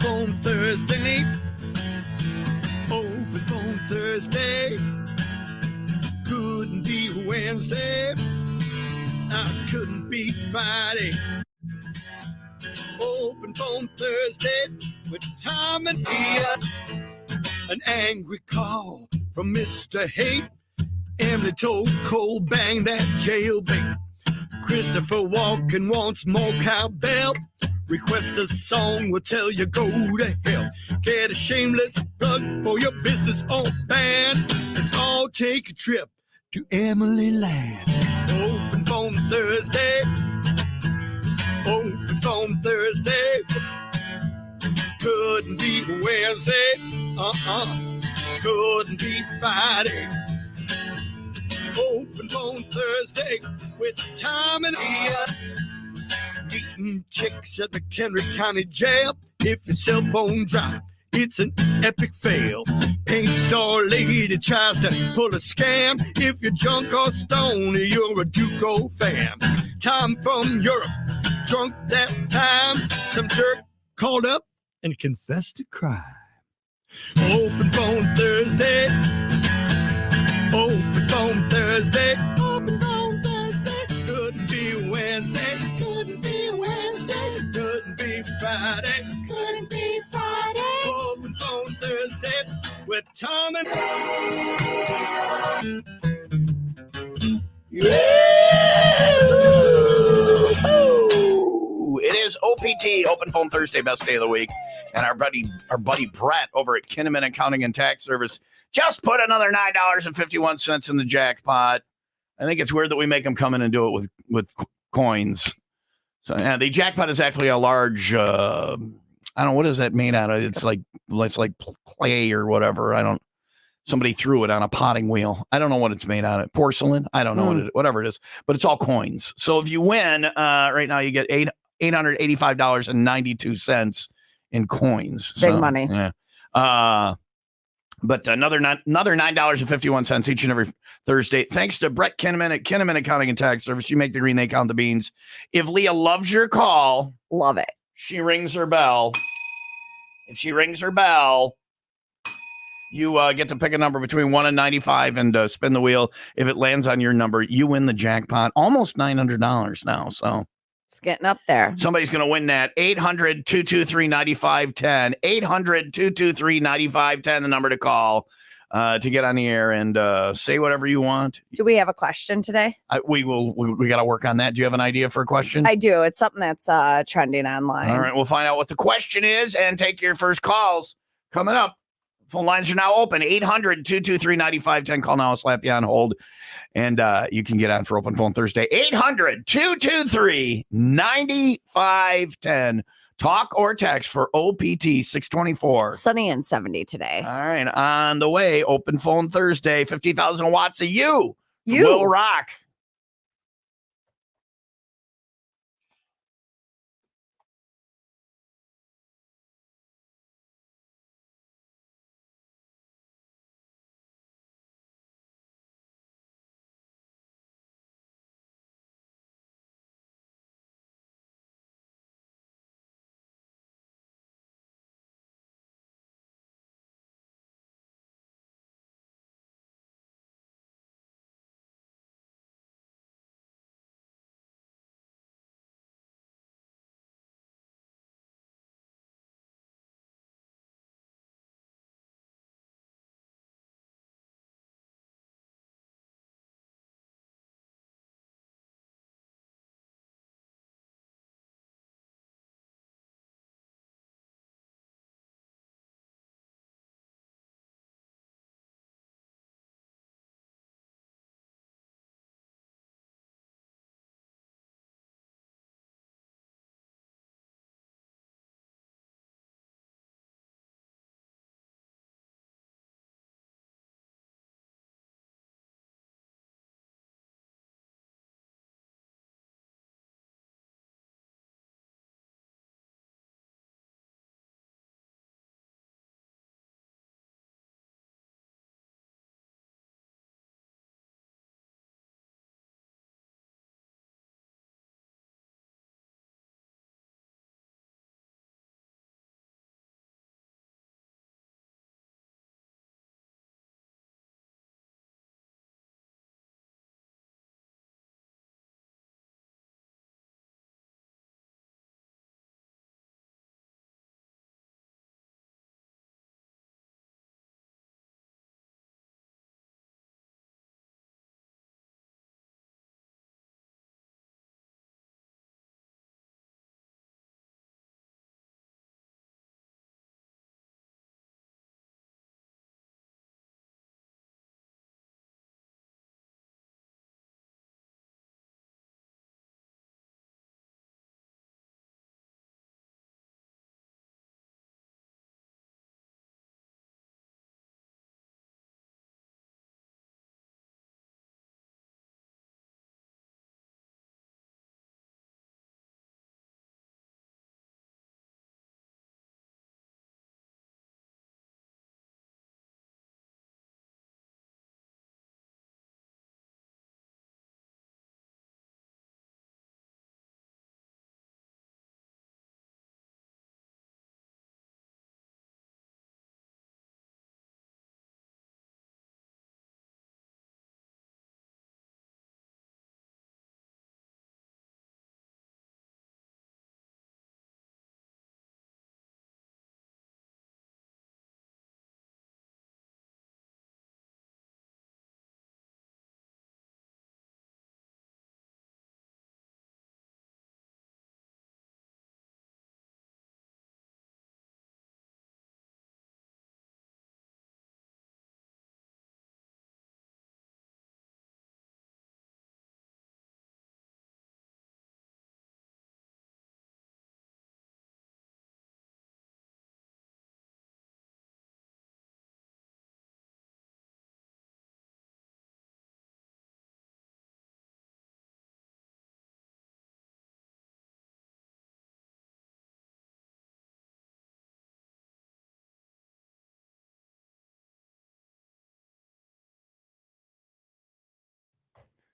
phone Thursday. Open phone Thursday. Couldn't be Wednesday. I couldn't be Friday. Open phone Thursday with Tom and Tia. An angry call from Mr. Hate. Emily told Cole bang that jailbait. Christopher Walken wants more cowbell. Request a song, will tell you go to hell. Get a shameless plug for your business on band. Let's all take a trip to Emily Land. Open phone Thursday. Open phone Thursday. Couldn't be Wednesday. Couldn't be Friday. Open phone Thursday with Tom and Tia. Meeting chicks at McHenry County Jail. If your cell phone drops, it's an epic fail. Paint store lady tries to pull a scam. If you're drunk or stoned, you're a Duco fan. Tom from Europe, drunk that time. Some jerk called up and confessed to crime. Open phone Thursday. Open phone Thursday. Open phone Thursday. Couldn't be Wednesday. Couldn't be Wednesday. Couldn't be Friday. Couldn't be Friday. Open phone Thursday with Tom and It is OPT, Open Phone Thursday, best day of the week. And our buddy Brett over at Kinnaman Accounting and Tax Service just put another $9.51 in the jackpot. I think it's weird that we make them come in and do it with coins. So yeah, the jackpot is actually a large, I don't know, what is that made out of? It's like clay or whatever. Somebody threw it on a potting wheel. I don't know what it's made out of. Porcelain? I don't know whatever it is, but it's all coins. So if you win, right now you get $885.92 in coins. It's big money. Yeah. But another $9.51 each and every Thursday. Thanks to Brett Kinnaman at Kinnaman Accounting and Tax Service. You make the green, they count the beans. If Leah loves your call, love it. She rings her bell. If she rings her bell, you get to pick a number between 1 and 95 and spin the wheel. If it lands on your number, you win the jackpot. Almost $900 now. So it's getting up there. Somebody's going to win that. 800-223-9510. 800-223-9510, the number to call to get on the air and say whatever you want. Do we have a question today? We got to work on that. Do you have an idea for a question? I do. It's something that's trending online. All right. We'll find out what the question is and take your first calls coming up. Phone lines are now open. 800-223-9510. Call now. I'll slap you on hold. And you can get on for Open Phone Thursday. 800-223-9510. Talk or text for OPT 624. Sunny and 70 today. All right. On the way, Open Phone Thursday. 50,000 watts of you. You. Will rock.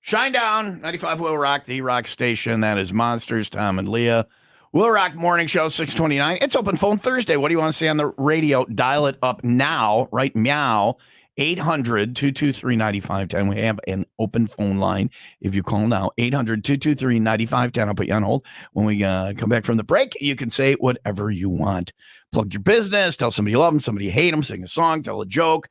Shine down, 95 Will Rock, the rock station. That is Monsters, Tom and Leah. Will Rock Morning Show, 629. It's Open Phone Thursday. What do you want to say on the radio? Dial it up now, right? Meow. 800-223-9510. We have an open phone line. If you call now, 800-223-9510. I'll put you on hold. When we come back from the break, you can say whatever you want. Plug your business, tell somebody you love them, somebody you hate them, sing a song, tell a joke.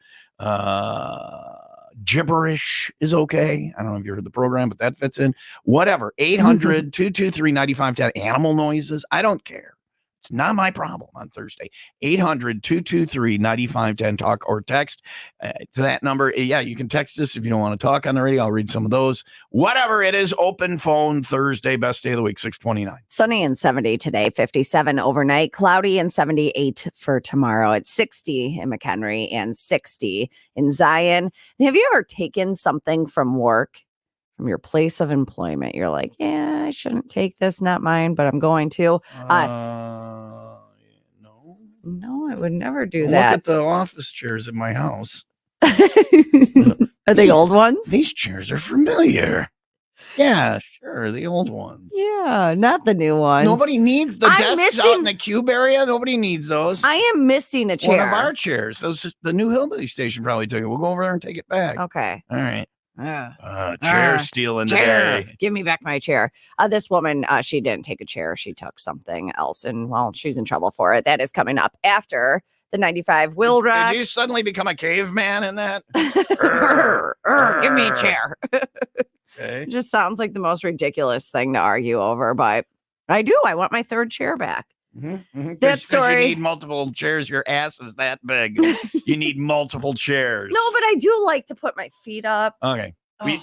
Gibberish is okay. I don't know if you heard the program, but that fits in. Whatever. 800-223-9510. Animal noises. I don't care. It's not my problem on Thursday. 800-223-9510. Talk or text to that number. Yeah, you can text us if you don't want to talk on the radio. I'll read some of those. Whatever it is, Open Phone Thursday, best day of the week, 629. Sunny and 70 today, 57 overnight, cloudy and 78 for tomorrow. It's 60 in McHenry and 60 in Zion. And have you ever taken something from work, from your place of employment? You're like, yeah, I shouldn't take this, not mine, but I'm going to. No, I would never do Look that. at the office chairs in my house. Are they old ones? These chairs are familiar. Yeah, sure. The old ones. Yeah, not the new ones. Nobody needs the desks out in the cube area. Nobody needs those. I am missing a chair. One of our chairs. Those, the new Hillbilly station probably took it. We'll go over there and take it back. Okay. All right. Chair Chair stealing today. Give me back my chair. This woman, she didn't take a chair. She took something else. And, well, she's in trouble for it. That is coming up after the 95 WIIL Rock. Did you suddenly become a caveman in that? Give me a chair. Okay. It just sounds like the most ridiculous thing to argue over. But I do. I want my third chair back. That story. You need multiple chairs. Your ass is that big. You need multiple chairs. No, but I do like to put my feet up. Okay. Oh.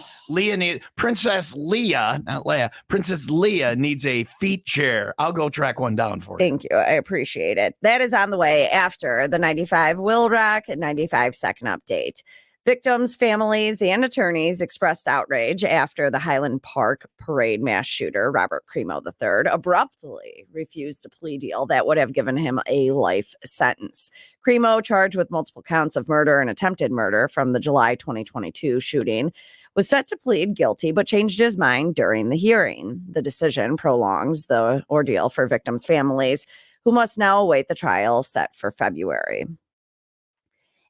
Princess Leah, not Leia. Princess Leah needs a feet chair. I'll go track one down for you. Thank you. I appreciate it. That is on the way after the 95 WIIL Rock and 95 second update. Victims, families, and attorneys expressed outrage after the Highland Park parade mass shooter, Robert Cremo III, abruptly refused a plea deal that would have given him a life sentence. Cremo, charged with multiple counts of murder and attempted murder from the July 2022 shooting, was set to plead guilty but changed his mind during the hearing. The decision prolongs the ordeal for victims' families, who must now await the trial set for February.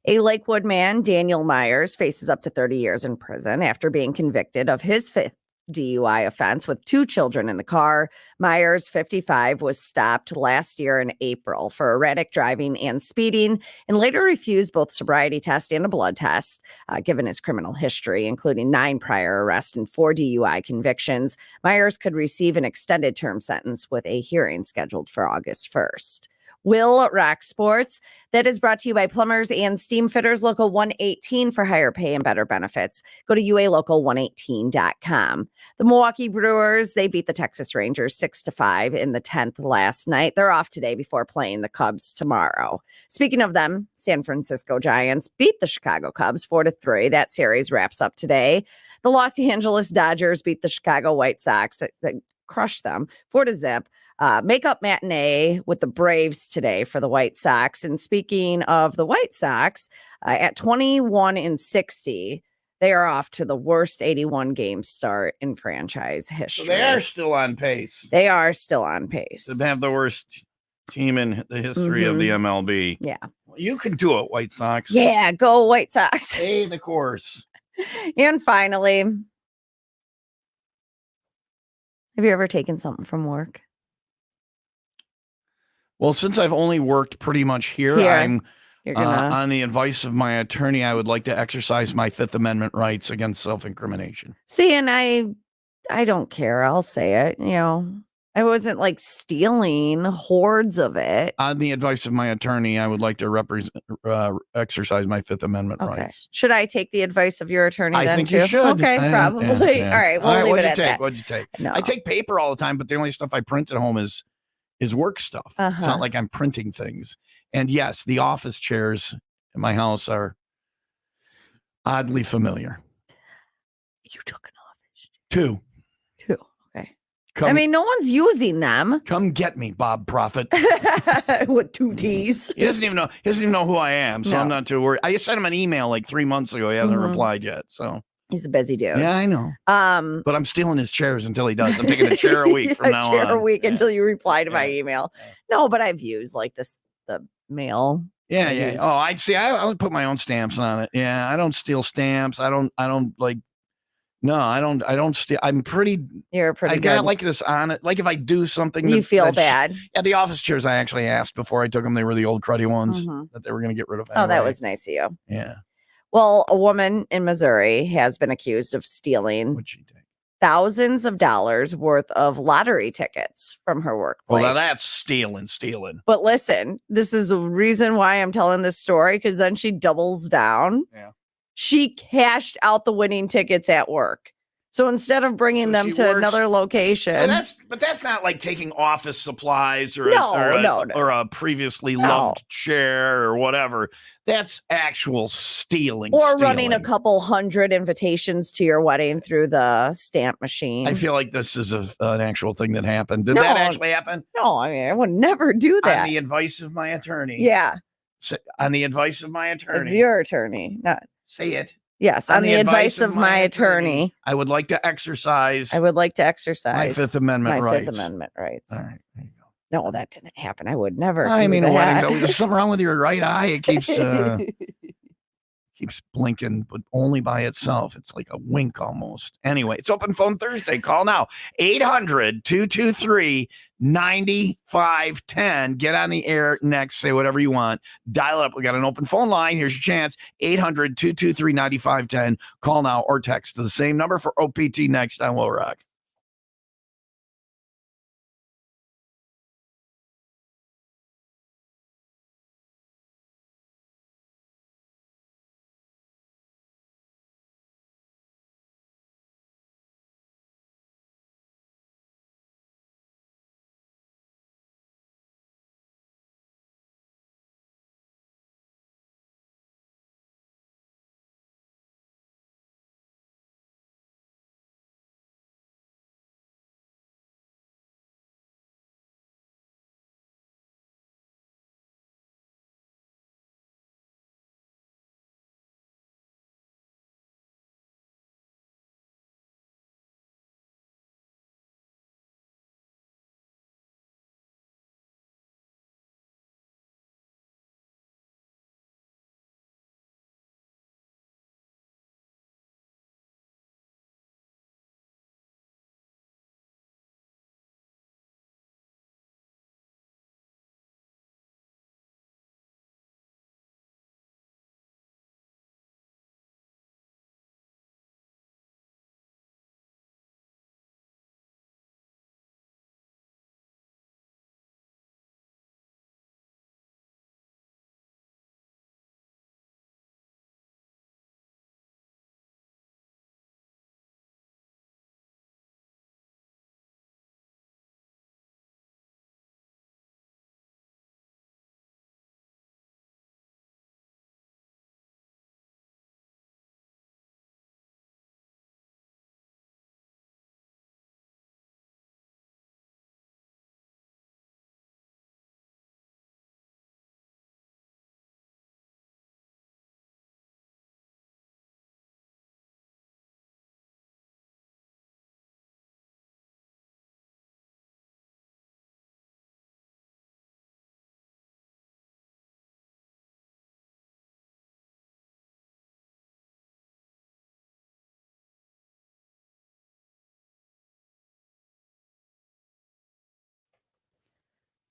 A Lakewood man, Daniel Myers, faces up to 30 years in prison after being convicted of his fifth DUI offense with two children in the car. Myers, 55, was stopped last year in April for erratic driving and speeding and later refused both sobriety test and a blood test, given his criminal history, including 9 prior arrests and 4 DUI convictions. Myers could receive an extended term sentence with a hearing scheduled for August 1st. WIIL Rock Sports. That is brought to you by Plumbers and Steam Fitters Local 118 for higher pay and better benefits. Go to ualocal118.com. The Milwaukee Brewers, they beat the Texas Rangers 6-5 in the 10th last night. They're off today before playing the Cubs tomorrow. Speaking of them, San Francisco Giants beat the Chicago Cubs 4-3. That series wraps up today. The Los Angeles Dodgers beat the Chicago White Sox. They crushed them 4-0. Makeup matinee with the Braves today for the White Sox. And speaking of the White Sox, at 21-60, they are off to the worst 81 game start in franchise history. So they are still on pace. They are still on pace. To have the worst team in the history of the MLB. Yeah. You can do it, White Sox. Yeah, go White Sox. Stay the course. And finally, have you ever taken something from work? Well, since I've only worked pretty much here, I'm on the advice of my attorney. I would like to exercise my Fifth Amendment rights against self-incrimination. See, and I don't care. I'll say it. You know, I wasn't like stealing hordes of it. On the advice of my attorney, I would like to exercise my Fifth Amendment rights. Should I take the advice of your attorney then think too? You should. Okay, probably. Yeah. All right, we'll leave it at that. What'd you take? No. I take paper all the time, but the only stuff I print at home is work stuff. It's not like I'm printing things. And yes, the office chairs in my house are oddly familiar. You took an office chair. 2. Okay. I mean, no one's using them. Come get me, Bob Prophet. With 2 T's. He doesn't even know who I am, so I'm not too worried. I just sent him an email like 3 months ago. He hasn't replied yet. So He's a busy dude. Yeah, I know. But I'm stealing his chairs until he does. I'm taking a chair a week from now a chair on. a week Yeah. until you reply to my Yeah. email. Yeah. No, but I've used like the mail. Yeah, I yeah. use- Oh, I'd see. I would put my own stamps on it. Yeah, I don't steal stamps. I don't like. No, I don't steal. I'm pretty. You're pretty I good. got like this on it. Like if I do something, You feel bad. Yeah, the office chairs I actually asked before I took them. They were the old cruddy ones Mhm. that they were going to get rid of. Oh, that anyway. was nice of you. Yeah. Well, a woman in Missouri has been accused of stealing What'd she take? thousands of dollars worth of lottery tickets from her workplace. Well, now that's stealing. But listen, this is the reason why I'm telling this story, because then she doubles down. Yeah. She cashed out the winning tickets at work. So instead of bringing So them she to works- another location, But that's not like taking office supplies or No. or a previously No. loved chair or whatever. That's actual stealing. or running a stealing. couple hundred invitations to your wedding through the stamp machine. I feel like this is an actual thing that happened. Did No. that actually happen? No, I mean, I would never do that. On the advice of my attorney. Yeah, On the advice of my of attorney. your attorney. Not Say it. yes, on the advice of my attorney. I would like to exercise I would like to my exercise Fifth Amendment my rights. Fifth Amendment rights. All right. There you go. No, that didn't happen. I would never. I do mean, that. there's something wrong with your right eye. It keeps blinking, but only by itself. It's like a wink almost. Anyway, it's Open Phone Thursday. Call now. 800-223-9510. Get on the air next. Say whatever you want. Dial it up. We got an open phone line. Here's your chance. 800-223-9510. Call now or text to the same number for OPT next on WIIL Rock.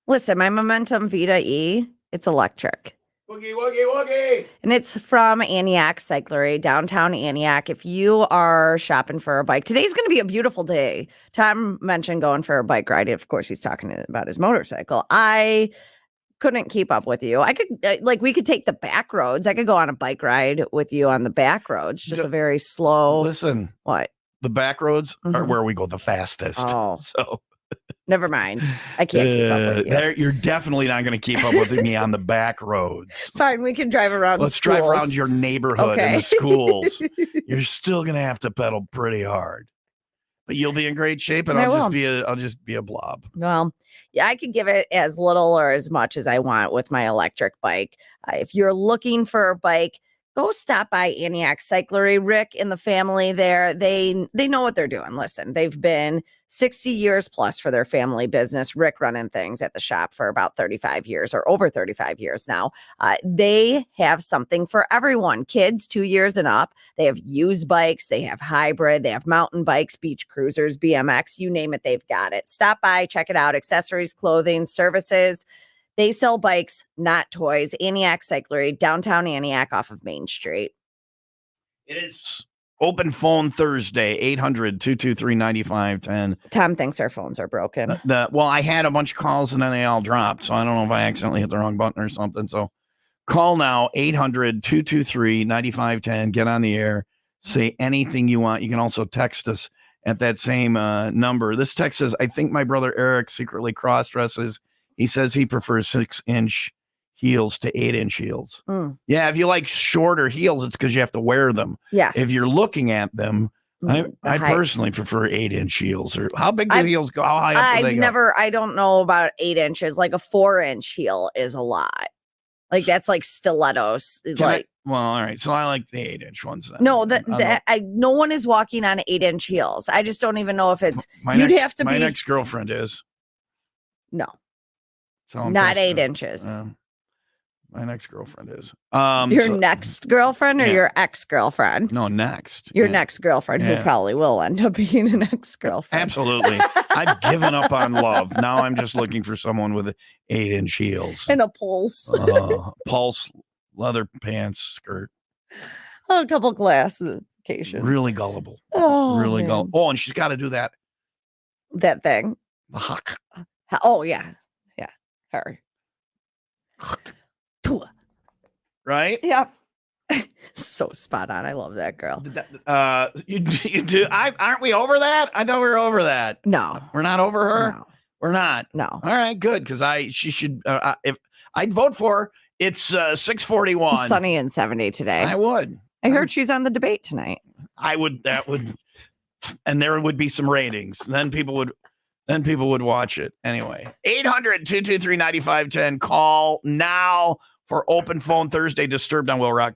Listen, my Momentum Vita E, it's electric. Woogie, woogie, woogie. And it's from Antioch Cyclery, downtown Antioch. If you are shopping for a bike, today's going to be a beautiful day. Tom mentioned going for a bike ride. Of course, he's talking about his motorcycle. I couldn't keep up with you. I could, we could take the back roads. I could go on a bike ride with you on the back roads. Just a very slow. Listen, What? the back roads are Mhm. where we go the fastest. Oh. So Never mind. I can't keep up with you. You're definitely not going to keep up with me on the back roads. Fine, we can drive around. Let's drive schools. around your neighborhood and Okay. the schools. You're still going to have to pedal pretty hard, but you'll be in great shape, and I I'll will. just be a blob. Well, yeah, I could give it as little or as much as I want with my electric bike. If you're looking for a bike, go stop by Antioch Cyclery. Rick and the family there, they know what they're doing. Listen, they've been 60 years plus for their family business. Rick running things at the shop for about 35 years or over 35 years now. They have something for everyone. Kids 2 years and up. They have used bikes. They have hybrid. They have mountain bikes, beach cruisers, BMX, you name it, they've got it. Stop by, check it out. Accessories, clothing, services. They sell bikes, not toys. Antioch Cyclery, downtown Antioch off of Main Street. It is open phone Thursday, 800-223-9510. Tom thinks our phones are broken. Well, I had a bunch of calls and then they all dropped. So I don't know if I accidentally hit the wrong button or something. So call now, 800-223-9510. Get on the air. Say anything you want. You can also text us at that same number. This text says, I think my brother Eric secretly cross-dresses. He says he prefers 6-inch heels to 8-inch heels. Yeah, if you like shorter heels, it's because you have to wear them. Yes. If you're looking at them, I personally prefer 8-inch heels. Or how big do heels go? How high up do they go? I don't know about 8 inches. Like a 4-inch heel is a lot. Like that's like stilettos. Well, all right. So I like the 8-inch ones. Then. No, no one is walking on 8-inch heels. I just don't even know if it's. My next girlfriend is. No. So not 8 inches. My next girlfriend is. Your next girlfriend or your ex-girlfriend? No, next. Your next girlfriend, who probably will end up being an ex-girlfriend. Absolutely. I've given up on love. Now I'm just looking for someone with 8-inch heels. And a pulse. Pulse, leather pants, skirt. A couple classifications. Really gullible. Oh, really gullible. Oh, and she's got to do that. That thing. The huck. Oh, yeah. Yeah. Her. Right? Yep. So spot on. I love that girl. You do. Aren't we over that? I thought we were over that. No, we're not over her. No. We're not. No. All right, good. Because she should. If I'd vote for her, it's 641. Sunny and 70 today. I would. I heard she's on the debate tonight. I would. That would. And there would be some ratings. Then people would watch it. Anyway, 800-223-9510. Call now for open phone Thursday. Disturbed on Will Rock.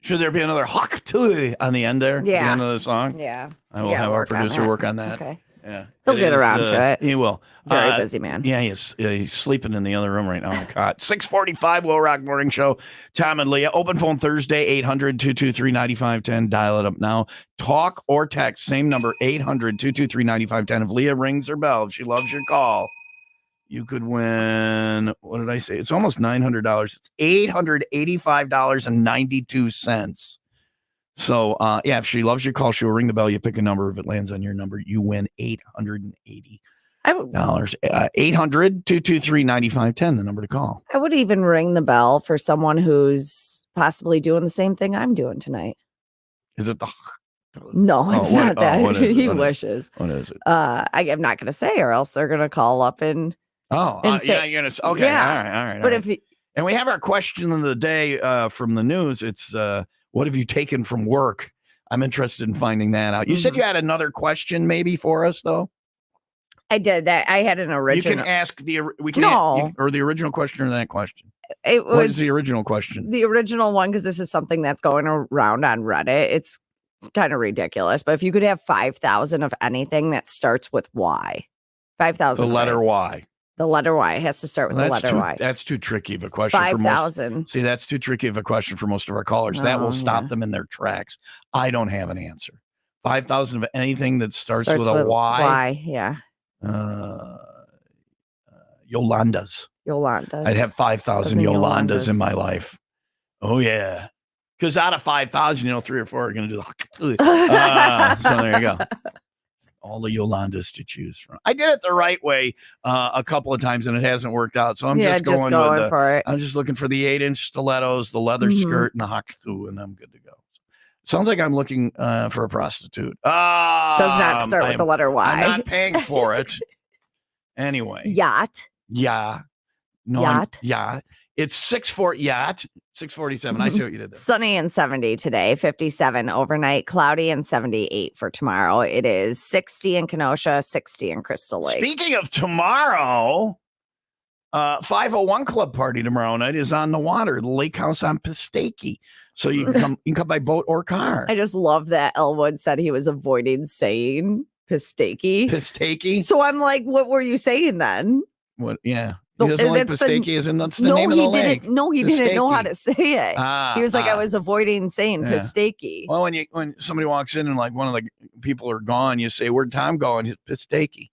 Should there be another hawk tui on the end there? At the Yeah. end of the song? Yeah. I will Yeah, have our work on producer that. work on that. Okay. Yeah. He'll It get is, around to it. He will. Very busy man. Yeah, he's sleeping in the other room right now on the cot. 645 Will Rock Morning Show. Tom and Leah. Open phone Thursday, 800-223-9510. Dial it up now. Talk or text. Same number, 800-223-9510. If Leah rings her bell, if she loves your call, you could win, what did I say? It's almost $900. It's $885.92. So, yeah, if she loves your call, she'll ring the bell. You pick a number. If it lands on your number, you win $880. $800-223-9510, the number to call. I would even ring the bell for someone who's possibly doing the same thing I'm doing tonight. Is it the... No, it's not that. What is it? He wishes. What is it? I'm not going to say, or else they're going to call up and say, yeah, you're going to... Okay, yeah. all right. But all right. And we have our question of the day from the news. It's, what have you taken from work? I'm interested in finding that out. You said you had another question maybe for us, though? I did that. I had an original. You can ask the original question or that question. What is the original question? The original one, because this is something that's going around on Reddit. It's kind of ridiculous. But if you could have 5,000 of anything that starts with Y, 5,000. The letter Y. The letter Y has to start with the letter Y. That's too tricky of a question. 5,000. See, that's too tricky of a question for most of our callers. That will stop them in their tracks. I don't have an answer. 5,000 of anything that starts with a Y. Y, yeah. Yolandas. I'd have 5,000 Yolandas in my life. Oh, yeah. Because out of 5,000, 3 or 4 are going to do the... so there you go. All the Yolandas to choose from. I did it the right way a couple of times, and it hasn't worked out. So I'm just going for it. I'm just looking for the 8-inch stilettos, the leather skirt, and the haku, and I'm good to go. Sounds like I'm looking for a prostitute. Does not start with the letter Y. I'm not paying for it. Anyway. Yacht. Yeah. No, yacht. Yeah. It's 647. I see what you did there. Sunny and 70 today, 57 overnight, cloudy and 78 for tomorrow. It is 60 in Kenosha, 60 in Crystal Lake. Speaking of tomorrow, 501 Club party tomorrow night is on the water, the lake house on Pistaki. So you can come by boat or car. I just love that Elwood said he was avoiding saying Pistaki. Pistaki? So I'm like, what were you saying then? What? Yeah. He doesn't like Pistaki, that's the name of the lake. He didn't know how to say it. He was like, I was avoiding saying Pistaki. Well, when somebody walks in and like one of the people are gone, you say, where'd Tom go? And he's Pistaki.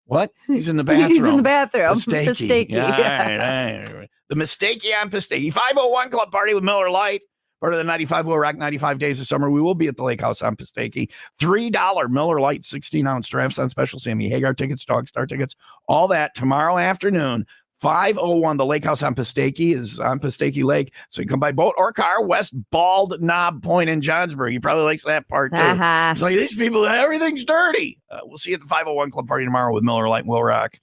What? He's in the bathroom. He's in the bathroom. Pistaki. Yeah. Right. The Mistaki on Pistaki. 501 Club party with Miller Lite. Part of the 95 Will Rock 95 Days of Summer. We will be at the Lake House on Pistaki. $3 Miller Lite 16-ounce drafts on special. Sammy Hagar tickets, Dog Star tickets, all that tomorrow afternoon. 501, the Lake House on Pistaki is on Pistaki Lake. So you can come by boat or car, West Bald Knob Point in Johnsburg. He probably likes that part too. So these people, everything's dirty. We'll see you at the 501 Club party tomorrow with Miller Lite and Will Rock.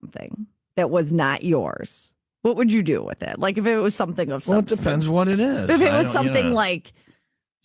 something that was not yours, what would you do with it? Like if it was something of Well, it substance. depends what it is. If it I was don't- something yeah. like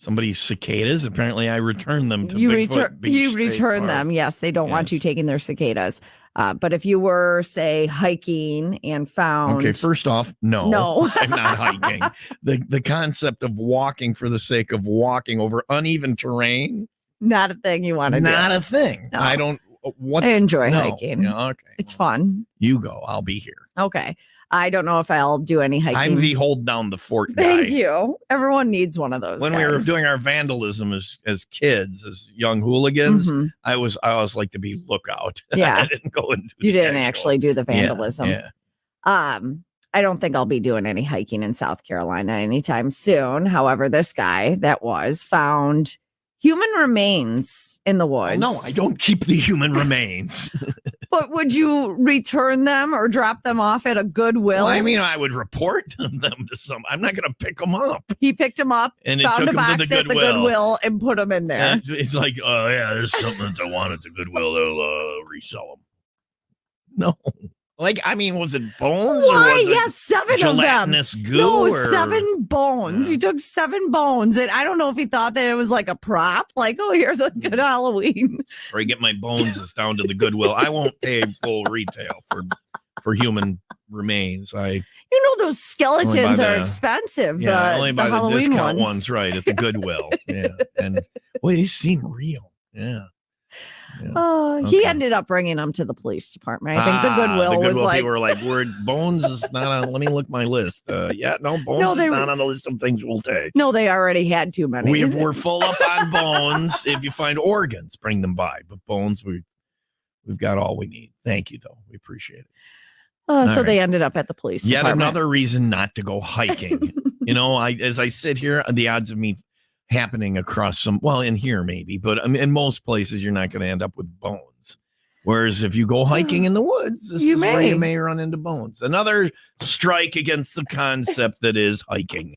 Somebody's cicadas, apparently I return them to you Bigfoot Beach you State return Park. them. Yes, they don't want you Yes. taking their cicadas. But if you were, say, hiking and found Okay, first off, No. I'm not hiking. The concept of walking for the sake of walking over uneven terrain, not a thing you want to do. not a thing. No. I don't. What's, I enjoy no. hiking. Yeah, okay, It's fun. You go. I'll be here. Okay. I don't know if I'll do any hiking. I'm the hold down the fort guy. Thank you. Everyone needs one of those. When guys. we were doing our vandalism as kids, as young hooligans, Mhm. I always like to be lookout. Yeah. I didn't go and do You the didn't actual- actually do the vandalism. Yeah. I don't think I'll be doing any hiking in South Carolina anytime soon. However, this guy that was found human remains in the woods. No, I don't keep the human remains. But would you return them or drop them off at a Goodwill? Well, I mean, I would report them to some. I'm not going to pick them up. He picked them up, And it found took a him to box the at the Goodwill. Goodwill, and put them in there. And it's like, oh yeah, there's something that I want at the Goodwill. They'll resell them. No, like I mean, was it bones or Why? was it Yes, 7 of them. gelatinous goo? No, or... 7 bones. Yeah. He took 7 bones. And I don't know if he thought that it was like a prop. Like, oh, here's a good Halloween. Or I get my bones down to the Goodwill. I won't pay full retail for human remains. You know, those skeletons are the- expensive. Yeah, the, only the by the Halloween discount ones. ones, right, at the Goodwill. Yeah. And well, they seem real. Yeah. Oh, he Okay. ended up bringing them to the police department. I think the The Goodwill was like, people were like, "Word bones is not on." Let me look my list. Yeah, no, bones No, is they not on the list of things we'll take. no, they already had too many. We're full up on bones. If you find organs, bring them by. But bones, we've got all we need. Thank you, though. We appreciate it. So right. they ended up at the police Yet department. another reason not to go hiking. As I sit here, the odds of me happening across in here maybe, but in most places you're not going to end up with bones. Whereas if you go hiking in the woods, this is where you may run into bones. Another strike against the concept that is hiking.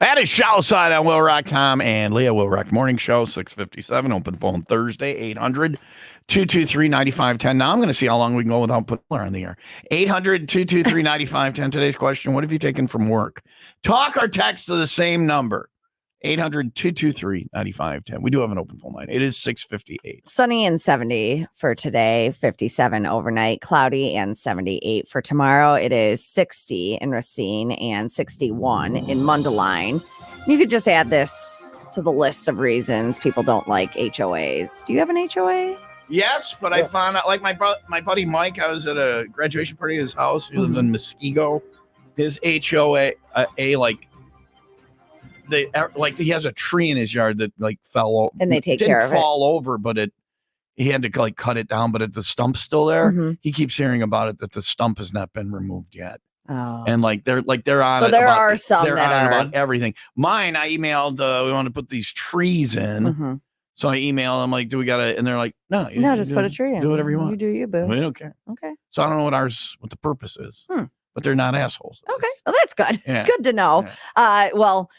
That is Show Side on Will Rock Tom and Leah. Will Rock Morning Show, 657. Open phone Thursday, 800-223-9510. Now I'm going to see how long we can go without putting her on the air. 800-223-9510. Today's question, what have you taken from work? Talk or text to the same number. 800-223-9510. We do have an open phone line. It is 658. Sunny and 70 for today, 57 overnight, cloudy and 78 for tomorrow. It is 60 in Racine and 61 in Mundelein. You could just add this to the list of reasons people don't like HOAs. Do you have an HOA? Yes, but I found out, like my buddy Mike, I was at a graduation party at his house. He lives in Muskego. His HOA, he has a tree in his yard that like fell over, and they take care of it. Didn't fall over, but he had to like cut it down, but the stump's still there. Mm-hmm. He keeps hearing about it that the stump has not been removed yet. Oh. And they're on. So there are some that are about everything. Mine, I emailed. We want to put these trees in. Mm-hmm. So I emailed them like, do we gotta? And they're like, no, just put a tree in. Do whatever you want. You do you, boo. We don't care. Okay. So I don't know what the purpose is. But they're not assholes. Okay. Well, that's good. Yeah. Good to know. Yeah. Well,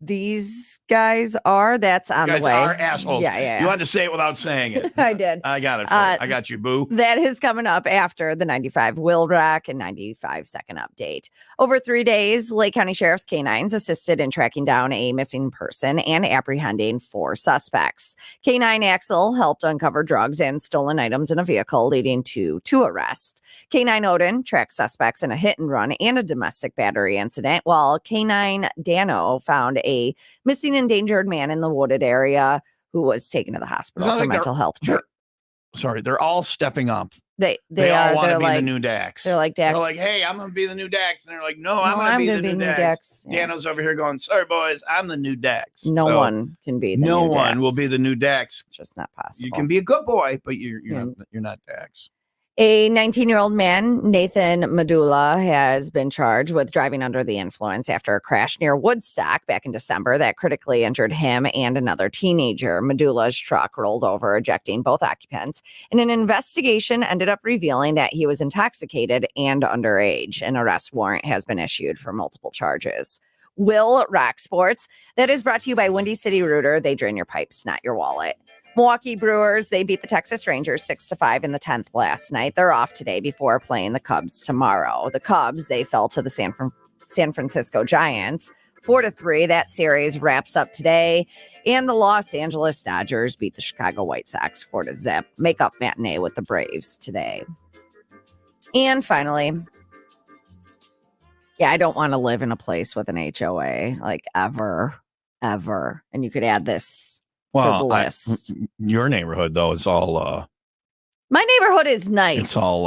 these guys are. That's on the way. Guys are assholes. Yeah. You wanted to say it without saying it. I did. I got it. I got you, boo. That is coming up after the 95 WIIL Rack and 95 second update. Over 3 days, Lake County Sheriff's K-9s assisted in tracking down a missing person and apprehending 4 suspects. K-9 Axel helped uncover drugs and stolen items in a vehicle, leading to 2 arrests. K-9 Odin tracked suspects in a hit and run and a domestic battery incident, while K-9 Dano found a missing endangered man in the wooded area who was taken to the hospital for mental health treatment. They're all stepping up. They all are. want to be like, the new Dax. They're like Dax. They're like, hey, I'm going to be the new Dax. And they're like, no, I'm going to be the new Dax. Yeah. Dano's over here going, sorry, boys, I'm the new Dax. No one can be the new Dax. No one will be the new Dax. Just not possible. You can be a good boy, but you're not Dax. A 19-year-old man, Nathan Medulla, has been charged with driving under the influence after a crash near Woodstock back in December that critically injured him and another teenager. Medulla's truck rolled over, ejecting both occupants, and an investigation ended up revealing that he was intoxicated and underage. An arrest warrant has been issued for multiple charges. WIIL Rock Sports, that is brought to you by Windy City Rooter. They drain your pipes, not your wallet. Milwaukee Brewers, they beat the Texas Rangers 6-5 in the 10th last night. They're off today before playing the Cubs tomorrow. The Cubs, they fell to the San Francisco Giants 4-3. That series wraps up today. And the Los Angeles Dodgers beat the Chicago White Sox 4-0. Make-up matinee with the Braves today. And finally, I don't want to live in a place with an HOA, like ever. And you could add this to the list. Your neighborhood, though, it's all... My neighborhood is nice. It's all,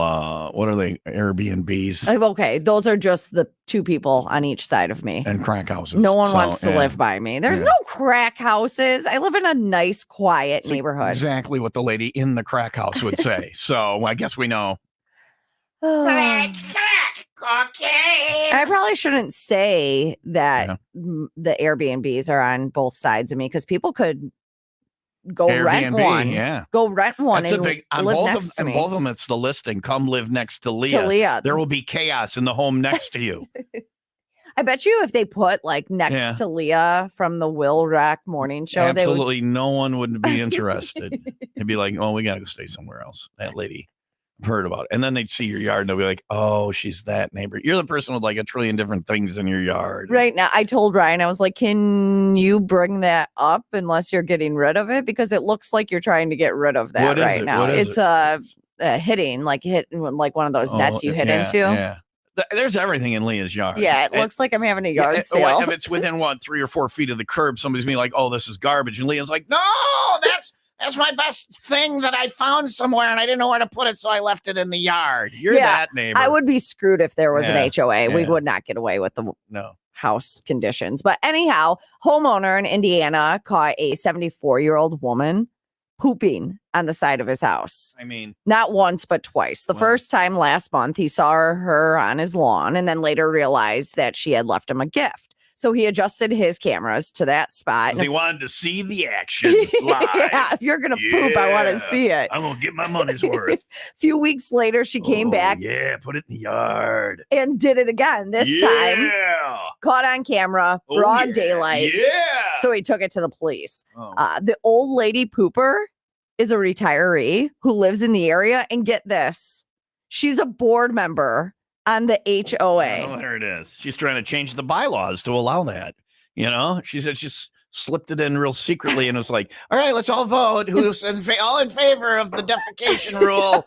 what are they, Airbnbs? Okay, those are just the 2 people on each side of me. And crack houses. No one wants to live by me. There's no crack houses. I live in a nice, quiet neighborhood. Exactly what the lady in the crack house would say. So I guess we know. Crack, cocaine. I probably shouldn't say that the Airbnbs are on both sides of me, because people could go Airbnb, rent one. Yeah. Go rent one. That's and a big, on live both next of, to me. and both of them, it's the listing. Come live next to Leah. There will be chaos in the home next to you. I bet you if they put like next to Leah from the WIIL Rack morning show, absolutely no one would be interested. They'd be like, oh, we got to go stay somewhere else. That lady. I've heard about it. And then they'd see your yard and they'll be like, oh, she's that neighbor. You're the person with like a trillion different things in your yard. Right now, I told Ryan, I was like, can you bring that up unless you're getting rid of it? Because it looks like you're trying to get rid of that right now. It's hitting, like one of those nets you hit into. Yeah. There's everything in Leah's yard. Yeah, it looks like I'm having a yard sale. If it's within 3 or 4 feet of the curb, somebody's gonna be like, oh, this is garbage. And Leah's like, no, that's my best thing that I found somewhere and I didn't know where to put it, so I left it in the yard. You're that neighbor. I would be screwed if there was an HOA. We would not get away with the house conditions. But anyhow, homeowner in Indiana caught a 74-year-old woman pooping on the side of his house. I mean, not once, but twice. The first time last month, he saw her on his lawn and then later realized that she had left him a gift. So he adjusted his cameras to that spot. Because he wanted to see the action live. Yeah, if you're going to poop, I want to see it. I'm going to get my money's worth. A few weeks later, she came back. Yeah, put it in the yard. And did it again. This time, caught on camera, broad daylight. Yeah. So he took it to the police. The old lady pooper is a retiree who lives in the area. And get this, she's a board member on the HOA. Oh, there it is. She's trying to change the bylaws to allow that. You know, she said she's slipped it in real secretly and was like, all right, let's all vote. Who's all in favor of the defecation rule?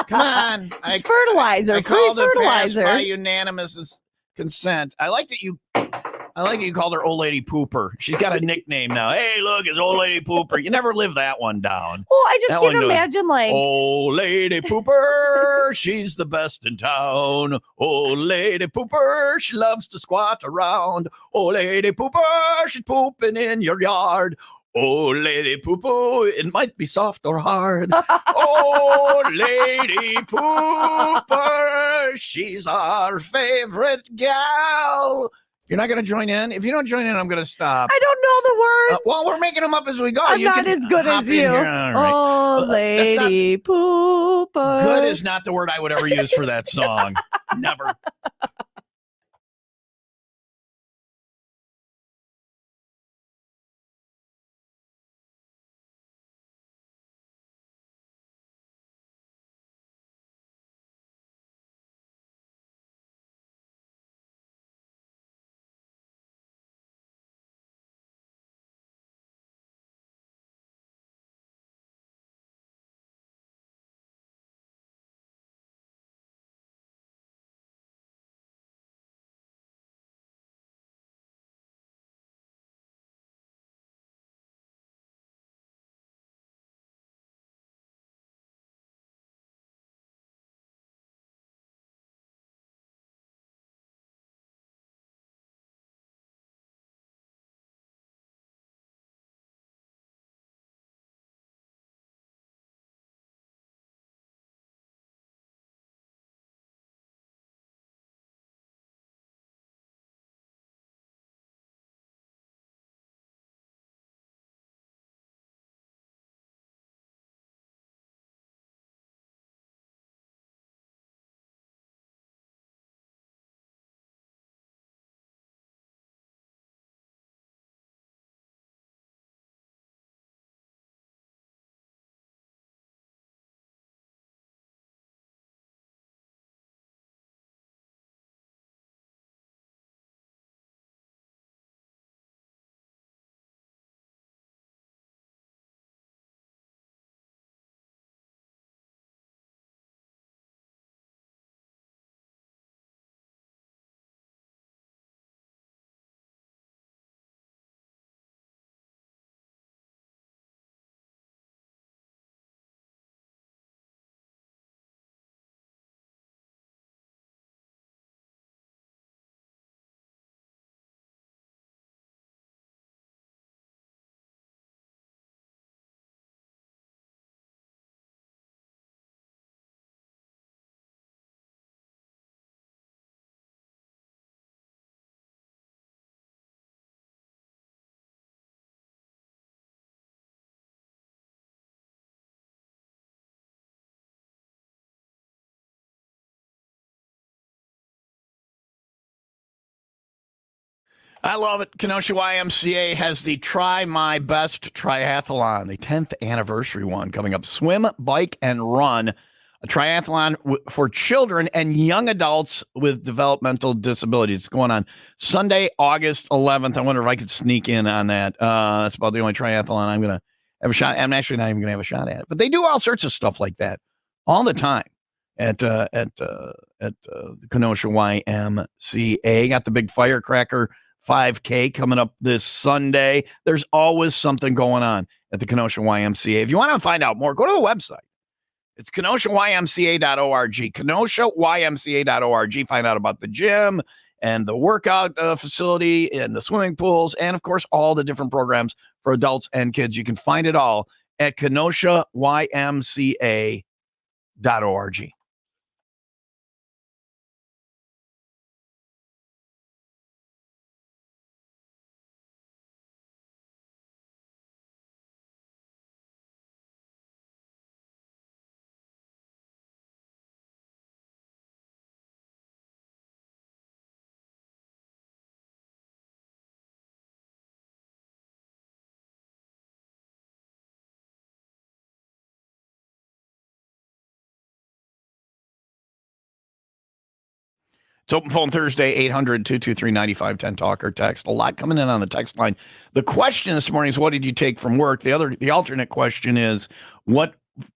Come on. It's fertilizer, free fertilizer. By unanimous consent. I like that you called her old lady pooper. She's got a nickname now. Hey, look, it's old lady pooper. You never live that one down. Well, I just can't imagine like old lady pooper. She's the best in town. Old lady pooper. She loves to squat around. Old lady pooper. She's pooping in your yard. Oh, lady poo-poo, it might be soft or hard. Oh, lady pooper, she's our favorite gal. You're not going to join in? If you don't join in, I'm going to stop. I don't know the words. Well, we're making them up as we go. I'm not as good as you. Right. Oh, lady pooper. Good is not the word I would ever use for that song. Never. I love it. Kenosha YMCA has the Try My Best Triathlon, the 10th anniversary one coming up. Swim, bike, and run. A triathlon for children and young adults with developmental disabilities. It's going on Sunday, August 11th. I wonder if I could sneak in on that. That's about the only triathlon I'm going to have a shot. I'm actually not even going to have a shot at it. But they do all sorts of stuff like that all the time at the Kenosha YMCA. Got the big firecracker 5K coming up this Sunday. There's always something going on at the Kenosha YMCA. If you want to find out more, go to the website. It's KenoshaYMCA.org. KenoshaYMCA.org. Find out about the gym and the workout facility and the swimming pools and, of course, all the different programs for adults and kids. You can find it all at KenoshaYMCA.org. It's Open Phone Thursday, 800-223-9510. Talk or text. A lot coming in on the text line. The question this morning is, what did you take from work? The alternate question is, what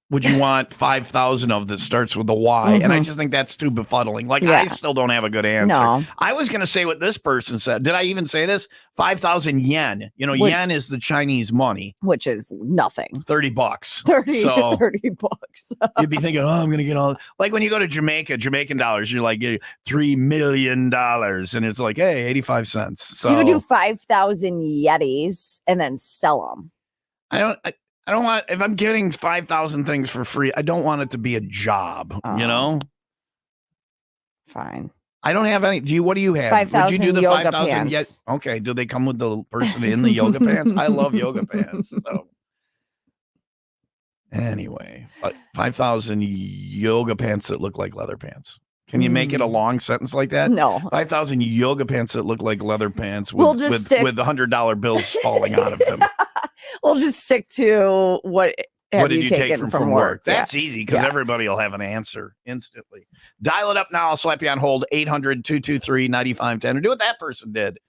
would you want 5,000 of that starts with a Y? And I just think that's too befuddling. Like, I still don't have a good answer. No. I was going to say what this person said. Did I even say this? 5,000 yen. Yen is the Chinese money. Which is nothing. $30. 30 bucks. You'd be thinking, I'm going to get all... Like when you go to Jamaica, Jamaican dollars, you're like, $3 million. And it's like, hey, 85 cents. So you could do 5,000 Yetis and then sell them. I don't want, if I'm getting 5,000 things for free, I don't want it to be a job, Fine. I don't have any. What do you have? 5,000 Would you do the yoga 5,000 pants. Okay. Do they come with the person in the yoga pants? I love yoga pants. So. Anyway, 5,000 yoga pants that look like leather pants. Can you make it a long sentence like that? No. 5,000 yoga pants that look like leather pants with, We'll just with $100 bills falling out of them. We'll just stick to what did you take from work? That's easy because everybody will have an answer instantly. Dial it up now. I'll slap you on hold. 800-223-9510. Or do what that person did.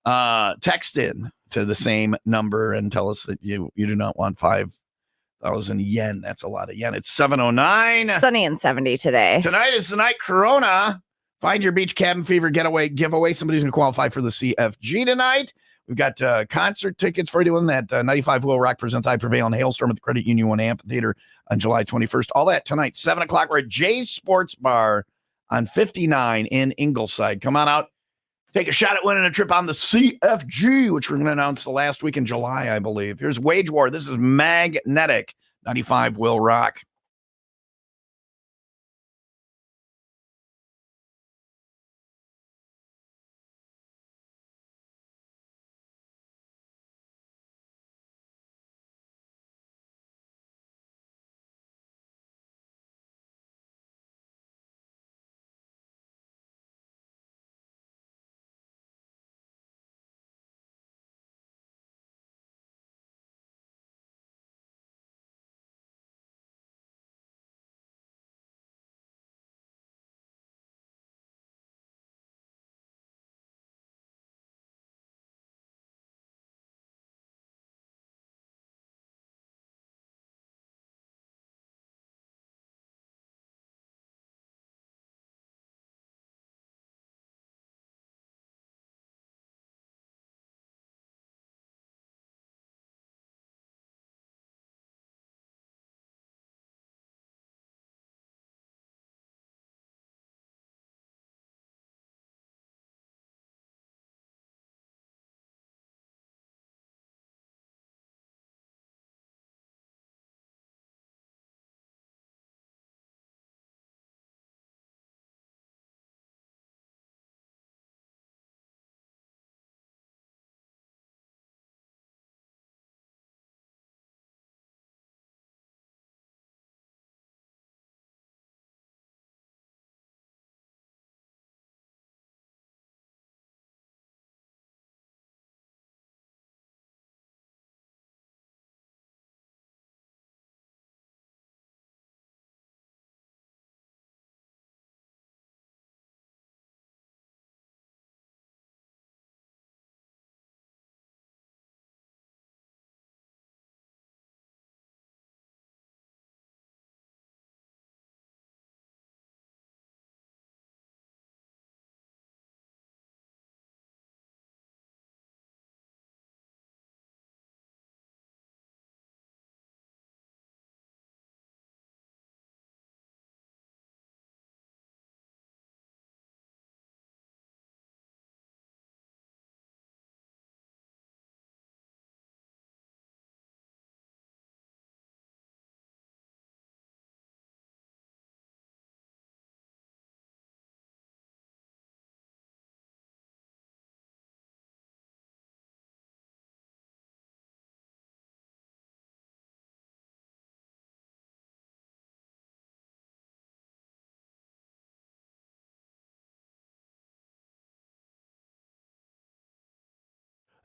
Text in to the same number and tell us that you do not want 5,000 yen. That's a lot of yen. It's 7:09. Sunny and 70 today. Tonight is the night Corona. Find your beach cabin fever getaway giveaway. Somebody's going to qualify for the CFG tonight. We've got concert tickets for you doing that. 95 WIIL Rock presents I Prevail in Hailstorm at the Credit Union 1 Amphitheater on July 21st. All that tonight, 7 o'clock. We're at Jay's Sports Bar on 59 in Ingleside. Come on out. Take a shot at winning a trip on the CFG, which we're going to announce the last week in July, I believe. Here's Wage War. This is Magnetic. 95 WIIL Rock.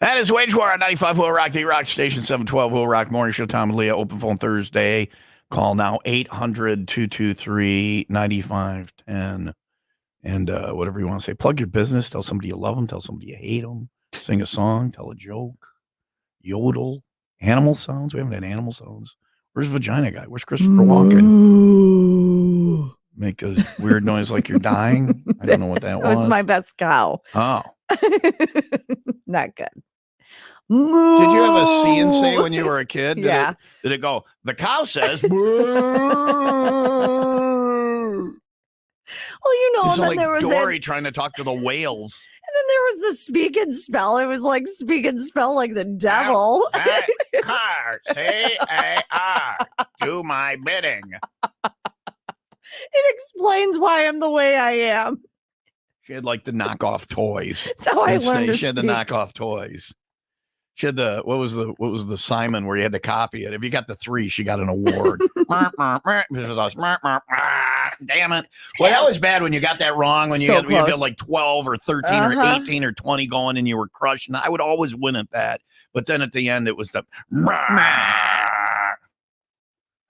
That is Wage War on 95 WIIL Rock, the Rock Station, 712 WIIL Rock Morning Show. Tom and Leah, Open Phone Thursday. Call now, 800-223-9510. And whatever you want to say. Plug your business. Tell somebody you love them. Tell somebody you hate them. Sing a song. Tell a joke. Yodel. Animal sounds. We haven't had animal sounds. Where's Vagina Guy? Where's Christopher Walken? Make a weird noise like you're dying. I don't know what that It was my best cow. Oh. Not good. Did you have a see and say when you were a kid? Yeah. Did it go, the cow says, moo? Well, you know, You and sound then like there was Dory trying to talk to the whales. and then there was the speak and spell. It was like speak and spell like the devil. Car, C-A-R, do my bidding. It explains why I'm the way I am. She had like the knockoff toys. That's how I learned to She had the speak. knockoff toys. She had the what was the Simon where you had to copy it. If you got the 3, she got an award. Damn it! Well, that was bad when you got that wrong. When you got like 12 or 13 or 18 or 20 going, and you were crushing. I would always win at that, but then at the end it was the.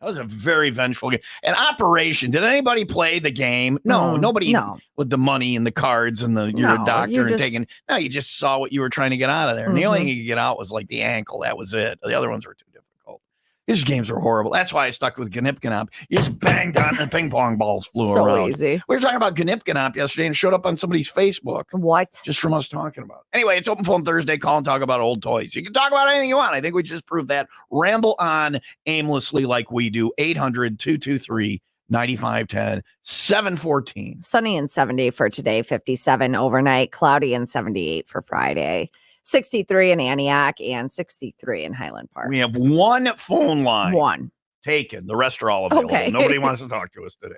That was a very vengeful game. And Operation, did anybody play the game? No, nobody with the money and the cards and you're a doctor and taking. No, you just saw what you were trying to get out of there. And the only thing you could get out was like the ankle. That was it. The other ones were too difficult. These games were horrible. That's why I stuck with Gnipkanop. You just banged on and ping pong balls flew around. So easy. We were talking about Gnipkanop yesterday and it showed up on somebody's Facebook. What? Just from us talking about it. Anyway, it's Open Phone Thursday. Call and talk about old toys. You can talk about anything you want. I think we just proved that. Ramble on aimlessly like we do. 800-223-9510, 714. Sunny and 70 for today, 57 overnight, cloudy and 78 for Friday. 63 in Antioch and 63 in Highland Park. We have one phone line. One. Taken. The rest are all available. Okay. Nobody wants to talk to us today.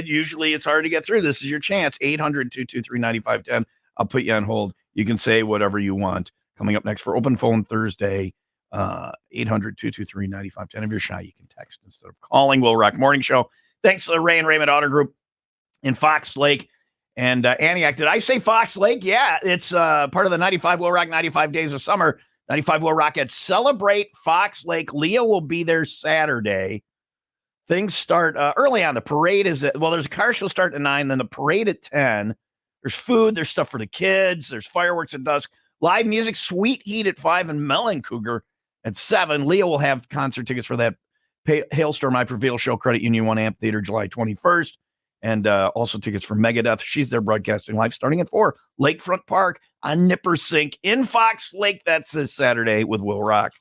Usually it's hard to get through. This is your chance. 800-223-9510. I'll put you on hold. You can say whatever you want. Coming up next for Open Phone Thursday, 800-223-9510. If you're shy, you can text instead of calling. WIIL Rock Morning Show. Thanks to the Ray and Raymond Auto Group in Fox Lake. And Antioch, did I say Fox Lake? Yeah, it's part of the 95 WIIL Rock 95 Days of Summer. 95 WIIL Rock at Celebrate Fox Lake. Leo will be there Saturday. Things start early on. The parade is there's a car show starting at 9, then the parade at 10. There's food, there's stuff for the kids, there's fireworks at dusk, live music, Sweet Heat at 5, and Melon Cougar at 7. Leo will have concert tickets for that Hailstorm I Prevail show, Credit Union 1 Amphitheater, July 21st. And also tickets for Megadeth. She's there broadcasting live starting at 4. Lakefront Park on Nippersink in Fox Lake. That's this Saturday with WIIL Rock.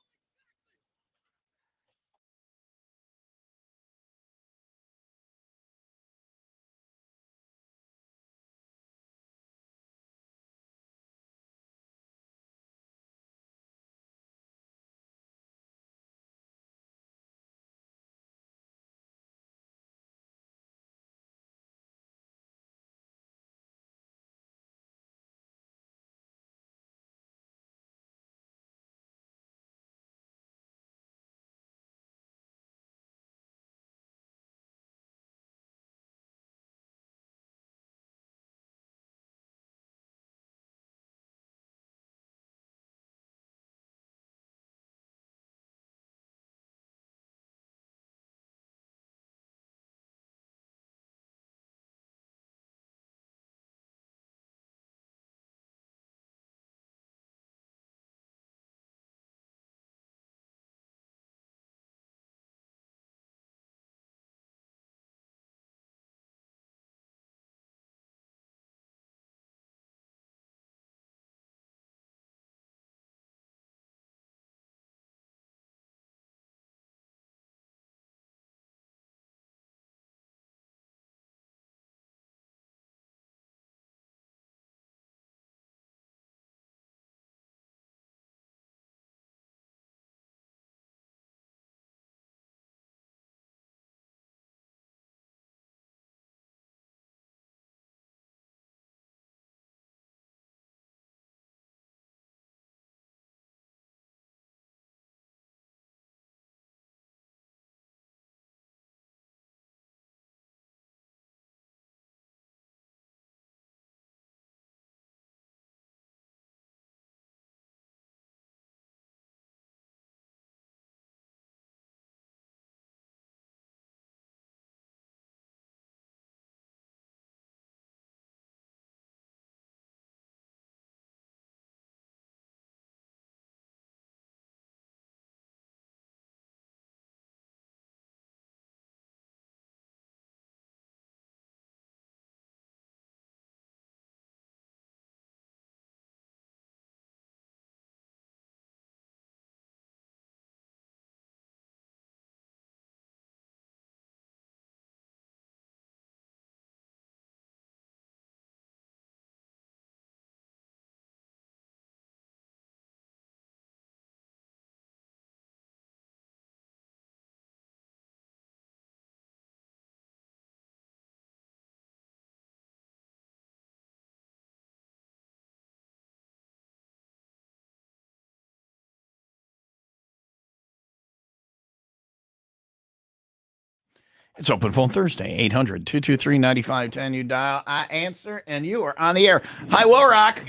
It's Open Phone Thursday, 800-223-9510. You dial, I answer, and you are on the air. Hi, Will Rock.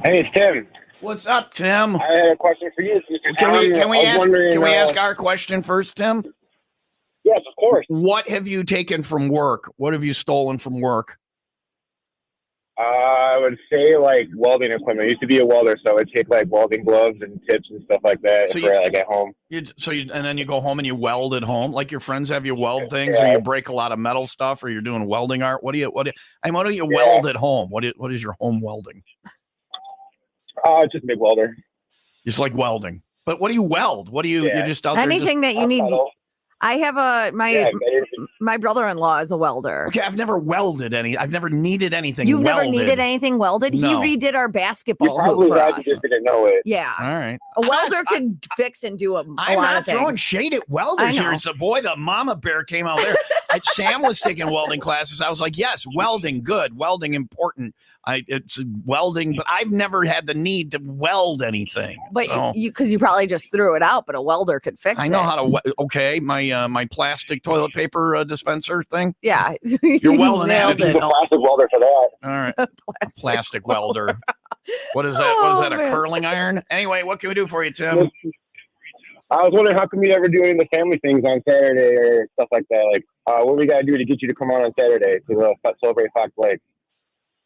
Hey, it's Tim. What's up, Tim? I had a question for you. Can we ask uh, our question first, Tim? Yes, of course. What have you taken from work? What have you stolen from work? I would say like welding equipment. I used to be a welder, so I would take like welding gloves and tips and stuff like that So for like at home. And then you go home and you weld at home, like your friends have you weld things, Yeah. or you break a lot of metal stuff, or you're doing welding art. What do you weld at home? What is your home welding? Just a big welder. Just like welding. But what do you weld? What do you? Yeah. You're just out there. Anything that you need. Metal. I have my brother-in-law is a welder. Okay, I've never welded any. I've never needed anything. You've welded. never needed anything welded? No. He redid our You basketball probably hoop for have, us. you just didn't know it. Yeah. All right. A welder could fix and do a lot I'm of not things. throwing shade at welders I know. here. It's a boy, the mama bear came out there. Sam was taking welding classes. I was like, yes, welding, good. Welding, important. It's welding, but I've never had the need to weld anything. But so. because you probably just threw it out, but a welder could fix it. I know how to. Okay, my plastic toilet paper dispenser thing. Yeah, You're welding that. It's a plastic welder for that. All right, plastic welder. What is that? What is that? A curling iron? Anyway, what can we do for you, Tim? I was wondering, how come you never do any of the family things on Saturday or stuff like that? Like, what we got to do to get you to come on Saturday to celebrate Fox Lake?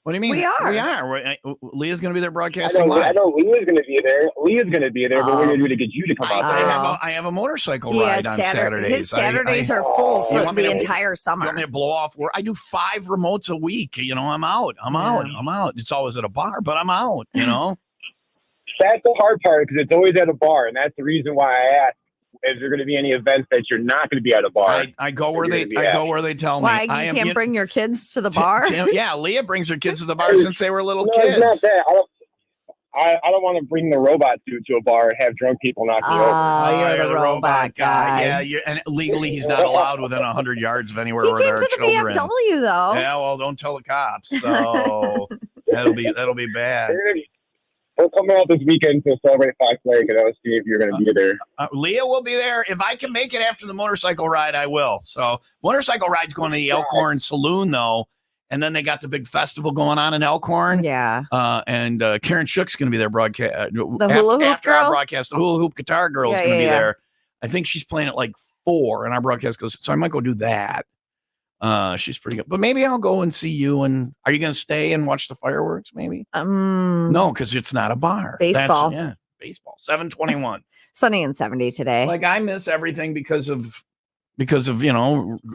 What do you mean? We are. Leah's going to be there broadcasting live. I know Leah's going to be there. Leah's going to be there, but what are you going to do to get you to come out there? I have a motorcycle ride on Saturdays. His Saturdays are full for the entire summer. You want me to blow off work? I do 5 remotes a week. You know, I'm out. I'm out. It's always at a bar, but I'm out, you know? That's the hard part, because it's always at a bar, and that's the reason why I asked. Is there going to be any events that you're not going to be at a bar? I go where they tell me. Why you can't bring your kids to the bar? Yeah, Leah brings her kids to the bar since they were little kids. It's not that. I don't want to bring the robot to a bar and have drunk people knock me over. Oh, you're the robot guy. Yeah, and legally he's not allowed within 100 yards of anywhere He where there came are to the children. VFW though. Yeah, well, don't tell the cops. So that'll be bad. We're coming out this weekend to celebrate Fox Lake, and I was seeing if you're going to be there. Leah will be there. If I can make it after the motorcycle ride, I will. So motorcycle ride's going to the Elkhorn Saloon, though. And then they got the big festival going on in Elkhorn. Yeah. And Karen Shook's going to be there broadcast. The hula hoop after girl? our broadcast, the hula hoop guitar girl is going to be there. I think she's playing at like 4, and our broadcast goes. So I might go do that. She's pretty good, but maybe I'll go and see you. And are you going to stay and watch the fireworks? Maybe. No, because it's not a bar. Baseball. Baseball. 7:21. Sunny and 70 today. Like I miss everything because of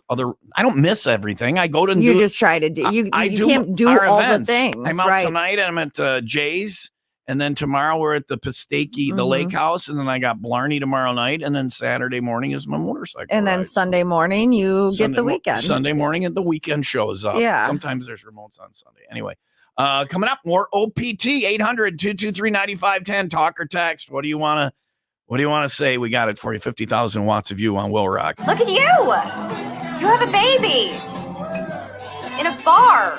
other. I don't miss everything. I go to. You just try to do. You can't do all events. the things. I'm out right. tonight. I'm at Jay's. And then tomorrow we're at the Pistaki, the lake house. And then I got Blarney tomorrow night. And then Saturday morning is my motorcycle And then ride. Sunday morning, get the weekend. Sunday morning and the weekend shows up. Yeah. Sometimes there's remotes on Sunday. Anyway, coming up, more OPT, 800-223-9510. Talk or text. What do you want to say? We got it for you. 50,000 watts of you on Will Rock. Look at you! You have a baby! In a bar!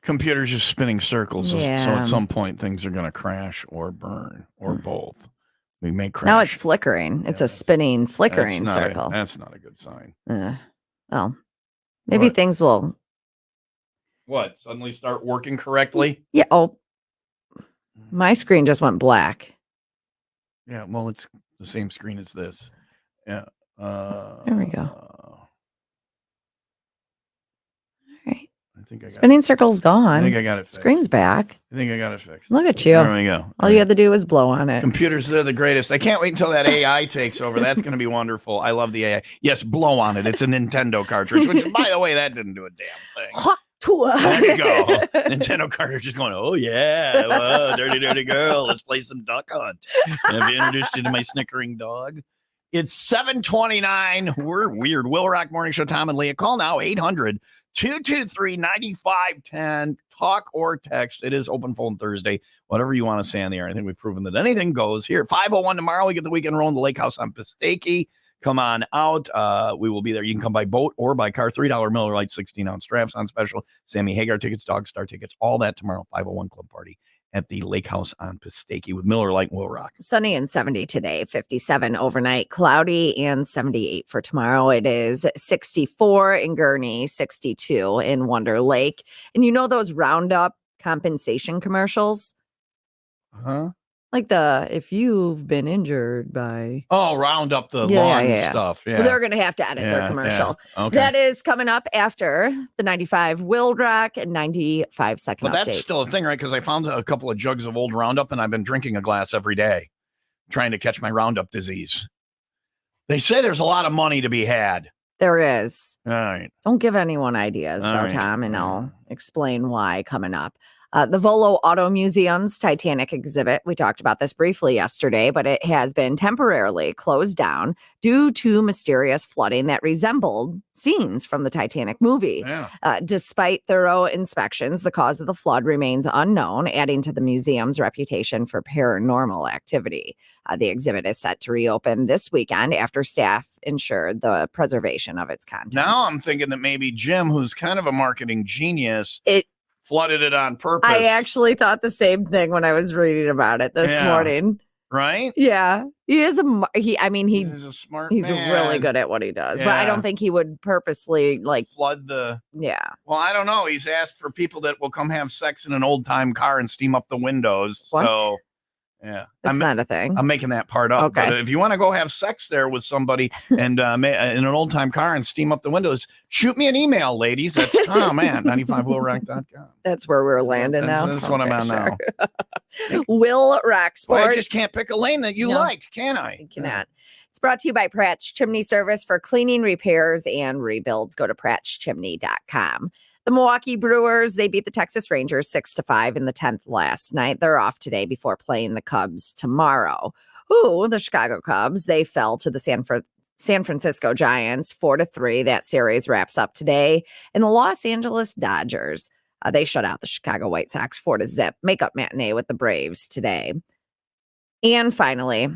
Computer's just spinning circles. So Yeah. at some point, things are going to crash or burn or both. We may crash. Now it's flickering. It's a spinning, flickering circle. That's not a good sign. Well, maybe What? things will. What? Suddenly start working correctly? Yeah. Oh, my screen just went black. Yeah. Well, it's the same screen as this. Yeah. There we go. All right. I think I got Spinning circle's gone. I think I got it fixed. Screen's back. I think I got it fixed. Look at you. There we go. All you had to do was blow on it. Computers, they're the greatest. I can't wait until that AI takes over. That's going to be wonderful. I love the AI. Yes, blow on it. It's a Nintendo cartridge, which, by the way, that didn't do a damn thing. There you go. Nintendo cartridge just going, oh, yeah. Whoa, dirty, dirty girl. Let's play some Duck Hunt. Have you introduced you to my snickering dog? It's 7:29. We're weird. Will Rock Morning Show, Tom and Leah. Call now, 800-223-9510. Talk or text. It is open phone Thursday. Whatever you want to say on the air. I think we've proven that anything goes. Here, 5:01 tomorrow. We get the weekend rolling the Lake House on Pistachey. Come on out. We will be there. You can come by boat or by car. $3 Miller Lite 16-ounce drafts on special. Sammy Hagar tickets, Dog Star tickets, all that tomorrow. 5:01 Club Party at the Lake House on Pistachey with Miller Lite and Will Rock. Sunny and 70 today, 57 overnight, cloudy and 78 for tomorrow. It is 64 in Gurnee, 62 in Wonder Lake. And you know those Roundup compensation commercials? Huh? Like if you've been injured by... Oh, round up the lawn stuff. Yeah. Well, they're going to have to edit their commercial. Yeah. Okay. That is coming up after the 95 WIIL Rock and 95 second But that's update. still a thing, right? Because I found a couple of jugs of old Roundup, and I've been drinking a glass every day, trying to catch my Roundup disease. They say there's a lot of money to be had. There is. All right. Don't give anyone ideas, All though, right. Tom, and I'll explain why coming up. The Volo Auto Museum's Titanic exhibit, we talked about this briefly yesterday, but it has been temporarily closed down due to mysterious flooding that resembled scenes from the Titanic movie. Yeah. Despite thorough inspections, the cause of the flood remains unknown, adding to the museum's reputation for paranormal activity. The exhibit is set to reopen this weekend after staff ensured the preservation of its contents. Now I'm thinking that maybe Jim, who's kind of a marketing genius, flooded it on purpose. I actually thought the same thing when I was reading about it this morning. Right? Yeah. He is he's a smart man. Really good at what he does. But I don't think he would purposely flood the... Yeah. Well, I don't know. He's asked for people that will come have sex in an old time car and steam up the windows. What? So, yeah. That's not a thing. I'm making that part up. Okay. But if you want to go have sex there with somebody and in an old time car and steam up the windows, shoot me an email, ladies. That's Tom at 95willrock.com. That's where we're landing now. That's what I'm on now. WIIL Rock Sports. Well, I just can't pick a lane that you like, can I? You cannot. It's brought to you by Pratt's Chimney Service for cleaning, repairs, and rebuilds. Go to prattschimney.com. The Milwaukee Brewers, they beat the Texas Rangers 6-5 in the 10th last night. They're off today before playing the Cubs tomorrow. The Chicago Cubs, they fell to the San Francisco Giants 4-3. That series wraps up today. And the Los Angeles Dodgers, they shut out the Chicago White Sox 4-0. Makeup matinee with the Braves today. And finally,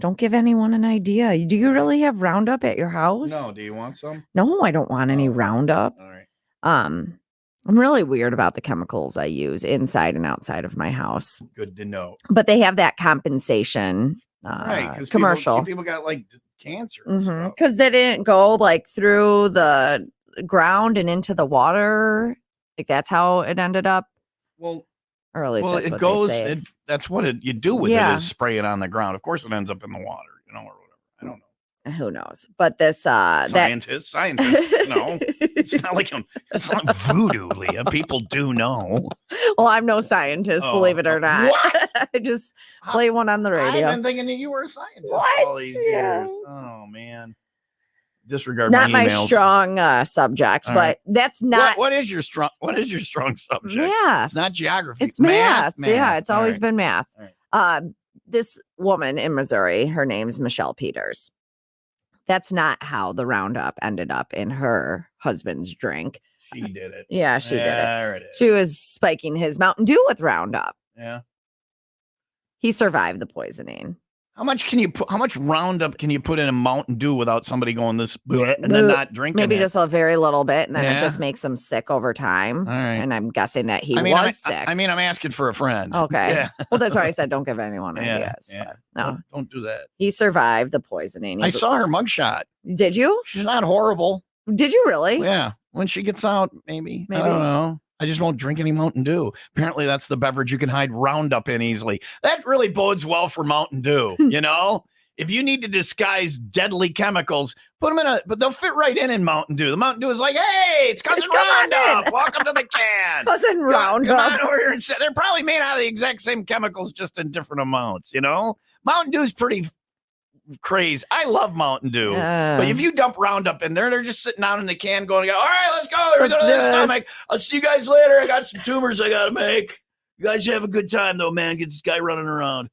don't give anyone an idea. Do you really have Roundup at your house? No. Do you want some? No, I don't want any Roundup. All right. I'm really weird about the chemicals I use inside and outside of my house. Good to know. But they have that compensation commercial. People got cancer and stuff. Because they didn't go through the ground and into the water. That's how it ended up. Well, or at least that's it what goes. they say. That's what you do with it is spray it on the ground. Of course, it ends up in the water, or whatever. I don't know. Who knows? But this scientists, no, it's not like voodoo, Leah. People do know. Well, I'm no scientist, believe it or not. What? I just play one on the radio. I've been thinking that you were a scientist all these years. Oh man, disregard not my my emails. strong subject, All but right. that's not. What is your strong subject? Math. It's not geography. It's math. Yeah, it's All always right. been math. All right. This woman in Missouri, her name's Michelle Peters. That's not how the Roundup ended up in her husband's drink. She did it. Yeah, she did it. There it is. She was spiking his Mountain Dew with Roundup. Yeah. He survived the poisoning. How much can you put? How much Roundup can you put in a Mountain Dew without somebody going this bleh, and then not drinking? Maybe it? just a very little bit, and then it Yeah. just makes them sick over time. All right. And I'm guessing that he I was sick. I'm asking for a friend. Okay. Yeah. Well, that's why I said don't give anyone ideas. Yeah. But no, Don't do that. he survived the poisoning. I saw her mugshot. Did you? She's not horrible. Did you really? Yeah. When she gets out, maybe. I Maybe. don't know. I just won't drink any Mountain Dew. Apparently, that's the beverage you can hide Roundup in easily. That really bodes well for Mountain Dew, you know? If you need to disguise deadly chemicals, put them but they'll fit right in Mountain Dew. The Mountain Dew is like, hey, it's Cousin Roundup. Welcome to the can. Cousin Roundup. Come on over here and sit. They're probably made out of the exact same chemicals, just in different amounts, you know? Mountain Dew's pretty crazy. I love Mountain Dew. But if you dump Roundup in there, they're just sitting out in the can going, all right, let's go. Here we go to the stomach. I'll see you guys later. I got some tumors I got to make. You guys have a good time, though, man. Get this guy running around.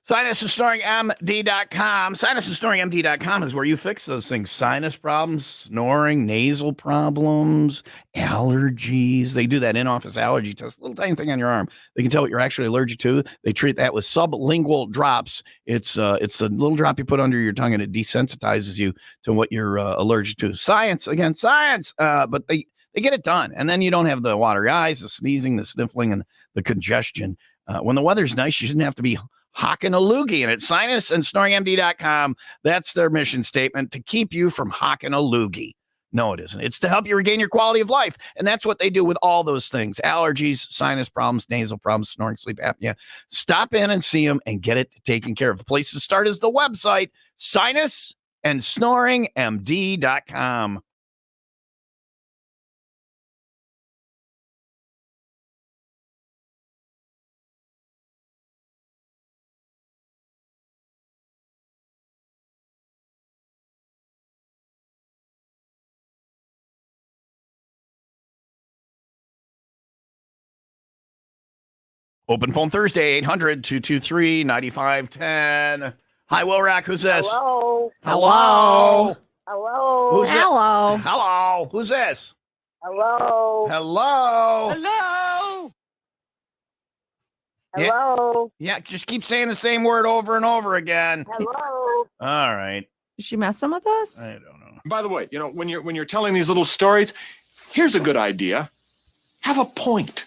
SinusandSnoringMD.com. SinusandSnoringMD.com is where you fix those things. Sinus problems, snoring, nasal problems, allergies. They do that in-office allergy test. Little tiny thing on your arm. They can tell what you're actually allergic to. They treat that with sublingual drops. It's a little drop you put under your tongue, and it desensitizes you to what you're allergic to. Science, again, science. But they get it done. And then you don't have the watery eyes, the sneezing, the sniffling, and the congestion. When the weather's nice, you shouldn't have to be hocking a loogie. And at SinusandSnoringMD.com, that's their mission statement, to keep you from hocking a loogie. No, it isn't. It's to help you regain your quality of life. And that's what they do with all those things. Allergies, sinus problems, nasal problems, snoring, sleep apnea. Stop in and see them and get it taken care of. The place to start is the website, SinusandSnoringMD.com. Open phone Thursday, 800-223-9510. Hi, Will Rock. Who's this? Hello. Hello. Hello. Who's this? Hello. Hello. Who's this? Hello. Hello. Hello. Yeah. Hello. Yeah, just keep saying the same word over and over again. Hello. All right. Is she messing with us? I don't know. By the way, when you're telling these little stories, here's a good idea. Have a point.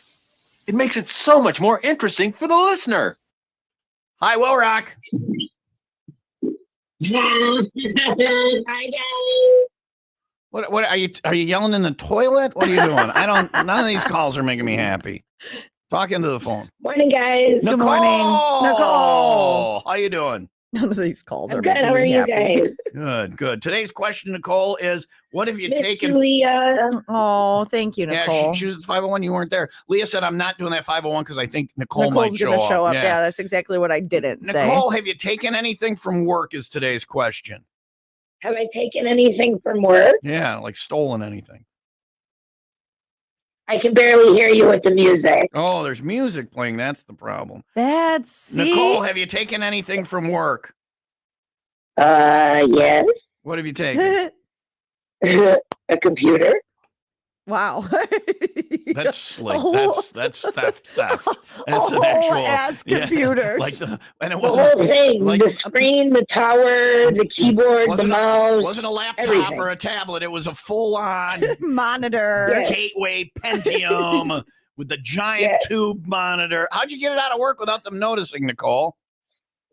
It makes it so much more interesting for the listener. Hi, Will Rock. Hi, guys. What are you? Are you yelling in the toilet? What are you doing? I don't. None of these calls are making me happy. Talk into the phone. Morning, guys. Good morning, Nicole. How you doing? None of these calls I'm are good. making How are me you happy. guys? Good, good. Today's question, Nicole, is what have you Miss taken? you, Leah. Oh, thank you, Yeah, Nicole. she was at 501. You weren't there. Leah said, I'm not doing that 501 because I think Nicole Nicole's might gonna show up. Yeah. Yeah, that's exactly what I didn't say. Nicole, have you taken anything from work? Is today's question. Have I taken anything from work? Yeah, like stolen anything. I can barely hear you with the music. Oh, there's music playing. That's the problem. That's Nicole, have you taken anything from work? Yes. What have you taken? A computer. Wow. That's like whole- that's theft. That's a an whole actual ass computer. like and it The wasn't whole thing. like- the screen, the tower, the keyboard, the wasn't mouse. wasn't a laptop everything. or a tablet. It was a full-on Monitor. Yeah. Gateway Pentium with the giant Yeah. tube monitor. How'd you get it out of work without them noticing, Nicole?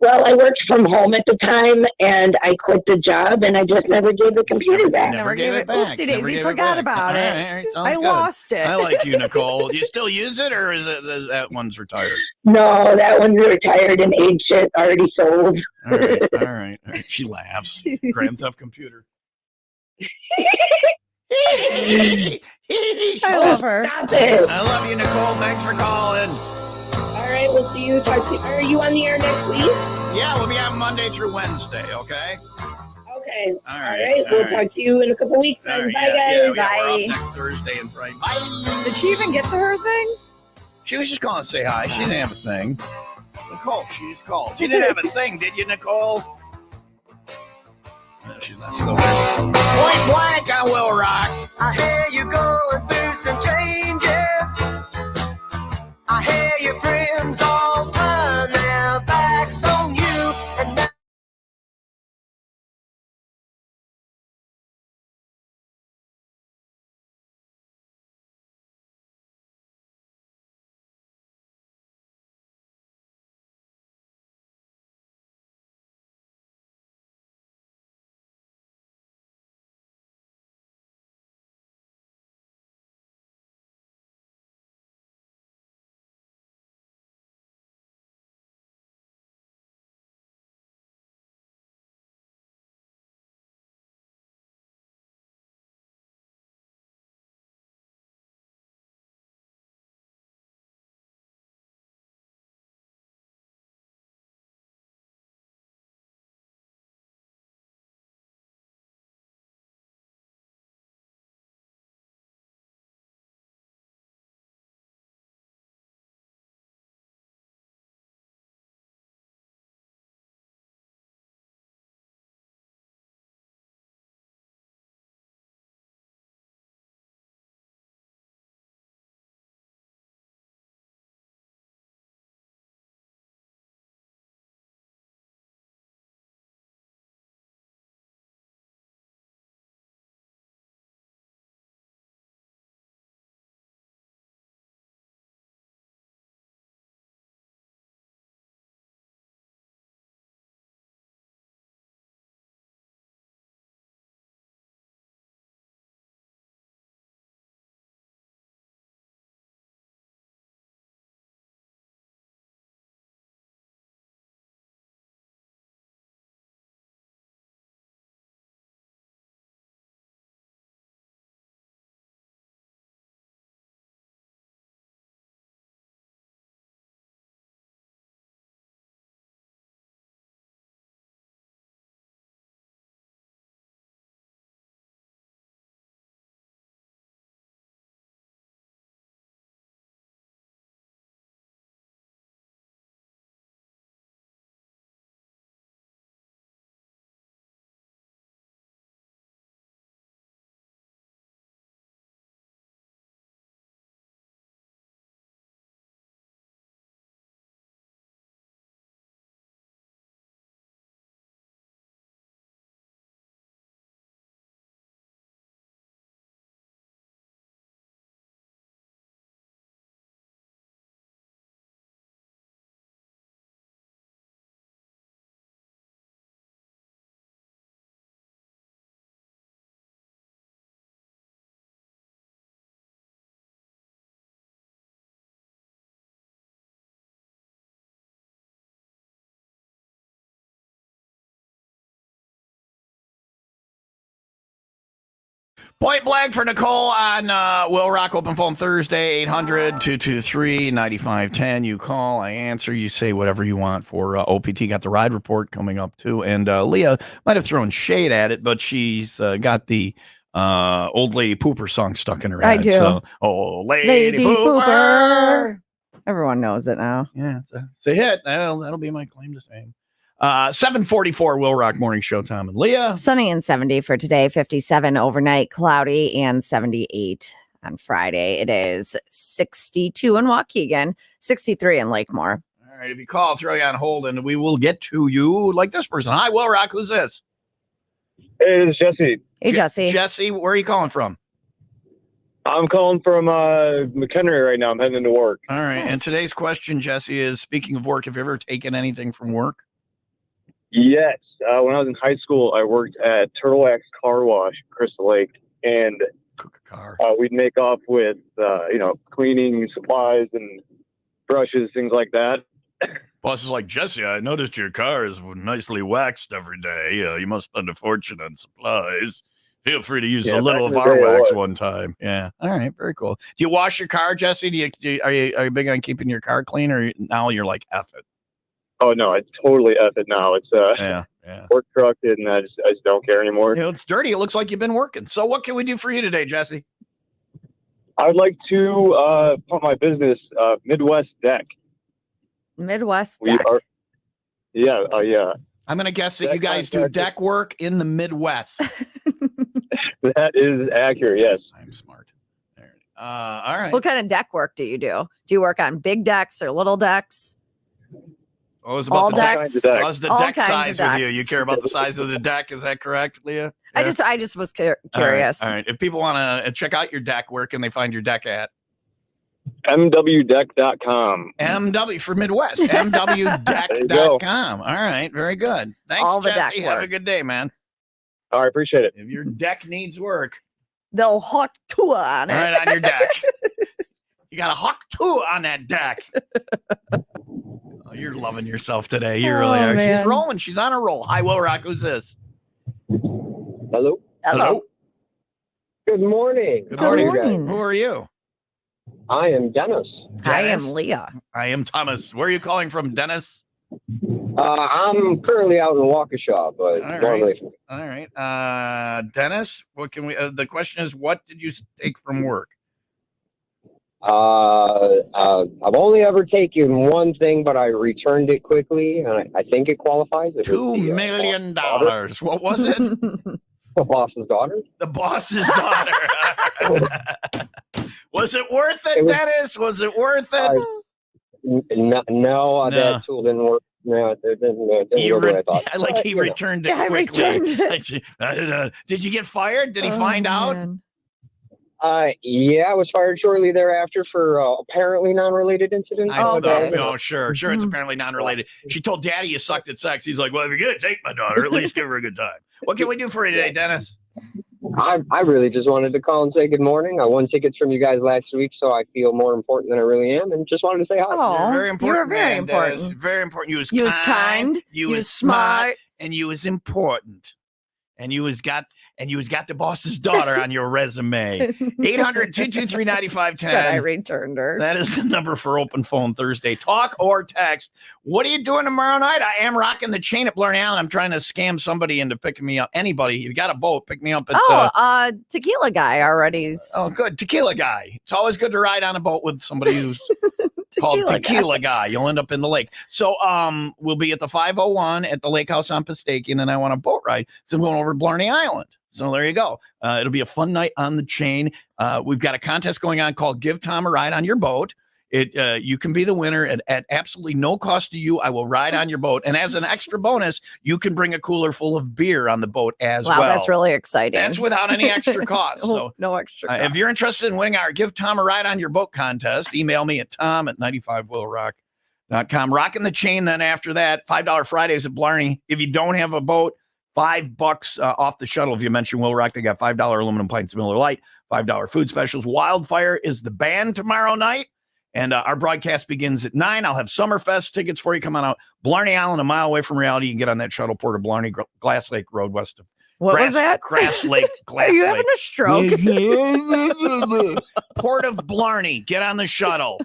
Well, I worked from home at the time, and I quit the job, and I just never gave the computer back. Never gave it. back. Oopsie Never daisy, gave forgot back. about All it. right, all right, sounds I good. lost it. I like you, Nicole. Do you still use it, or is that one's retired? No, that one's retired and ancient, already sold. All right, all right. She laughs. Grand Theft Computer. I love her. Stop it. I love you, Nicole. Thanks for calling. All right, we'll see you. Are you on the air next week? Yeah, we'll be on Monday through Wednesday, okay? Okay. All All right, right. all We'll right. talk to you in a couple weeks. All Then. right, Bye, yeah, guys. yeah, we're Bye. off next Thursday and Friday. Bye. Did she even get to her thing? She was just calling to say hi. She didn't have a thing. Nicole, she just called. She didn't have a thing, did you, Nicole? No, she's not still there. Point blank on Will Rock. I hear you going through some changes. I hear your friends all turn their backs on you. And now Point blank for Nicole on Will Rock Open Phone Thursday, 800-223-9510. You call, I answer, you say whatever you want for OPT. Got the ride report coming up, too. And Leah might have thrown shade at it, but she's got the Old Lady Pooper song stuck in her head. I do. So, oh, Lady Pooper. Everyone knows it now. Yeah, it's a hit. That'll be my claim to fame. 7:44 Will Rock Morning Show, Tom and Leah. Sunny and 70 for today, 57 overnight, cloudy and 78 on Friday. It is 62 in Waukegan, 63 in Lakemore. All right, if you call, I'll throw you on hold, and we will get to you like this person. Hi, Will Rock. Who's this? Hey, this is Jesse. Hey, Jesse. Jesse, where are you calling from? I'm calling from McHenry right now. I'm heading into work. All right, Nice. and today's question, Jesse, is speaking of work, have you ever taken anything from work? Yes. When I was in high school, I worked at Turtle Axe Car Wash, Crystal Lake, and Cook a car. we'd make off with, cleaning supplies and brushes, things like that. Boss is like, Jesse, I noticed your car is nicely waxed every day. You must spend a fortune on supplies. Feel free to use a little of back in our the day, wax it was. one time. Yeah. All right. Very cool. Do you wash your car, Jesse? Are you big on keeping your car clean, or now you're like F it? Oh, no, I totally F it now. It's Yeah. work truck, and I just don't care anymore. It's dirty. It looks like you've been working. So what can we do for you today, Jesse? I would like to put my business, Midwest Deck. Midwest We Deck. are, yeah. I'm going to guess that Deck you guys do contractor. deck work in the Midwest. That is accurate, yes. I'm smart. All right. What kind of deck work do you do? Do you work on big decks or little decks? What was all about the deck? decks? All kinds of decks. How's the All deck kinds of size with you? decks. You care about the size of the deck? Is that correct, Leah? I Yeah? just was curious. All right. If people want to check out your deck, where can they find your deck at? MWDeck.com. MW for Midwest. There you go. MWDeck.com. All right. Very good. Thanks, All the Jesse. deck Have a work. good day, man. All right, appreciate it. If your deck needs work, They'll hook tour on it. all right, on your deck. You got a hawk two on that deck. Oh, you're loving yourself today. You really Oh, are. man. She's rolling. She's on a roll. Hi, Will Rock. Who's this? Hello. Hello. Good morning. Good Good morning. morning. Who are you? I am Dennis. I Dennis? am Leah. I am Thomas. Where are you calling from, Dennis? I'm currently out in Waukesha, but All normally All right. Dennis, what can we the question is, what did you take from work? I've only ever taken one thing, but I returned it quickly, and I think it qualifies. It was $2 the, million. daughter. What was it? The boss's daughter. The boss's daughter. Was it worth it, It was- Dennis? Was it worth it? No, No. that tool didn't work. No, it didn't You go the way I thought. I like But, he you know. returned it Yeah, I quickly. returned it. Did you get fired? Did he find Oh, out? man. Yeah, I was fired shortly thereafter for apparently non-related incidents. I Oh, thought, okay. no, sure. It's Mhm. apparently non-related. She told Daddy you sucked at sex. He's like, well, if you're gonna take my daughter, at least give her a good time. What can we do for you today, Dennis? I really just wanted to call and say good morning. I won tickets from you guys last week, so I feel more important than I really am, and just wanted to say hi. Oh, You're very important. you were very man, Dennis. important. Very important. You was You was kind. kind. You You was was smart. smart. And you was important. And you was got the boss's daughter on your resume. 800-223-9510. Said I returned her. That is the number for Open Phone Thursday. Talk or text. What are you doing tomorrow night? I am rocking the chain at Blarney Island. I'm trying to scam somebody into picking me up. Anybody, you got a boat, pick me up at Tequila guy already. good. Tequila guy. It's always good to ride on a boat with somebody who's called Tequila guy. You'll end up in the lake. So we'll be at the 501 at the lake house on Pastakian, and I want a boat ride. So I'm going over to Blarney Island. So there you go. It'll be a fun night on the chain. We've got a contest going on called Give Tom a Ride on Your Boat. You can be the winner at absolutely no cost to you. I will ride on your boat. And as an extra bonus, you can bring a cooler full of beer on the boat as Wow, well. that's really exciting. That's without any extra cost. So no extra cost. if you're interested in winning our Give Tom a Ride on Your Boat contest, email me at tom@95willrock.com. Rocking the chain then after that, $5 Fridays at Blarney. If you don't have a boat, $5 off the shuttle. If you mention Will Rock, they got $5 aluminum pints of Miller Lite, $5 food specials. Wildfire is the band tomorrow night. And our broadcast begins at 9. I'll have Summerfest tickets for you. Come on out. Blarney Island, a mile away from reality. You can get on that shuttle port of Blarney, Glass Lake Road, west of What was that? Grass Lake. Are you having a stroke? Port of Blarney. Get on the shuttle.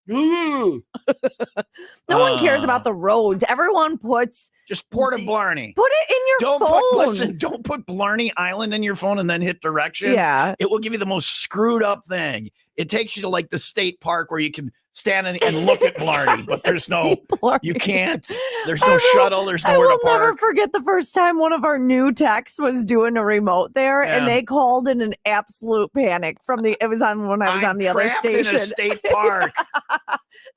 No one cares about the roads. Everyone puts Just Port of Blarney. put it in your phone. Don't put Blarney Island in your phone and then hit directions. Yeah. It will give you the most screwed up thing. It takes you to like the state park where you can stand and look at Blarney, but there's no, you can't, there's no shuttle, there's nowhere to park. I will never forget the first time one of our new techs was doing a remote there, and they called in an absolute panic it was on when I was on the other station. In a state park.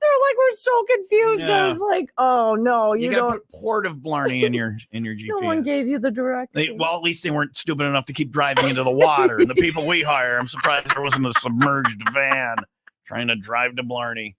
They're like, we're so confused. Yeah. I was like, oh no, you gotta put Port of Blarney in your GPS. No one gave you the directions. Well, at least they weren't stupid enough to keep driving into the water. And the people we hire, I'm surprised there wasn't a submerged van trying to drive to Blarney.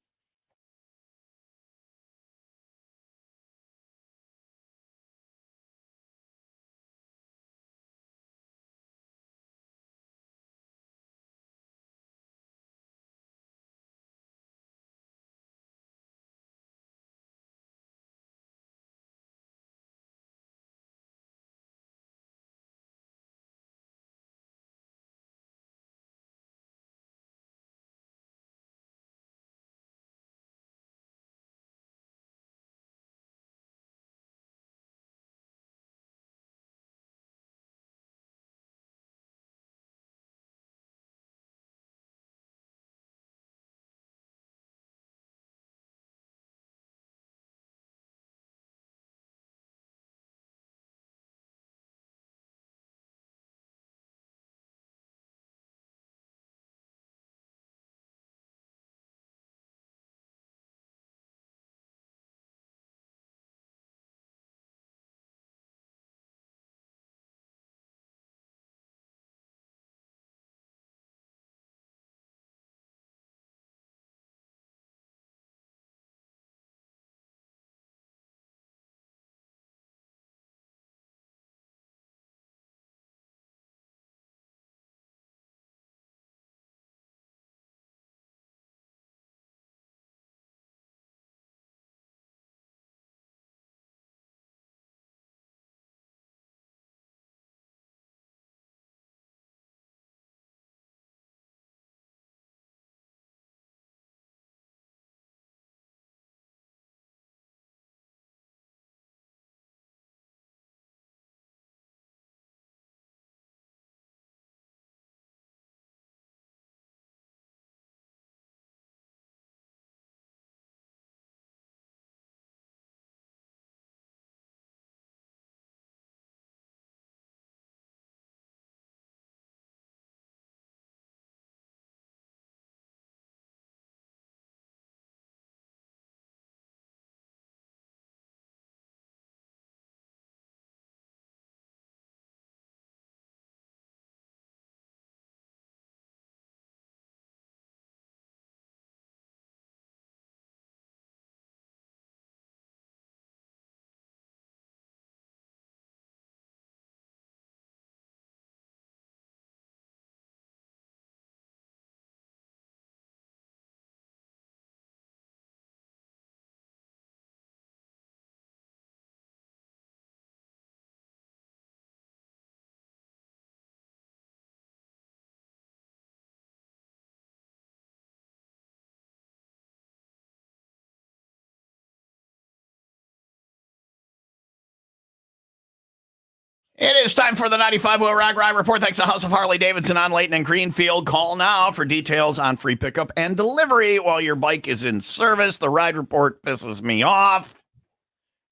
It is time for the 95 Wheel Rock Ride Report. Thanks to House of Harley Davidson on Layton and Greenfield. Call now for details on free pickup and delivery while your bike is in service. The ride report pisses me off.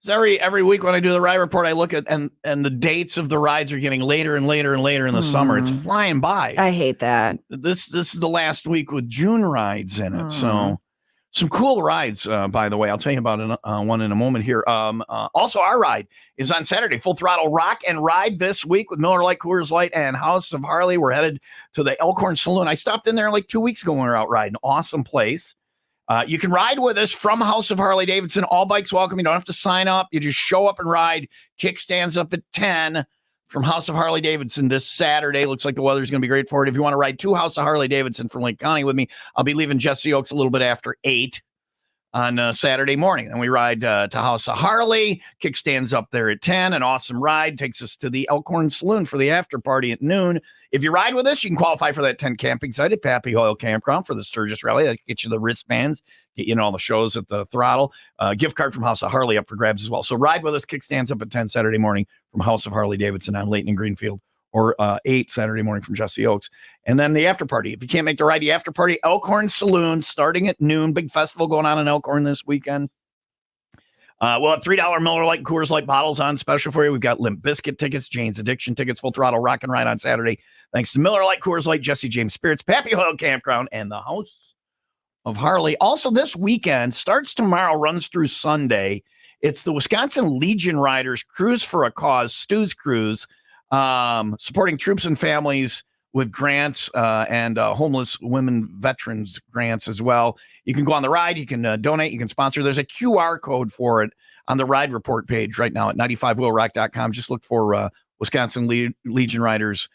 Every week when I do the ride report, I look at and the dates of the rides are getting later and later and later in the summer. It's flying by. I hate that. This is the last week with June rides in it. So some cool rides, by the way. I'll tell you about one in a moment here. Also, our ride is on Saturday. Full throttle rock and ride this week with Miller Lite, Coors Light, and House of Harley. We're headed to the Elkhorn Saloon. I stopped in there like 2 weeks ago when we were out riding. Awesome place. You can ride with us from House of Harley Davidson. All bikes welcome. You don't have to sign up. You just show up and ride. Kickstands up at 10 from House of Harley Davidson this Saturday. Looks like the weather's going to be great for it. If you want to ride to House of Harley Davidson from Lake County with me, I'll be leaving Jesse Oaks a little bit after 8. on Saturday morning. And we ride to House of Harley. Kickstand's up there at 10. An awesome ride takes us to the Elkhorn Saloon for the after party at noon. If you ride with us, you can qualify for that 10 camping site at Pappy Hoyle Campground for the Sturgis Rally. That get you the wristbands, get you in all the shows at the Throttle. Gift card from House of Harley up for grabs as well. So ride with us. Kickstand's up at 10 Saturday morning from House of Harley Davidson on Layton and Greenfield, or 8 Saturday morning from Jesse Oaks. And then the after party. If you can't make the ride, the after party, Elkhorn Saloon, starting at noon. Big festival going on in Elkhorn this weekend. We'll have $3 Miller Lite and Coors Light bottles on special for you. We've got Limp Bizkit tickets, Jane's Addiction tickets, Full Throttle Rock and Ride on Saturday. Thanks to Miller Lite, Coors Light, Jesse James Spirits, Pappy Hoyle Campground, and the House of Harley. Also this weekend, starts tomorrow, runs through Sunday. It's the Wisconsin Legion Riders Cruise for a Cause, Stu's Cruise, supporting troops and families with grants and homeless women veterans grants as well. You can go on the ride. You can donate. You can sponsor. There's a QR code for it on the ride report page right now at 95wheelrock.com. Just look for Wisconsin Legion Riders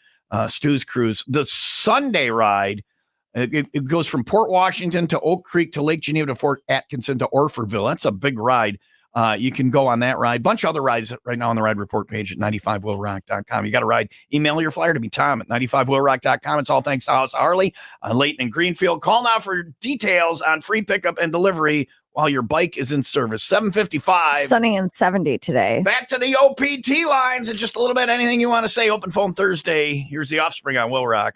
Stu's Cruise. The Sunday ride, it goes from Port Washington to Oak Creek to Lake Geneva to Fort Atkinson to Orfordville. That's a big ride. You can go on that ride. Bunch of other rides right now on the ride report page at 95wheelrock.com. You got a ride. Email your flyer to me, Tom, at 95wheelrock.com. It's all thanks to House of Harley on Layton and Greenfield. Call now for details on free pickup and delivery while your bike is in service. 7:55. Sunny and 70 today. Back to the OPT lines in just a little bit. Anything you want to say? Open phone Thursday. Here's the Offspring on Will Rock.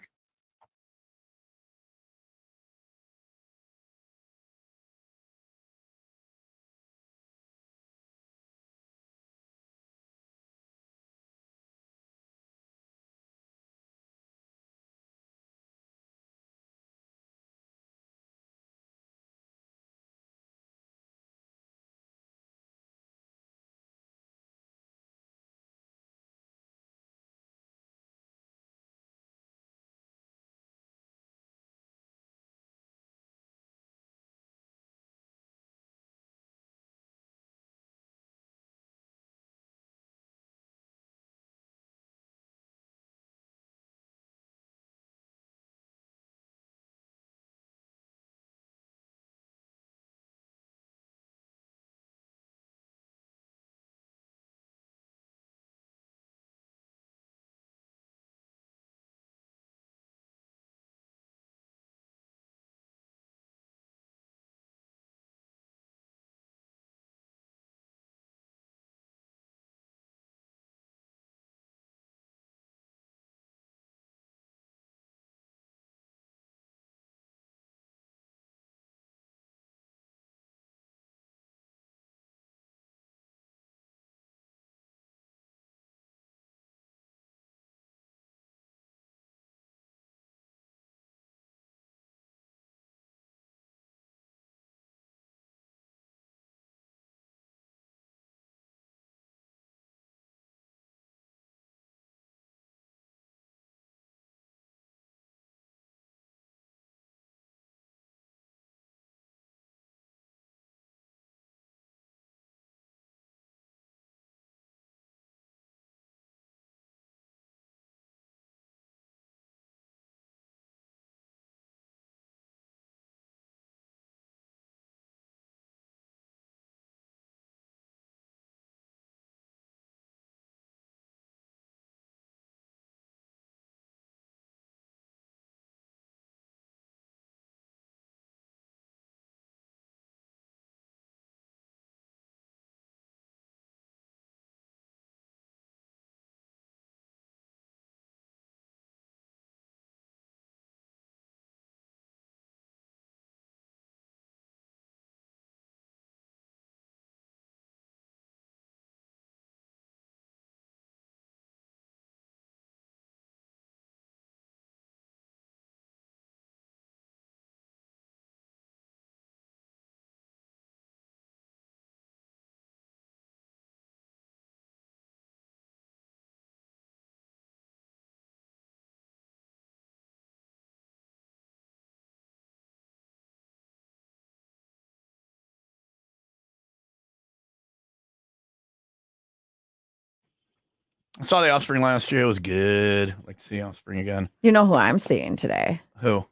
I saw the Offspring last year. It was good. I'd like to see Offspring again. You know who I'm seeing today? Who?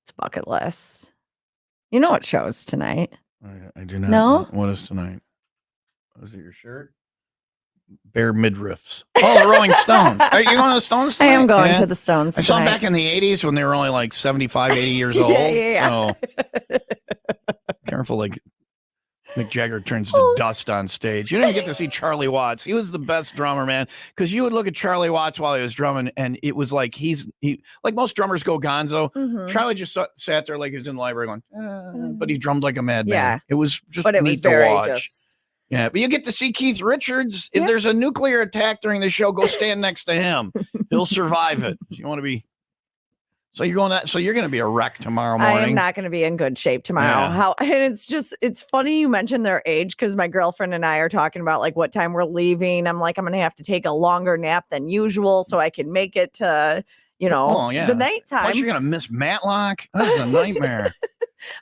It's Bucket List. You know what shows tonight? I do not. No? What is tonight? Was it your shirt? Bare midriffs. Oh, the Rolling Stones. Are you going to the Stones I tonight? am going Yeah. to the Stones I saw them tonight. back in the 80s when they were only like 75, 80 years old. Yeah. So careful, like Mick Jagger turns to dust on stage. You didn't get to see Charlie Watts. He was the best drummer, man, because you would look at Charlie Watts while he was drumming, and it was like he like most drummers go gonzo. Mhm. Charlie just sat there like he was in the library going, but he drummed like a madman. Yeah. It was just But it neat was to very watch. just. Yeah, but you get to see Keith Richards. If Yeah. there's a nuclear attack during the show, go stand next to him. He'll survive it. You want to be. So you're going. So you're going to be a wreck tomorrow morning. I am not going to be in good shape tomorrow. Yeah. And it's funny you mentioned their age because my girlfriend and I are talking about like what time we're leaving. I'm like, I'm going to have to take a longer nap than usual so I can make it to, the nighttime. Plus, you're going to miss Matlock. That's a nightmare.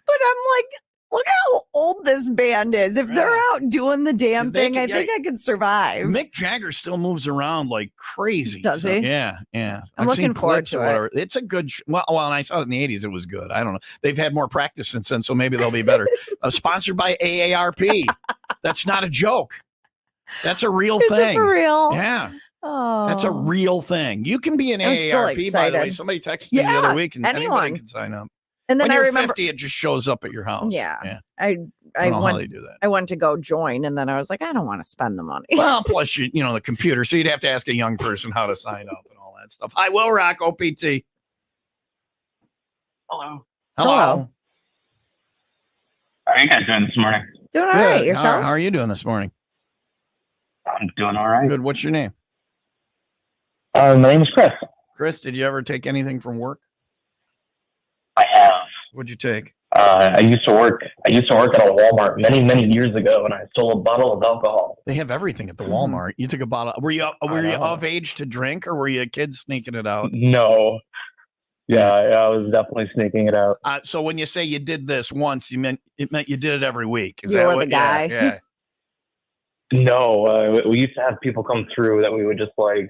But I'm like, look how old this band is. If they're out doing the damn thing, I think I could survive. Mick Jagger still moves around like crazy. Does he? Yeah. I'm looking seen forward clips to or whatever. It's a good. Well, and I saw it in the 80s. It was good. I don't know. They've had more practice since then, so maybe they'll be better. Sponsored by AARP. That's not a joke. That's a real Is thing. it for real? Yeah. Oh, That's a real thing. You can be an I'm so AARP, by the way. excited. Somebody texted me the other week, and anybody anyone. can sign up. And then when I you're remember 50, it just shows up at your house. Yeah. I don't know how they do that. I went to go join, and then I was like, I don't want to spend the money. Well, plus the computer, so you'd have to ask a young person how to sign up and all that stuff. Hi, Will Rock, OPT. Hello. Hello. Hello. How are you guys doing this morning? Doing all Good. right. Yourself? How are you doing this morning? I'm doing all right. Good. What's your name? My name is Chris. Chris, did you ever take anything from work? I have. What'd you take? I used to work at a Walmart many years ago, and I stole a bottle of alcohol. They have everything at the Walmart. You took a bottle. Were you of age to drink, or were you a kid sneaking it out? No. Yeah, I was definitely sneaking it out. So when you say you did this once, it meant you did it every week. Is You that were what? the guy. Yeah. No, we used to have people come through that we would just like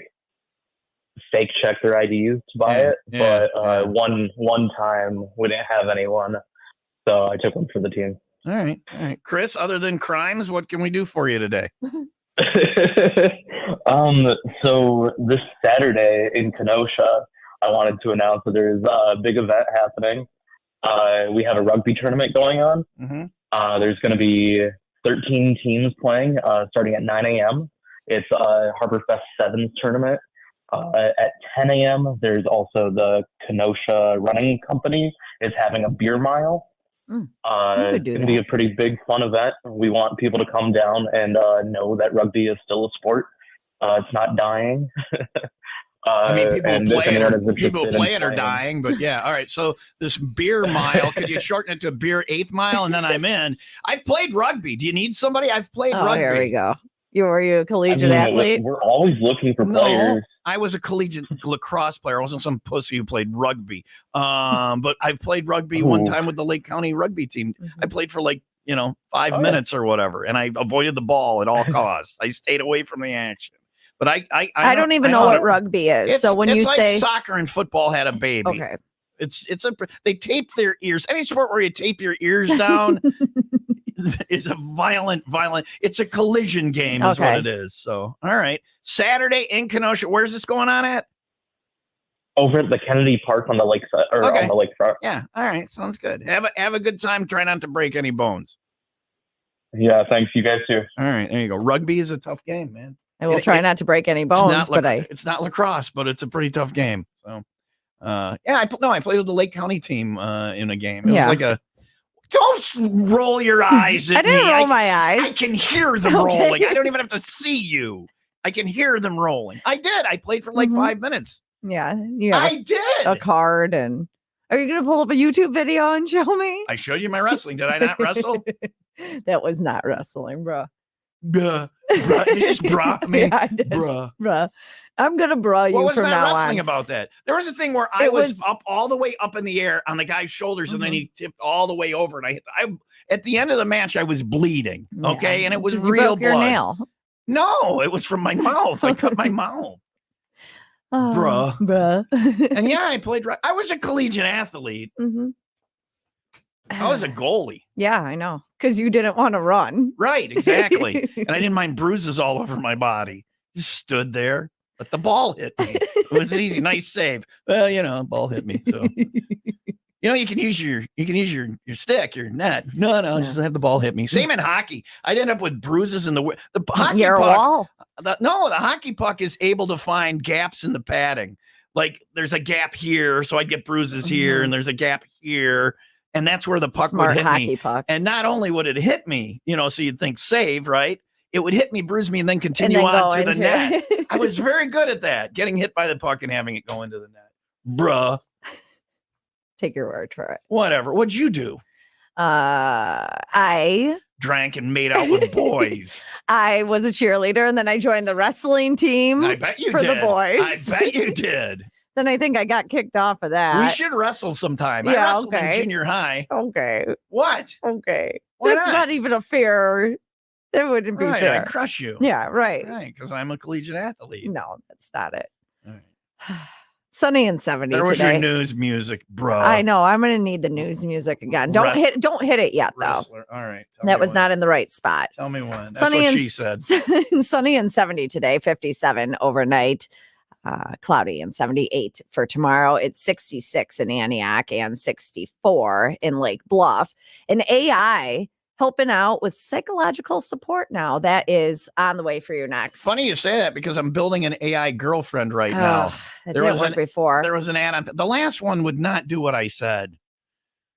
fake check their IDs to buy it. But one time we didn't have anyone, so I took one for the team. All right. Chris, other than crimes, what can we do for you today? So this Saturday in Kenosha, I wanted to announce that there's a big event happening. We have a rugby tournament going on. Mm-hmm. There's going to be 13 teams playing starting at 9 a.m. It's Harborfest Sevens tournament. At 10 a.m., there's also the Kenosha Running Company is having a beer mile. It's going to be a pretty big, fun event. We want people to come down and know that rugby is still a sport. It's not dying. I mean, people who play it are dying, but yeah. All right. So this beer mile, could you shorten it to beer 8th mile? And then I'm in. I've played rugby. Do you need somebody? I've played rugby. Here we go. Were you a collegiate athlete? We're always looking for players. I was a collegiate lacrosse player. I wasn't some pussy who played rugby. But I played rugby one time with the Lake County rugby team. I played for 5 minutes or whatever, and I avoided the ball at all costs. I stayed away from the action. But I don't even know what rugby is. So when you say soccer and football had a baby, okay, they tape their ears. Any sport where you tape your ears down is a violent. It's a collision game, is what it is. So all right, Saturday in Kenosha. Where's this going on at? Over at the Kennedy Park on the lakeside or on the lakefront. Yeah, all right, sounds good. Have a good time. Try not to break any bones. Yeah, thanks. You guys too. All right, there you go. Rugby is a tough game, man. I will try not to break any bones, it's not lacrosse, but it's a pretty tough game. So, I played with the Lake County team in a game. It was like a. Don't roll your eyes at me. I didn't roll my eyes. I can hear them rolling. I don't even have to see you. I can hear them rolling. I did. I played for 5 minutes. Yeah, I did. A card and. Are you going to pull up a YouTube video and show me? I showed you my wrestling. Did I not wrestle? That was not wrestling, bro. Bruh. Did you just bruh me? Yeah, I did. Bruh. I'm going to bruh you from now on. What was wrestling about that? There was a thing where I was up all the way up in the air on the guy's shoulders, and then he tipped all the way over. And I at the end of the match, I was bleeding. Okay. And it was real blood. Your nail. No, it was from my mouth. I cut my mouth. Bruh. And yeah, I played. I was a collegiate athlete. I was a goalie. Yeah, I know. Because you didn't want to run. Right, exactly. And I didn't mind bruises all over my body. Just stood there, but the ball hit me. It was easy, nice save. Well, ball hit me. So you can use your stick, your net. No, just have the ball hit me. Same in hockey. I'd end up with bruises in the hockey Your puck. wall. The hockey puck is able to find gaps in the padding. Like there's a gap here, so I'd get bruises here, and there's a gap here. And that's where the puck Smart would hit hockey me. puck. And not only would it hit me, so you'd think save, right? It would hit me, bruise me, and then continue on to the net. I was very good at that, getting hit by the puck and having it go into the net. Bruh. Take your word for it. Whatever. What'd you do? I drank and made out with boys. I was a cheerleader, and then I joined the wrestling team. I bet you for did. the boys. I bet you did. Then I think I got kicked off of that. We should wrestle sometime. I Yeah, wrestled in junior high. Okay. What? Okay. Why That's not even a fair. It wouldn't be Right, fair. I'd crush you. Yeah, right. Right, because I'm a collegiate athlete. No, that's not it. All right. Sunny and 70 There was today. your news music, bro. I know. I'm going to need the news music again. Don't hit it yet, though. Wrestler. All right. That was not in the right spot. Tell me when. That's Sunny what and, she said. Sunny and 70 today, 57 overnight. Cloudy and 78 for tomorrow. It's 66 in Antioch and 64 in Lake Bluff. And AI helping out with psychological support now. That is on the way for you next. Funny you say that because I'm building an AI girlfriend right now. That didn't work before. There was an ad on the last one would not do what I said.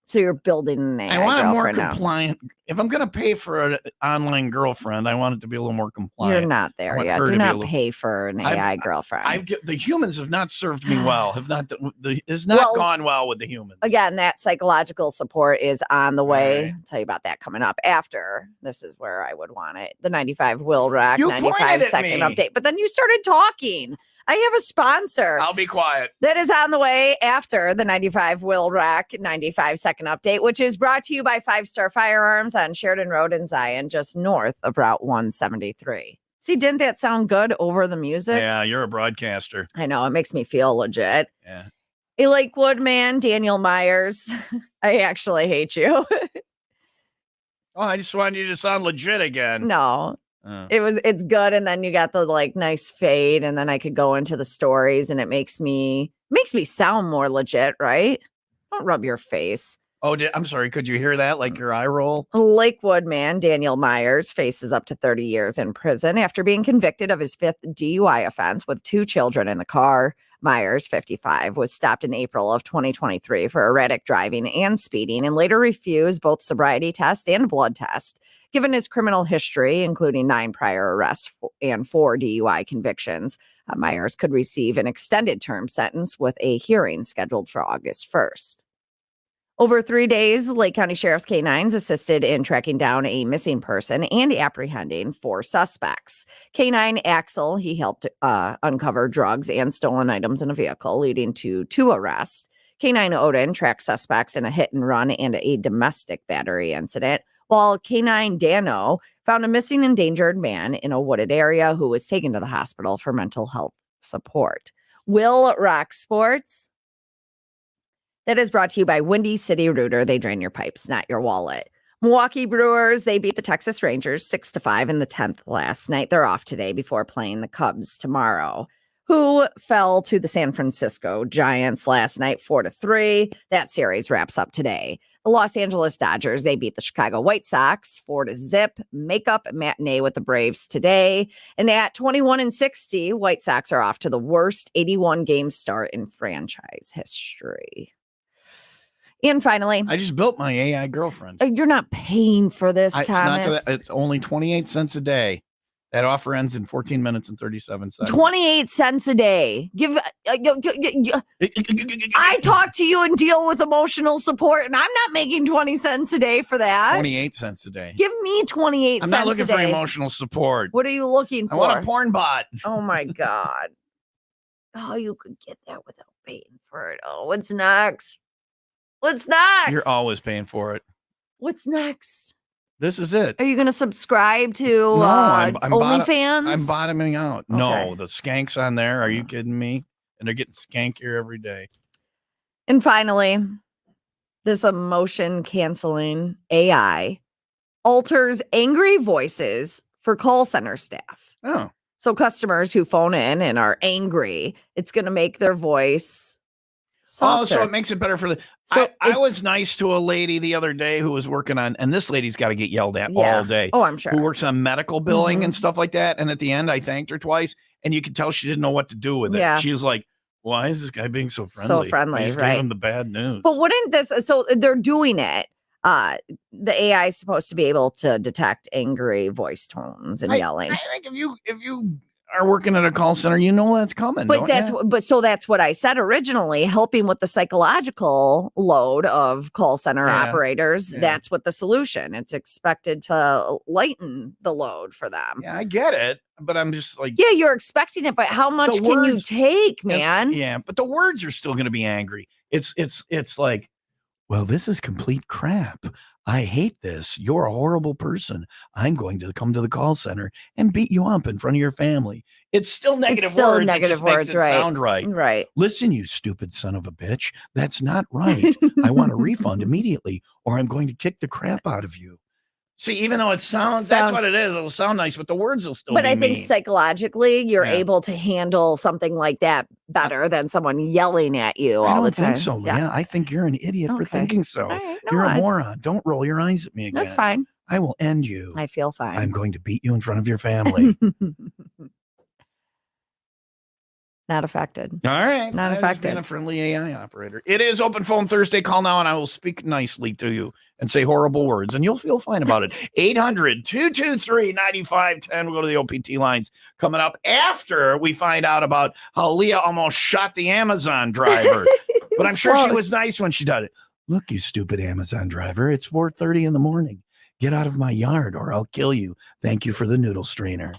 So you're building an AI I want a more girlfriend compliant. If I'm going to pay for an online girlfriend, I want it to be a little more compliant. You're not there yet. Do not pay for an AI girlfriend. The humans have not served me well. Have not gone well with the humans. Again, that psychological support is on the way. Right. I'll tell you about that coming up after. This is where I would want it. The 95 WIIL Rack, You 95 pointed at second me. update. But then you started talking. I have a sponsor. I'll be quiet. That is on the way after the 95 WIIL Rack 95 second update, which is brought to you by 5-Star Firearms on Sheridan Road in Zion, just north of Route 173. See, didn't that sound good over the music? Yeah, you're a broadcaster. I know. It makes me feel legit. Yeah. A Lakewood man, Daniel Myers. I actually hate you. Oh, I just wanted you to sound legit again. No. It's good, and then you got the nice fade, and then I could go into the stories, and it makes me sound more legit, right? Don't rub your face. Oh, I'm sorry. Could you hear that? Like your eye roll? Lakewood man Daniel Myers faces up to 30 years in prison after being convicted of his 5th DUI offense with 2 children in the car. Myers, 55, was stopped in April of 2023 for erratic driving and speeding and later refused both sobriety test and blood test. Given his criminal history, including 9 prior arrests and 4 DUI convictions, Myers could receive an extended term sentence with a hearing scheduled for August 1st. Over 3 days, Lake County Sheriff's K-9s assisted in tracking down a missing person and apprehending 4 suspects. K-9 Axel, he helped uncover drugs and stolen items in a vehicle, leading to 2 arrests. K-9 Odin tracked suspects in a hit and run and a domestic battery incident, while K-9 Dano found a missing endangered man in a wooded area who was taken to the hospital for mental health support. WIIL Rock Sports. That is brought to you by Windy City Rooter. They drain your pipes, not your wallet. Milwaukee Brewers, they beat the Texas Rangers 6-5 in the 10th last night. They're off today before playing the Cubs tomorrow, who fell to the San Francisco Giants last night 4-3. That series wraps up today. The Los Angeles Dodgers, they beat the Chicago White Sox 4-0. Makeup matinee with the Braves today. And at 21-60, White Sox are off to the worst 81-game start in franchise history. And finally, I just built my AI girlfriend. You're not paying for this, Thomas. It's only 28 cents a day. That offer ends in 14 minutes and 37 seconds. 28 cents a day. I talk to you and deal with emotional support, and I'm not making 20 cents a day for that. 28 cents a day. Give me 28 I'm cents a day. not looking for emotional support. What are you looking for? I want a porn bot. Oh, my God. Oh, you could get that without paying for it. Oh, what's next? What's next? You're always paying for it. What's next? This is it. Are you going to subscribe to No, I'm OnlyFans? I'm bottoming out. Okay. No, the skanks on there. Are you kidding me? And they're getting skankier every day. And finally, This emotion canceling AI alters angry voices for call center staff. Oh. So customers who phone in and are angry, it's going to make their voice softer. Oh, so it makes it better for the. So I was nice to a lady the other day who was working on, and this lady's got to get yelled at Yeah. all day. Oh, I'm sure. Who works on medical billing and stuff like that. And at the end, I thanked her twice, and you could tell she didn't know what to do with it. Yeah. She was like, "Why is this guy being so friendly? So friendly, I just right. gave him the bad news." But wouldn't this? So they're doing it. The AI is supposed to be able to detect angry voice tones and yelling. I think if you are working at a call center, you know that's coming. But that's what I said originally, helping with the psychological load of call center operators. Yeah. That's what the solution. It's expected to lighten the load for them. Yeah, I get it, but I'm just like, Yeah, you're expecting it, but how much can you take, man? Yeah, but the words are still going to be angry. It's like, well, this is complete crap. I hate this. You're a horrible person. I'm going to come to the call center and beat you up in front of your family. It's still negative It's still words. negative it just makes words, it right? sound right. Right. Listen, you stupid son of a bitch. That's not right. I want a refund immediately, or I'm going to kick the crap out of you. See, even though it sounds that's what it is. It'll sound nice, but the words will still. But be I think mean. psychologically, you're able to handle something like that better than someone yelling at you all the time. I don't think so, Leah. I think you're an idiot for thinking so. Right, no, you're a moron. Don't roll your eyes at me again. That's fine. I will end you. I feel fine. I'm going to beat you in front of your family. Not affected. All right. Not affected. Been a friendly AI operator. It is Open Phone Thursday. Call now and I will speak nicely to you and say horrible words, and you'll feel fine about it. 800-223-9510. We'll go to the OPT lines coming up after we find out about how Leah almost shot the Amazon driver. But I'm sure she was nice when she did it. Look, you stupid Amazon driver. It's 4:30 in the morning. Get out of my yard or I'll kill you. Thank you for the noodle strainer.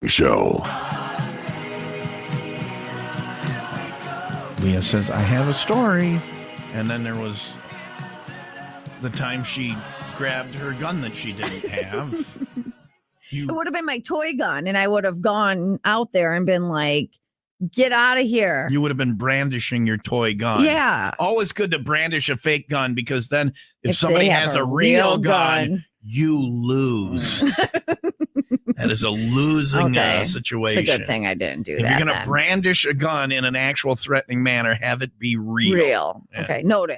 Show. Leah says, I have a story. And then there was the time she grabbed her gun that she didn't have. It would have been my toy gun, and I would have gone out there and been like, get out of here. You would have been brandishing your toy gun. Yeah. Always good to brandish a fake gun, because then if somebody has a real gun, you lose. That is a losing Okay. situation. It's a good thing I didn't do If that. you're going to then. brandish a gun in an actual threatening manner, have it be real. Real. Yeah. Okay, noted.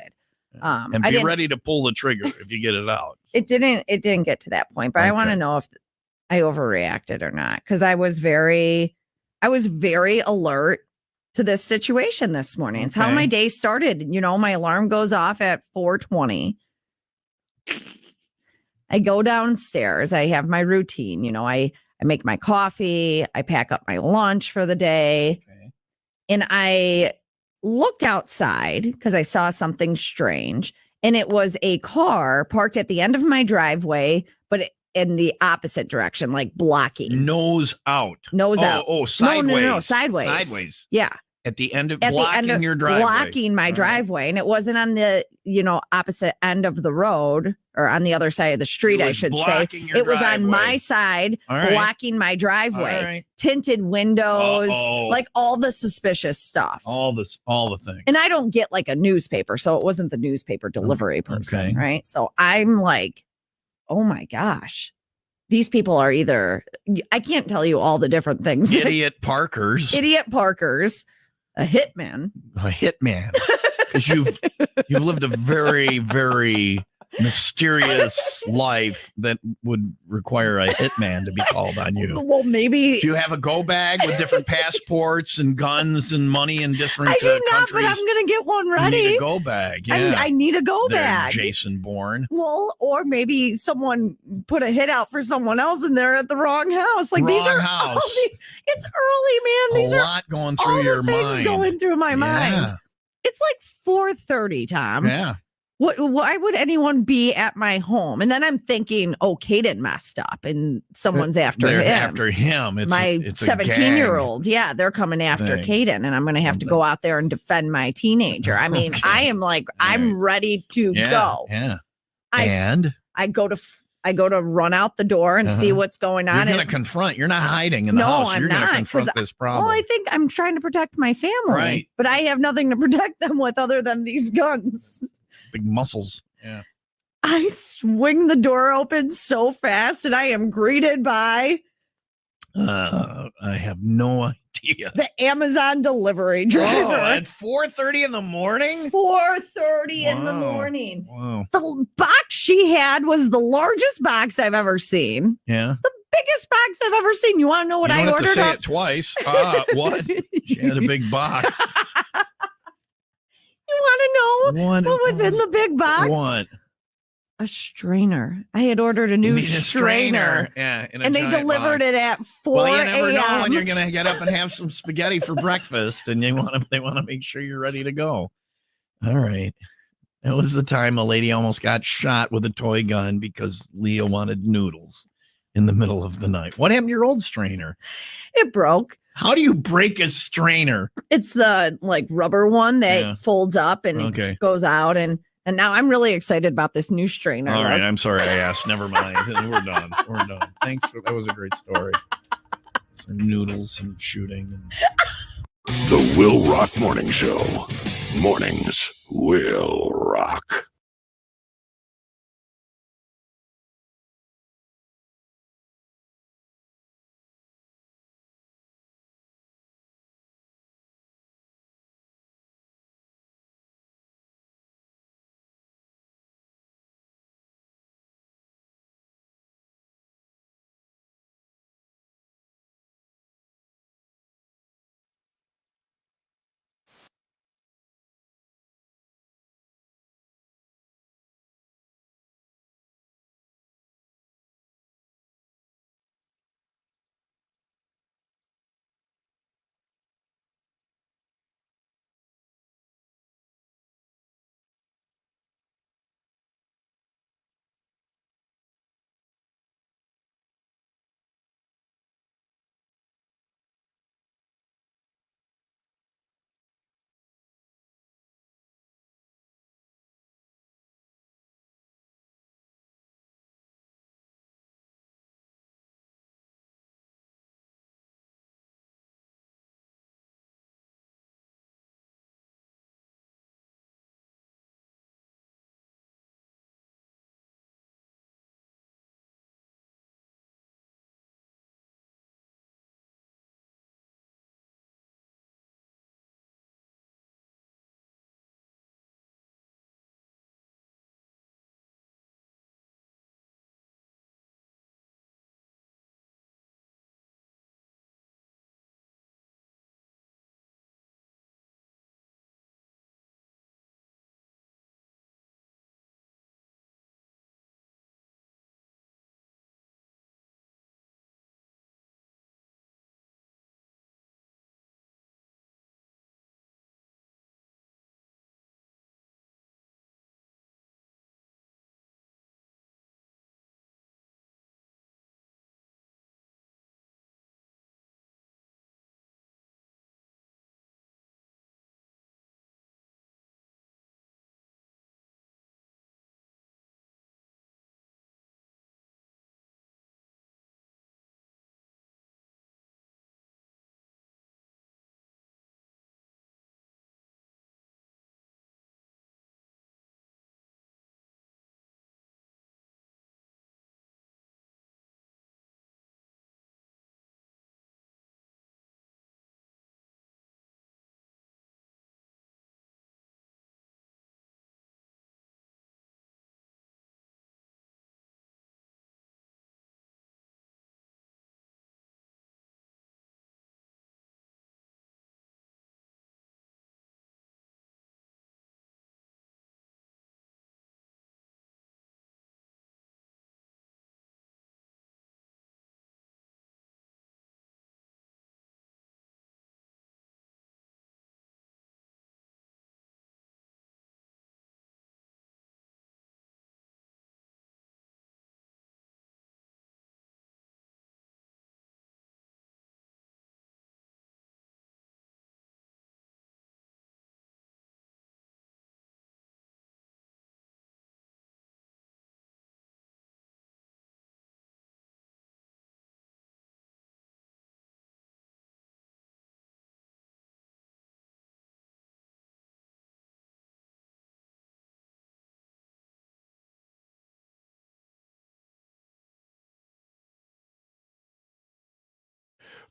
And I be didn't- ready to pull the trigger if you get it out. It didn't get to that point, but I want to Okay. know if I overreacted or not, because I was very alert to this situation this morning. It's how Okay. my day started. You know, my alarm goes off at 4:20. I go downstairs. I have my routine. You know, I make my coffee. I pack up my lunch for the day. Okay. And I looked outside because I saw something strange. And it was a car parked at the end of my driveway, but in the opposite direction, like blocking. Nose out. Nose out. Oh, sideways. No, sideways. Sideways. Yeah. At the end of At blocking the end of your driveway. blocking my All right. driveway. And it wasn't on the, opposite end of the road or on the other side of the street, It I was should say. blocking your It was on my driveway. side, All right. blocking my driveway. All right. Tinted windows, Uh-oh. like all the suspicious stuff. All the things. And I don't get like a newspaper, so it wasn't the newspaper delivery person, okay. right? So I'm like, oh my gosh, these people are I can't tell you all the different things. Idiot Parkers. Idiot Parkers, a hitman. A hitman. Because you've lived a very, very mysterious life that would require a hitman to be called on you. Well, maybe. Do you have a go bag with different passports and guns and money in different I do not, countries? but I'm going to get one You ready. need a go bag. Yeah. I need a go There, bag. Jason Bourne. Well, or maybe someone put a hit out for someone else and they're at the wrong house. Like these Wrong are house. it's early, man. These a are lot going all through your the things mind. going through my mind. Yeah. It's like 4:30, Tom. Yeah. Why would anyone be at my home? And then I'm thinking, oh, Kaden messed up and someone's after They're him. After him. It's my a 17-year-old. Yeah, they're coming after thing. Kaden, and I'm going to have to go out there and defend my teenager. I mean, Okay. I am like, I'm ready to go. Yeah. I go to run out the door and see what's going on. You're going to confront. You're not hiding in the No, house. I'm You're going to not, confront 'cause this problem. Well, I think I'm trying to protect my family, Right. but I have nothing to protect them with other than these guns. Big muscles. Yeah. I swing the door open so fast, and I am greeted by I have no idea. the Amazon delivery driver. At 4:30 in the morning? 4:30 in the Wow. morning. Wow. The box she had was the largest box I've ever seen. Yeah. Biggest box I've ever seen. You want to know what you don't I have ordered? to say off- it twice. What? She had a big box. You want to know what was in the big box? What? A strainer. I had ordered a new You need a strainer. Yeah. in a And they giant delivered box. it at 4 Well, you never know when you're a.m. going to get up and have some spaghetti for breakfast, and they want to make sure you're ready to go. All right. That was the time a lady almost got shot with a toy gun because Leah wanted noodles in the middle of the night. What happened to your old strainer? It broke. How do you break a strainer? It's the like rubber one that Yeah. folds up and Okay. it goes out. And now I'm really excited about this new strainer. All right. I'm sorry I asked. Never mind. We're done. We're done. Thanks. That was a great story. Some noodles and shooting. The Will Rock Morning Show. Mornings will rock.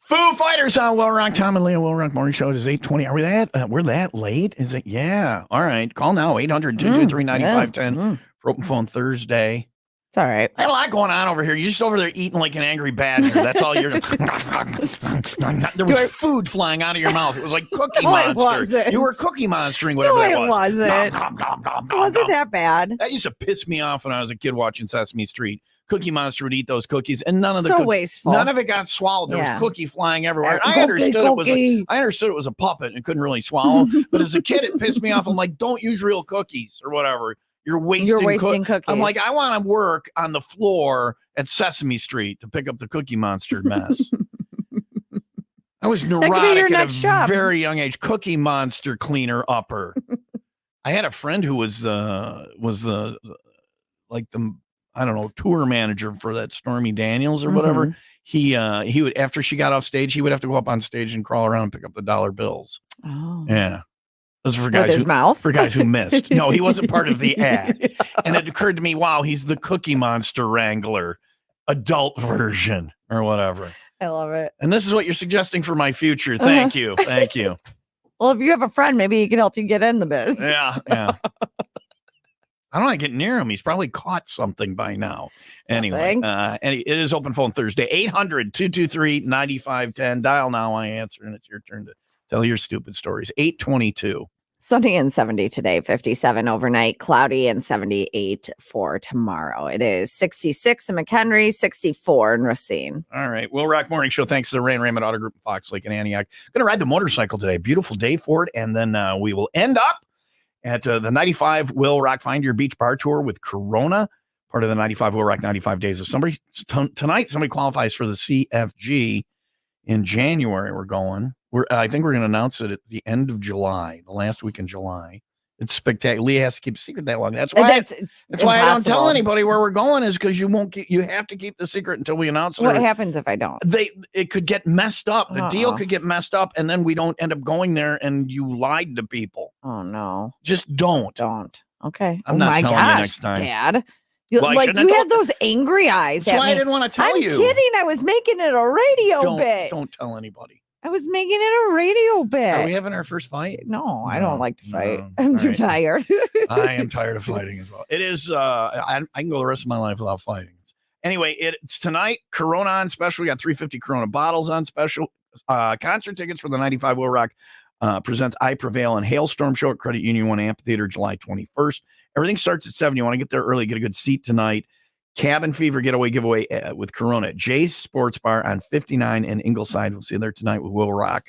Foo Fighters on Will Rock. Tom and Leo Will Rock Morning Show. It is 8:20. Are we that? We're that late? Is it? Yeah. All right. Call now. 800-223-9510 for Open Phone Thursday. It's all right. I had a lot going on over here. You're just over there eating like an angry badger. That's all you're doing. There was food flying out of your mouth. It was like Cookie Monster. It wasn't. You were Cookie Monstering whatever that was. It wasn't. It wasn't that bad. That used to piss me off when I was a kid watching Sesame Street. Cookie Monster would eat those cookies, and none of the wasteful. None of it got swallowed. There was cookie flying everywhere. I understood it was a puppet and couldn't really swallow. But as a kid, it pissed me off. I'm like, don't use real cookies or whatever. You're wasting cookies. I'm like, I want to work on the floor at Sesame Street to pick up the Cookie Monster mess. I was neurotic at a very young age. Cookie Monster cleaner upper. I had a friend who was the I don't know, tour manager for that Stormy Daniels or whatever. He would, after she got off stage, he would have to go up on stage and crawl around and pick up the dollar bills. Oh, yeah. This is for guys for guys who missed. No, he wasn't part of the act. Yeah. And it occurred to me, wow, he's the Cookie Monster Wrangler, adult version or whatever. I love it. And this is what you're suggesting for my future. Thank you. Thank you. Well, if you have a friend, maybe he can help you get in the biz. Yeah. I don't want to get near him. He's probably caught something by now. Anyway, and it is Open Phone Thursday. 800-223-9510. Dial now. I answer, and it's your turn to tell your stupid stories. 8:22. Sunny and 70 today, 57 overnight, cloudy and 78 for tomorrow. It is 66 in McHenry, 64 in Racine. All right. Will Rock Morning Show. Thanks to the Raymond Auto Group, Fox Lake, and Antioch. Going to ride the motorcycle today. Beautiful day for it. And then we will end up at the 95 Will Rock Find Your Beach Bar Tour with Corona, part of the 95 Will Rock 95 Days of Somebody. Tonight, somebody qualifies for the CFG in January. We're going. I think we're going to announce it at the end of July, the last week in July. It's spectacular. Leah has to keep a secret that long. That's why. That's why I don't tell anybody where we're going, is because you have to keep the secret until we announce it. What happens if I don't? It could get messed up. The deal could get messed up, and then we don't end up going there, and you lied to people. Oh no! Just don't. Okay. I'm not telling you next time, Dad. You had those angry eyes. That's why I didn't want to tell you. I'm kidding. I was making it a radio bit. Don't tell anybody. I was making it a radio bit. Are we having our first fight? No, I don't like to fight. I'm too tired. I am tired of fighting as well. It is, I can go the rest of my life without fighting. Anyway, it's tonight, Corona on special. We got 350 Corona bottles on special. Concert tickets for the 95 Will Rock presents I Prevail and Hailstorm Show at Credit Union 1 Amphitheater, July 21st. Everything starts at 7. You want to get there early, get a good seat tonight. Cabin Fever Getaway giveaway with Corona at Jay's Sports Bar on 59 in Ingleside. We'll see you there tonight with Will Rock.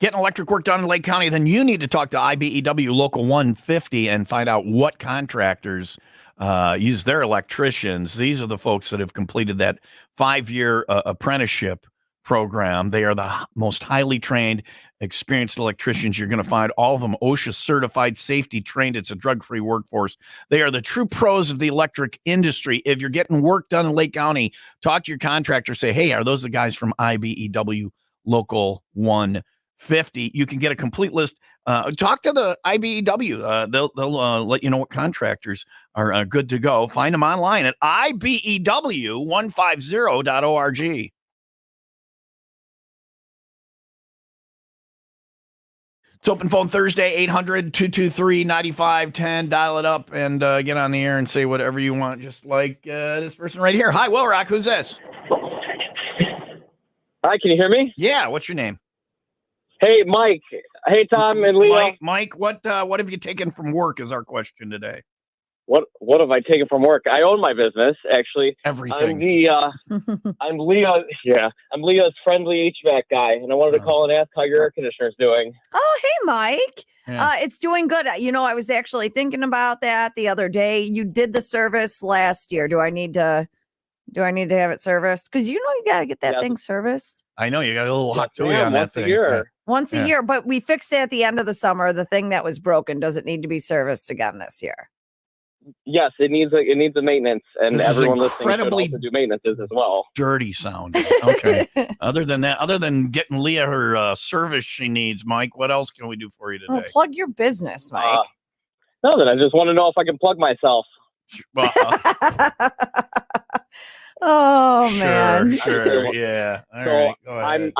getting electric work done in Lake County, then you need to talk to IBEW Local 150 and find out what contractors use their electricians. These are the folks that have completed that 5-year apprenticeship program. They are the most highly trained, experienced electricians you're going to find. All of them OSHA certified, safety trained. It's a drug-free workforce. They are the true pros of the electric industry. If you're getting work done in Lake County, talk to your contractor. Say, hey, are those the guys from IBEW Local 150? You can get a complete list. Talk to the IBEW. They'll let you know what contractors are good to go. Find them online at IBEW150.org. It's Open Phone Thursday, 800-223-9510. Dial it up and get on the air and say whatever you want, just like this person right here. Hi, Will Rock. Who's this? Hi, can you hear me? Yeah, what's your name? Hey, Mike. Hey, Tom and Leo. Mike, what have you taken from work is our question today. What have I taken from work? I own my business, actually. Everything. I'm Leo. Yeah, I'm Leo's friendly HVAC guy, and I wanted to call and ask how your air conditioner's doing. Oh, hey, Mike. Yeah. It's doing good. I was actually thinking about that the other day. You did the service last year. Do I need to have it serviced? Because you got to get that thing serviced. I know you got a little hot tooey on that thing. Once a year, but we fixed it at the end of the summer. The thing that was broken doesn't need to be serviced again this year. Yes, it needs a maintenance, and This is everyone listening should incredibly also do maintenances as well. Dirty sound. Okay. Other than getting Leah her service she needs, Mike, what else can we do for you today? Oh, plug your business, Mike. Nothing. I just want to know if I can plug myself. Oh man. Sure. Yeah. All right. Go ahead.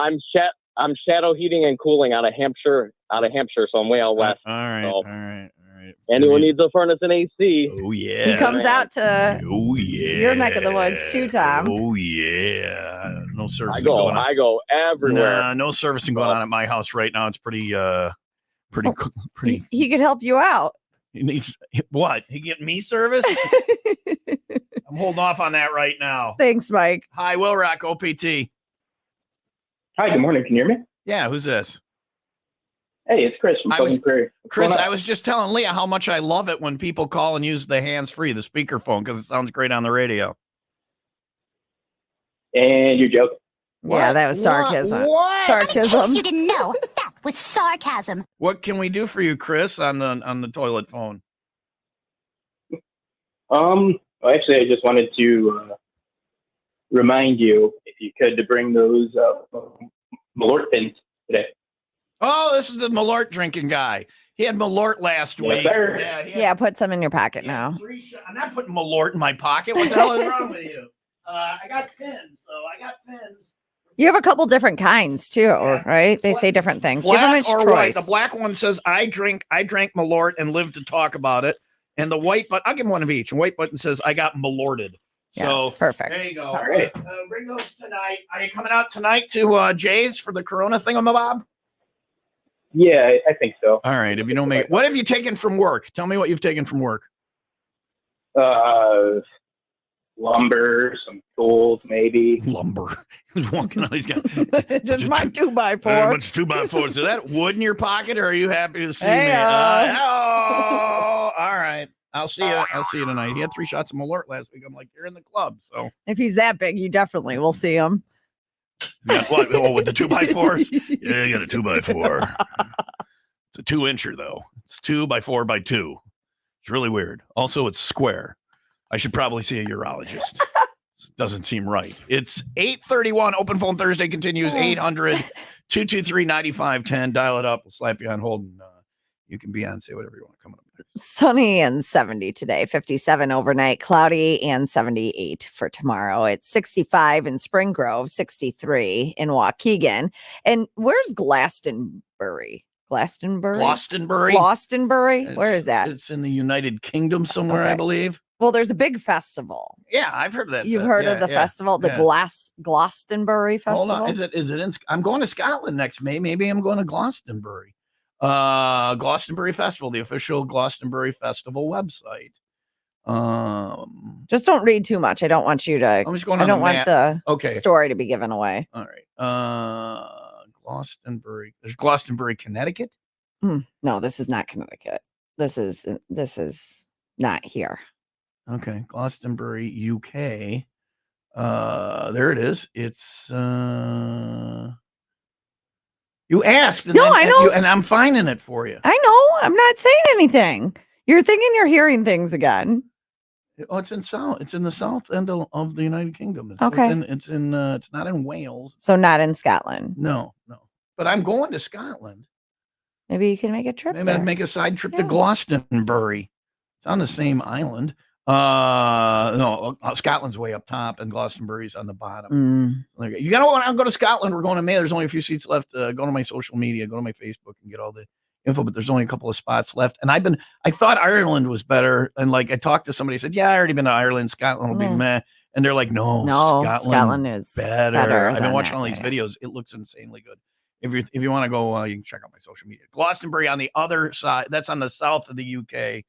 I'm shadow heating and cooling out of Hampshire, so I'm way out west. All right. So All right. anyone needs a furnace and AC. Oh yeah. He comes out to your neck of the woods too, Tom. Oh yeah. No servicing. I go everywhere. Nah, no servicing going on at my house right now. It's pretty. He could help you out. He needs what? He getting me service? I'm holding off on that right now. Thanks, Mike. Hi, Will Rock, OPT. Hi, good morning. Can you hear me? Yeah, who's this? Hey, it's Chris from Pleasant Prairie. Chris, I was just telling Leah how much I love it when people call and use the hands-free, the speakerphone, because it sounds great on the radio. And you're joking. Yeah, that was sarcasm. What? Sarcasm. In case you didn't know, that was sarcasm. What can we do for you, Chris, on the toilet phone? Well, actually, I just wanted to remind you, if you could, to bring those Malort pins today. Oh, this is the Malort drinking guy. He had Malort last week. Sir. Yeah, put some in your pocket now. I'm not putting Malort in my pocket. What the hell is wrong with you? I got pins, so I got pins. You have a couple different kinds too, right? They say different things. Give them Black each or choice. white. The black one says, I drank Malort and live to talk about it. And the white button, I'll give him one of each. And white button says, I got Malorted. So yeah, perfect. There you go. All right. Bring those tonight. Are you coming out tonight to Jay's for the Corona thingamabob? Yeah, I think so. All right. If you don't make what have you taken from work? Tell me what you've taken from work. Lumber, some tools, maybe. Lumber. He's walking out. He's got just my 2x4. It's 2x4. Is that wood in your pocket, or are you happy to see me? Hey-o. All right. I'll see you. I'll see you tonight. He had 3 shots of Malort last week. I'm like, you're in the club. So if he's that big, you definitely will see him. Yeah, what? Oh, with the 2x4s? Yeah, you got a 2x4. It's a 2-incher though. It's 2x4x2. It's really weird. Also, it's square. I should probably see a urologist. Doesn't seem right. It's 8:31. Open Phone Thursday continues. 800-223-9510. Dial it up. We'll slap you on hold, and you can be on. Say whatever you want to come up next. Sunny and 70 today. 57 overnight. Cloudy and 78 for tomorrow. It's 65 in Spring Grove. 63 in Waukegan. And where's Glastonbury? Glastonbury. Where is that? It's in the United Kingdom somewhere, Okay. I believe. Well, there's a big festival. Yeah, I've heard of that. You've heard of the festival, the Glastonbury Festival? Hold on. Is it in? I'm going to Scotland next May. Maybe I'm going to Glastonbury. Glastonbury Festival, the official Glastonbury Festival website. Just don't read too much. I don't want you to. I'm just going. I don't want the Okay. story to be given away. All right. Glastonbury. There's Glastonbury, Connecticut. No, this is not Connecticut. This is not here. Okay, Glastonbury, UK. There it is. It's you asked. And No, I know. and I'm finding it for you. I know. I'm not saying anything. You're thinking you're hearing things again. Oh, it's in the south end of the United Kingdom. Okay. It's not in Wales. So not in Scotland. No. But I'm going to Scotland. Maybe you can make a trip. Maybe there. I'd make a side trip to Glastonbury. It's on the same island. No, Scotland's way up top and Glastonbury's on the bottom. You gotta want to go to Scotland. We're going to May. There's only a few seats left. Go to my social media, go to my Facebook and get all the info, but there's only a couple of spots left. And I thought Ireland was better. And like I talked to somebody, said, yeah, I already been to Ireland. Scotland will be meh. And they're like, no, Scotland is better. I've been watching all these videos. It looks insanely good. If you want to go, you can check out my social media. Glastonbury on the other side. That's on the south of the UK.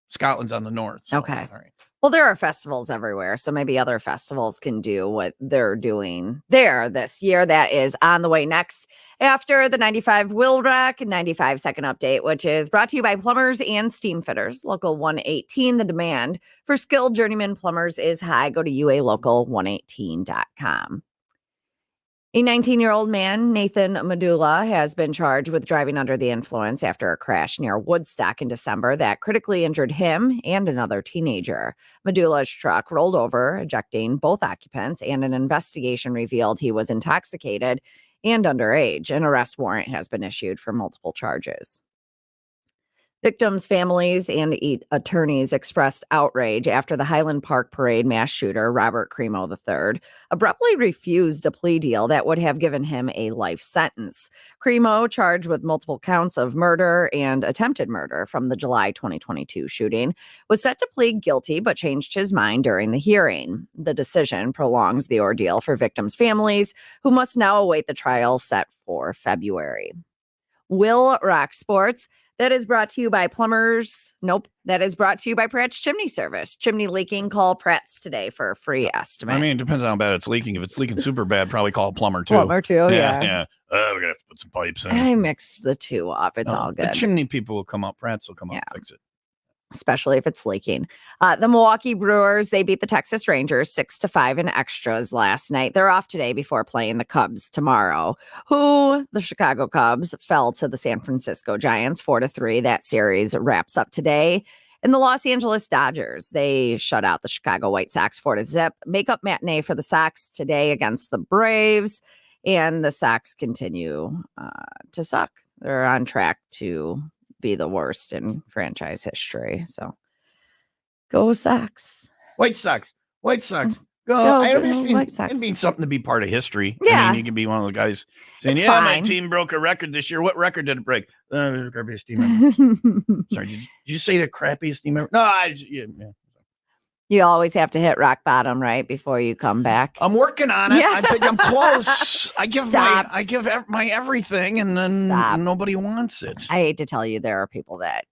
Scotland's on the north. So, okay. All right. Well, there are festivals everywhere, so maybe other festivals can do what they're doing there this year. That is on the way next after the 95 WIIL Rock and 95 second update, which is brought to you by plumbers and steam fitters. Local 118, the demand for skilled journeyman plumbers is high. Go to ualocal118.com. A 19-year-old man, Nathan Medulla, has been charged with driving under the influence after a crash near Woodstock in December that critically injured him and another teenager. Medulla's truck rolled over, ejecting both occupants, and an investigation revealed he was intoxicated and underage. An arrest warrant has been issued for multiple charges. Victims' families and attorneys expressed outrage after the Highland Park Parade mass shooter, Robert Cremo III, abruptly refused a plea deal that would have given him a life sentence. Cremo, charged with multiple counts of murder and attempted murder from the July 2022 shooting, was set to plead guilty but changed his mind during the hearing. The decision prolongs the ordeal for victims' families, who must now await the trial set for February. WIIL Rock Sports. That is brought to you by Plumbers. Nope. That is brought to you by Pratt's Chimney Service. Chimney leaking, call Pratt's today for a free estimate. I mean, it depends on how bad it's leaking. If it's leaking super bad, probably call a plumber too. Plumber too, yeah. Yeah. We're going to have to put some pipes in. I mixed the two up. It's all good. The chimney people will come up. Pratt's will come up and fix it. Especially if it's leaking. The Milwaukee Brewers, they beat the Texas Rangers 6-5 in extras last night. They're off today before playing the Cubs tomorrow, who the Chicago Cubs fell to the San Francisco Giants 4-3. That series wraps up today. And the Los Angeles Dodgers, they shut out the Chicago White Sox 4-0. Makeup matinee for the Sox today against the Braves. And the Sox continue to suck. They're on track to be the worst in franchise history. So go Sox. White Sox. Go. White Sox. It'd be something to be part of history. Yeah. I mean, you can be one of the guys saying, It's my fine. team broke a record this year. What record did it break? The crappiest team ever. Sorry, did you say the crappiest team ever? No, yeah. You always have to hit rock bottom, right, before you come back. I'm working on it. Yeah. I think I'm close. I give Stop. my everything, and then nobody wants it. I hate to tell you, there are people that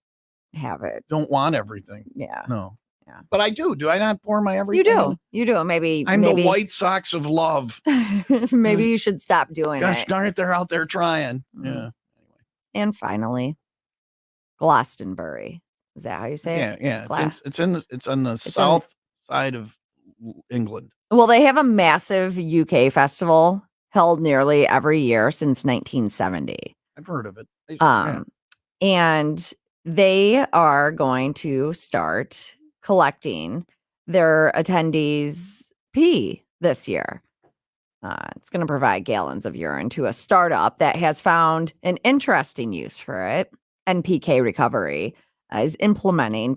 have it. Don't want everything. Yeah. No. Yeah. But I do. Do I not pour my everything? You do. Maybe I'm the White Sox of love. Maybe you should stop doing Gosh it. darn it, they're out there trying. Yeah. And finally, Glastonbury. Is that how you say it? Yeah. It's on the south side of England. Well, they have a massive UK festival held nearly every year since 1970. I've heard of it. And they are going to start collecting their attendees' pee this year. It's going to provide gallons of urine to a startup that has found an interesting use for it. NPK Recovery is implementing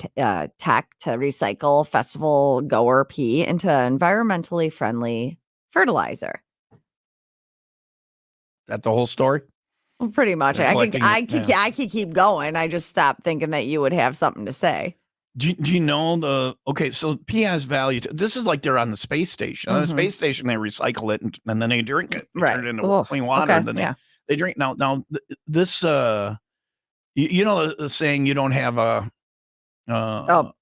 tech to recycle festival goer pee into environmentally friendly fertilizer. That the whole story? Well, pretty much. I could keep going. I just stopped thinking that you would have something to say. Do you know so pee has value. This is like they're on the space station. On the space station, they recycle it and then they drink it. They turn it into clean water. Okay. And then they drink. Now this, you know, the saying, you don't have a, well,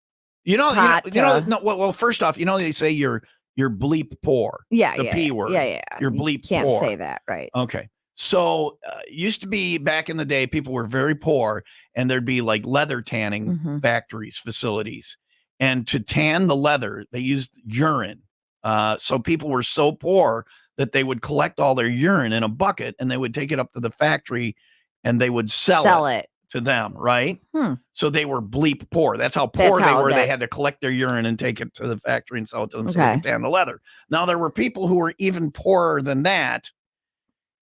first off, you know, they say you're bleep poor. Yeah. The P word. Yeah. You're bleep Can't poor. say that, right? Okay. So used to be back in the day, people were very poor, and there'd be like leather tanning factories, facilities. And to tan the leather, they used urine. So people were so poor that they would collect all their urine in a bucket, and they would take it up to the factory, and they would sell it to them, right? So they were bleep poor. That's how poor they were. They had to collect their urine and take it to the factory and sell it to them so they could tan the leather. Now, there were people who were even poorer than that,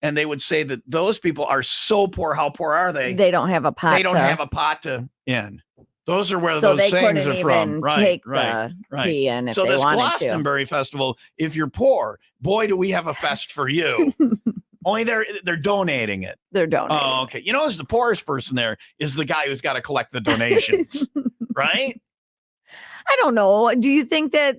and they would say that those people are so poor. How poor are they? They don't have a pot. They don't have a pot to in. Those are where those sayings are from. Right. Pee in if so they this wanted Glastonbury Festival, if you're poor, boy, do we have a fest for you. Only they're donating it. They're donating. Oh, okay. You know, as the poorest person there is the guy who's got to collect the donations, right? I don't know. Do you think that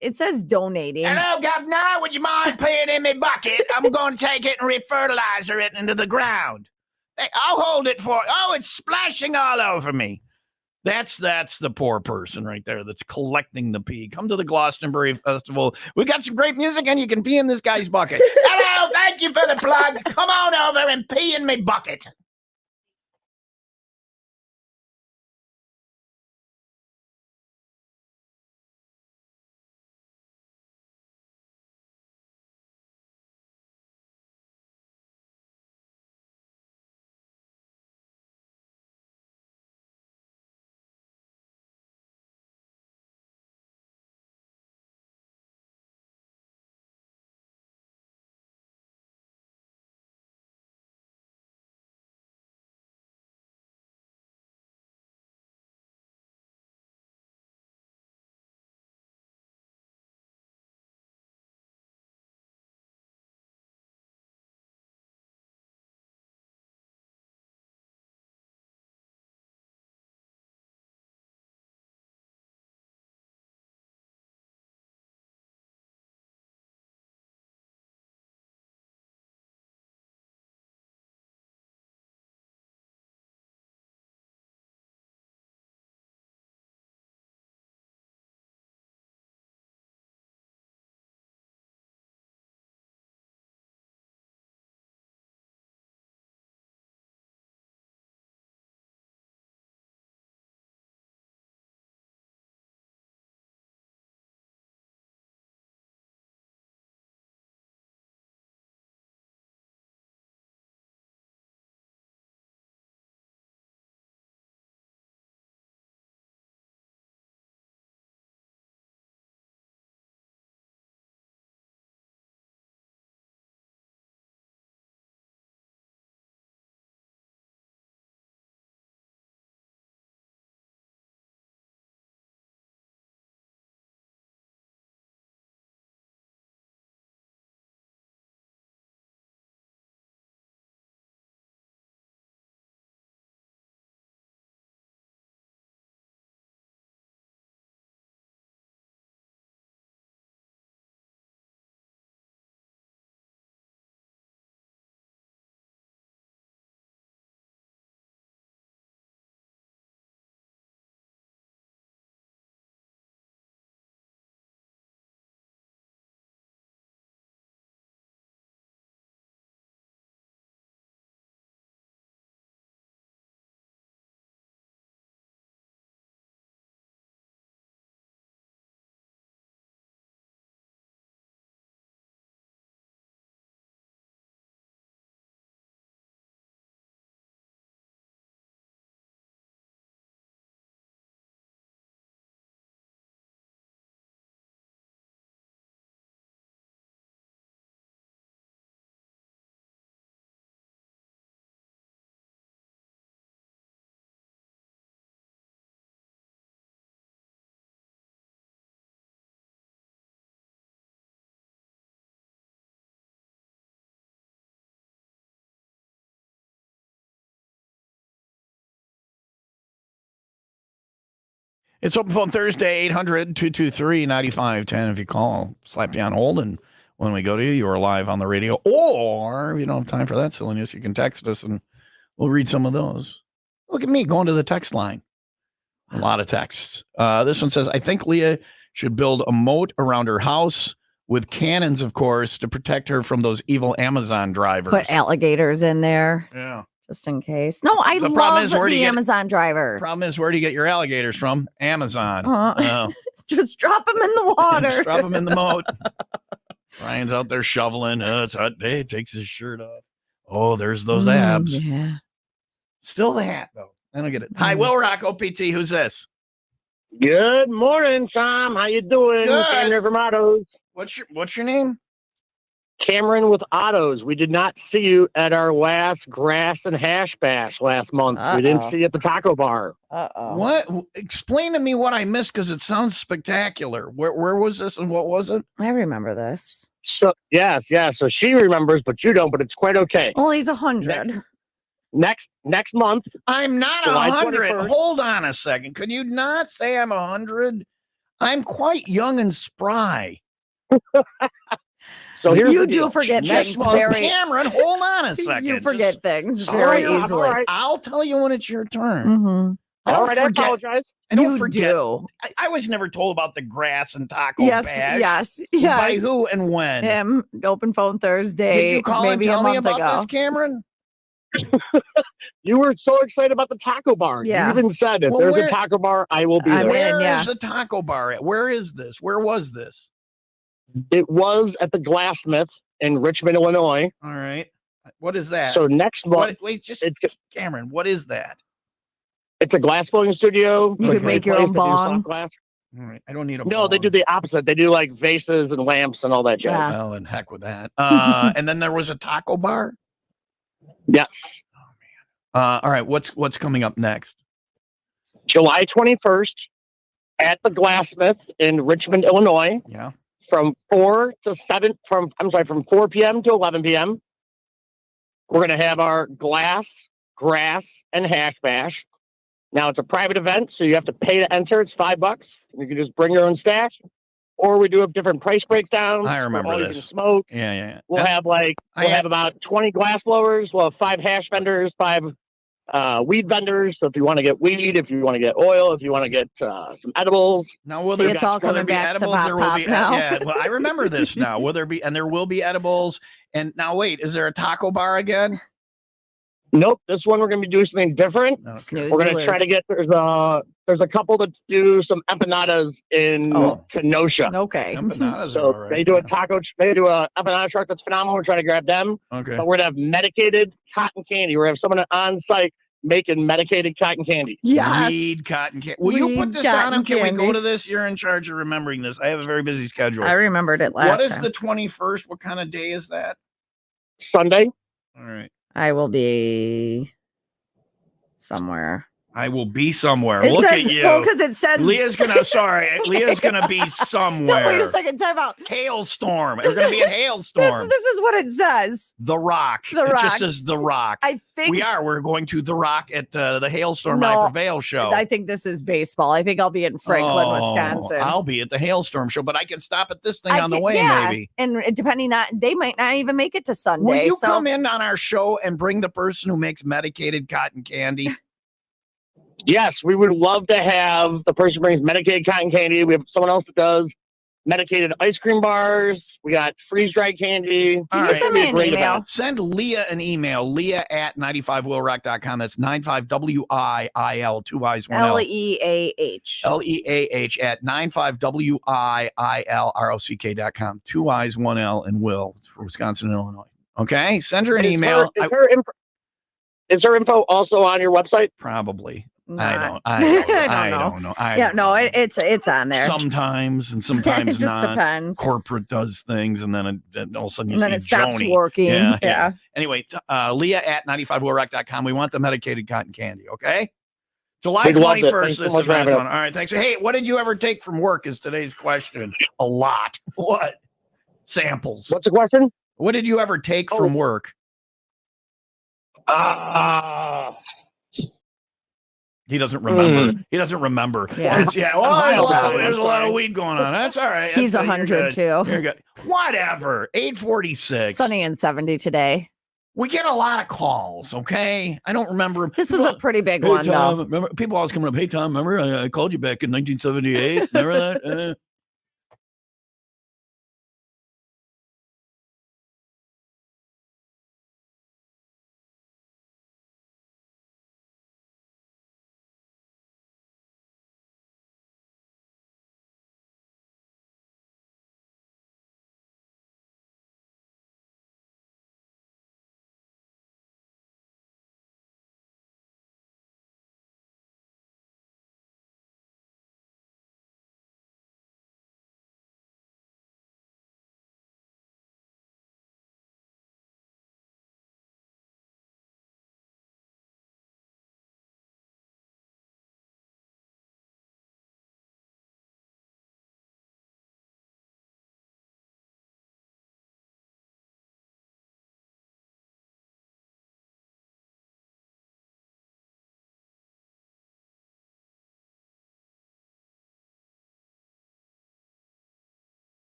it says donating? Hello, Governor. Would you mind peeing in my bucket? I'm going to take it and refertilizer it into the ground. I'll hold it for. Oh, it's splashing all over me. That's the poor person right there that's collecting the pee. Come to the Glastonbury Festival. We got some great music, and you can pee in this guy's bucket. Hello, thank you for the plug. Come on over and pee in my bucket. It's Open Phone Thursday, 800-223-9510. If you call, slap you on hold, and when we go to you, you're live on the radio. Or if you don't have time for that silliness, you can text us, and we'll read some of those. Look at me going to the text line. A lot of texts. This one says, I think Leah should build a moat around her house with cannons, of course, to protect her from those evil Amazon drivers. Put alligators in there. Yeah. Just in case. No, I The problem love is, where do the you get- Amazon driver. Problem is, where do you get your alligators from? Amazon. Just drop them in the water. Just drop them in the moat. Ryan's out there shoveling. It's a hot day. Takes his shirt off. Oh, there's those abs. Yeah. Still the hat, though. I don't get it. Hi, Will Rock, OPT. Who's this? Good morning, Tom. How you doing? Good. Cameron from Autos. What's your name? Cameron with Autos. We did not see you at our last grass and hash bash last month. We didn't see you at the taco bar. What? Explain to me what I missed, because it sounds spectacular. Where was this and what was it? I remember this. So yes. So she remembers, but you don't. But it's quite okay. Well, he's 100. Next month. I'm not July 100. 21st. Hold on a second. Could you not say I'm 100? I'm quite young and spry. So here's You the do deal. forget Next things month- very. Cameron, hold on a second. You forget things All very right, easily. all right. I'll tell you when it's your turn. Mhm. All right, I apologize. I don't You forget. do. I was never told about the grass and taco Yes, bash. yes. By who and when? Him. Open phone Thursday. Did you call and maybe tell a me month about ago. this, Cameron? You were so excited about the taco bar. Yeah. You even said, if Well, there's where- a taco bar, I will be I'm there. in. Where yeah. is the taco bar at? Where is this? Where was this? It was at the Glassmith in Richmond, Illinois. All right. What is that? So next month, Wait, just it's Cameron. What is that? a glass blowing studio. You could make your own They do soft bong. glass. All right. I don't need a. No, they bong. do the opposite. They do like vases and lamps and all that jazz. Yeah. Well, and heck with that. And then there was a taco bar. Yes. All right. What's coming up next? July 21st at the Glassmith in Richmond, Illinois, Yeah. from 4 p.m. to 11 p.m. We're going to have our glass, grass, and hash bash. Now it's a private event, so you have to pay to enter. It's $5. You can just bring your own stash, or we do a different price breakdown. I remember all this. You can smoke. Yeah. We'll have about 20 glass blowers. We'll have 5 hash vendors, 5 weed vendors. So if you want to get weed, if you want to get oil, if you want to get some edibles. Now, will See, there it's all will there coming be back to edibles? Pop There will Pop be. now. Yeah. Well, I remember this now. Will there be? And there will be edibles. And now, wait. Is there a taco bar again? Nope. This one we're going to be doing something different. Snooze We're going to try to get there's a couple that do some empanadas in Kenosha. Okay. Empanadas So are all right. they do a empanada truck that's phenomenal. We're trying to grab them. Okay. But we're gonna have medicated cotton candy. We're gonna have someone on site making medicated cotton candy. Yes. Weed cotton candy. Will you put Weed this down? cotton Can we go candy. to this? You're in charge of remembering this. I have a very busy schedule. I remembered it last What is time. the 21st? What kind of day is that? Sunday. All right. I will be somewhere. I will be somewhere. It Look says, at you. well, because it says Leah's gonna be somewhere. No, wait a second. Time out. Hailstorm. We're gonna be at Hailstorm. This is what it says. The Rock. The It Rock. just says The Rock. I think We're going to The Rock at the Hailstorm No, I Prevail show. I think this is baseball. I think I'll be in Franklin, Wisconsin. I'll be at the Hailstorm show, but I can stop at this thing I on the can- way, yeah, maybe. And depending on, they might not even make it to Sunday. Will you so come in on our show and bring the person who makes medicated cotton candy? Yes, we would love to have the person who brings medicated cotton candy. We have someone else that does medicated ice cream bars. We got freeze-dried candy. Can you send me an email? Send Leah an email. Leah at 95willrock.com. That's 95WIIL, 2 I's, 1 L. LEAH. LEAH at 95WIILROCK.com. 2 I's, 1 L, and Will. It's for Wisconsin and Illinois. Okay? Send her an email. Is her info also on your website? Probably. Not- I don't know. It's on there. Sometimes and sometimes It just not. depends. Corporate does things and then all of a sudden you And then see it stops Joni. working. Yeah. Anyway, Leah at 95willrock.com. We want the medicated cotton candy, okay? July We'd love it. 21st. Thanks so This much is for having All us. right, thanks. Hey, what did you ever take from work is today's question. A lot. What? Samples. What's the question? What did you ever take from work? He doesn't remember. He doesn't remember. Yeah. There's a lot of weed going on. That's all right. He's That's- 100 you're too. good. You're good. Whatever. 8:46. Sunny and 70 today. We get a lot of calls, okay? I don't remember. This was a pretty big Hey, one, Tom, though. remember, people always come up, hey, Tom, remember I called you back in 1978? Remember that?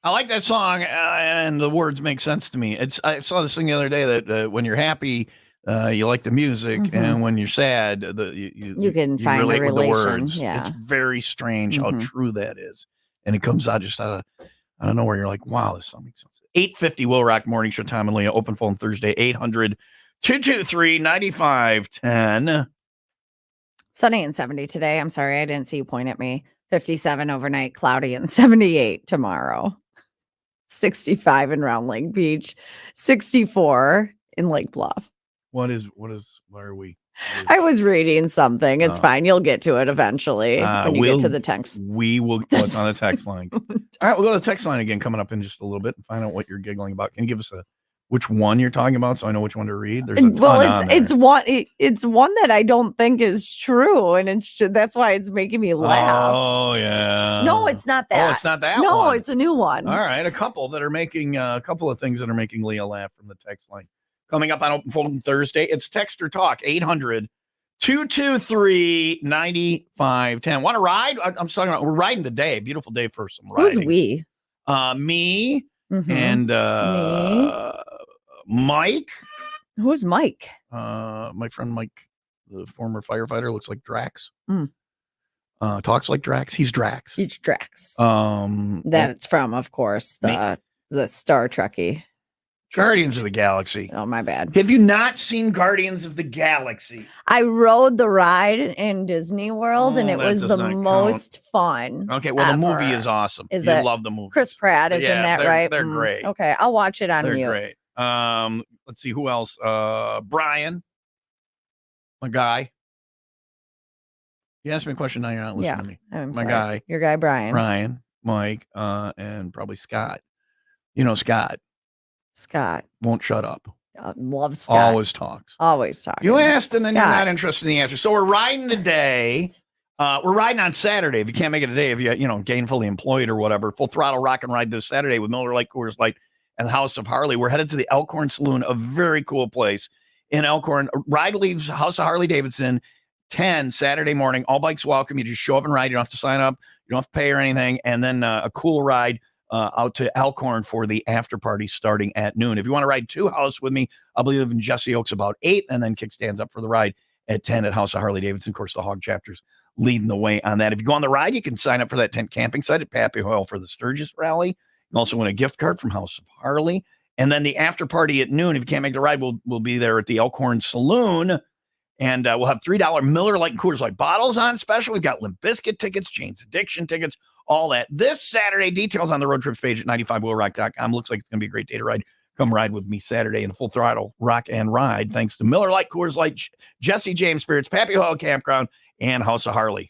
I like that song, and the words make sense to me. I saw this thing the other day that when you're happy, you like the music, and when you're sad, You can find a relate with the relation. words. Yeah. It's very strange how true that is, and it comes out just out of nowhere. You're like, wow, this song makes sense. 8:50 Will Rock Morning Show. Tom and Leah, open phone Thursday, 800-223-9510. Sunny and 70 today. I'm sorry, I didn't see you point at me. 57 overnight, cloudy and 78 tomorrow. 65 in Round Lake Beach, 64 in Lake Bluff. What are we? I was reading something. It's fine. You'll get to it eventually when you get to the text. We will. It's on the text line. All right, we'll go to the text line again coming up in just a little bit and find out what you're giggling about. Can you give us which one you're talking about so I know which one to read? There's a ton it's one that I don't think is true, and that's why it's making me laugh. Oh yeah. No, it's not that. Oh, it's not that. No, one. it's a new one. All right, a couple that are making a couple of things that are making Leah laugh from the text line. Coming up on Open Phone Thursday, it's Texter Talk 800-223-9510. Want to ride? I'm talking about. We're riding today. Beautiful day for some riding. Who's we? Me and Me. Mike. Who's Mike? My friend Mike, the former firefighter, looks like Drax. Mm. Talks like Drax. He's Drax. He's Drax. That it's from, of course, the Star Trekkie. Guardians of the Galaxy. Oh, my bad. Have you not seen Guardians of the Galaxy? I rode the ride in Disney World, and it was the most fun. Okay, well, the movie is awesome. You love the movie. Chris Pratt is in that, right? They're great. Okay, I'll watch it on They're mute. great. Let's see who else. Brian, my guy. You asked me a question. Now you're not listening to me. I'm my sorry. guy. Your guy, Brian. Brian, Mike, and probably Scott. You know Scott. Scott won't shut up. Love Scott. Always talks. Always talking. You asked, and then you're not interested in the answer. So we're riding today. We're riding on Saturday. If you can't make it today, if you gainfully employed or whatever, full throttle rock and ride this Saturday with Miller Lite, Coors Light, and the House of Harley. We're headed to the Elkhorn Saloon, a very cool place in Elkhorn. Ride leaves House of Harley Davidson 10 Saturday morning. All bikes welcome. You just show up and ride. You don't have to sign up. You don't have to pay or anything. And then a cool ride out to Elkhorn for the after party starting at noon. If you want to ride to House with me, I'll be leaving Jesse Oaks about 8, and then kickstands up for the ride at 10 at House of Harley Davidson. Of course, the Hog chapters leading the way on that. If you go on the ride, you can sign up for that tent camping site at Pappy Hoyle for the Sturgis Rally. You can also win a gift card from House of Harley. And then the after party at noon, if you can't make the ride, we'll be there at the Elkhorn Saloon. And we'll have $3 Miller Lite and Coors Light bottles on special. We've got Limp Bizkit tickets, Jane's Addiction tickets, all that. This Saturday, details on the road trips page at 95wheelrock.com. Looks like it's going to be a great day to ride. Come ride with me Saturday in full throttle rock and ride. Thanks to Miller Lite, Coors Light, Jesse James Spirits, Pappy Hoyle Campground, and House of Harley.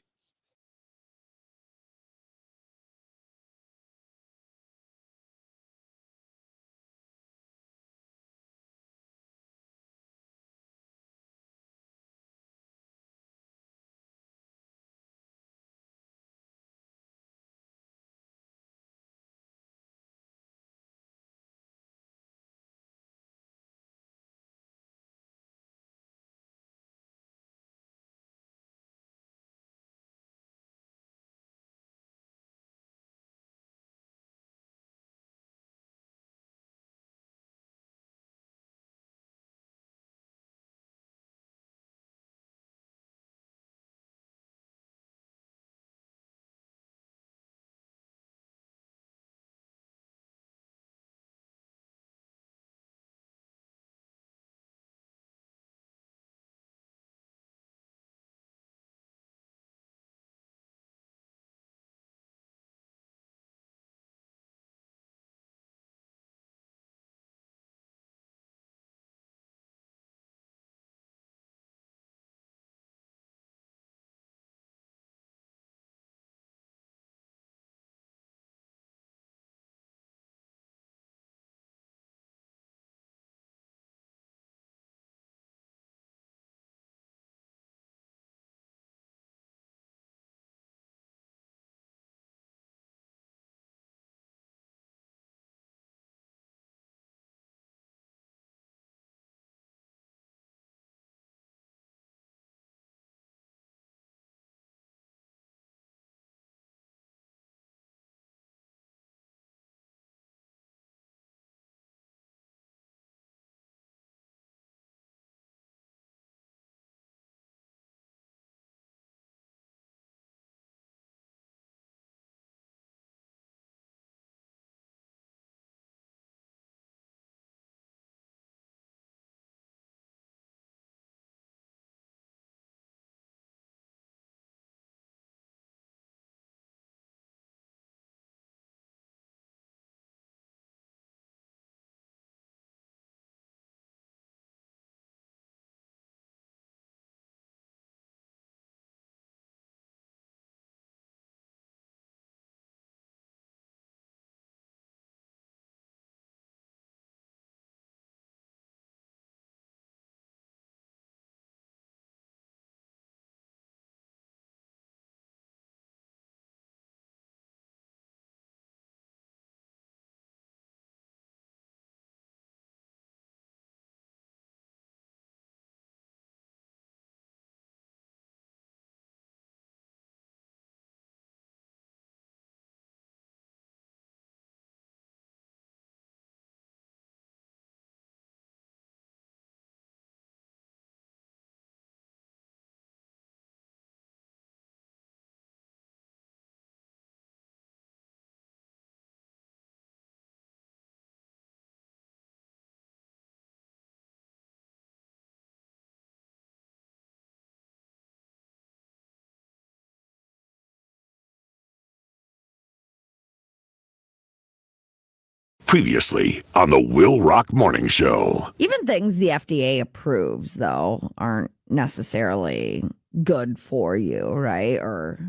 Previously on the Will Rock Morning Show. Even things the FDA approves, though, aren't necessarily good for you, right? Or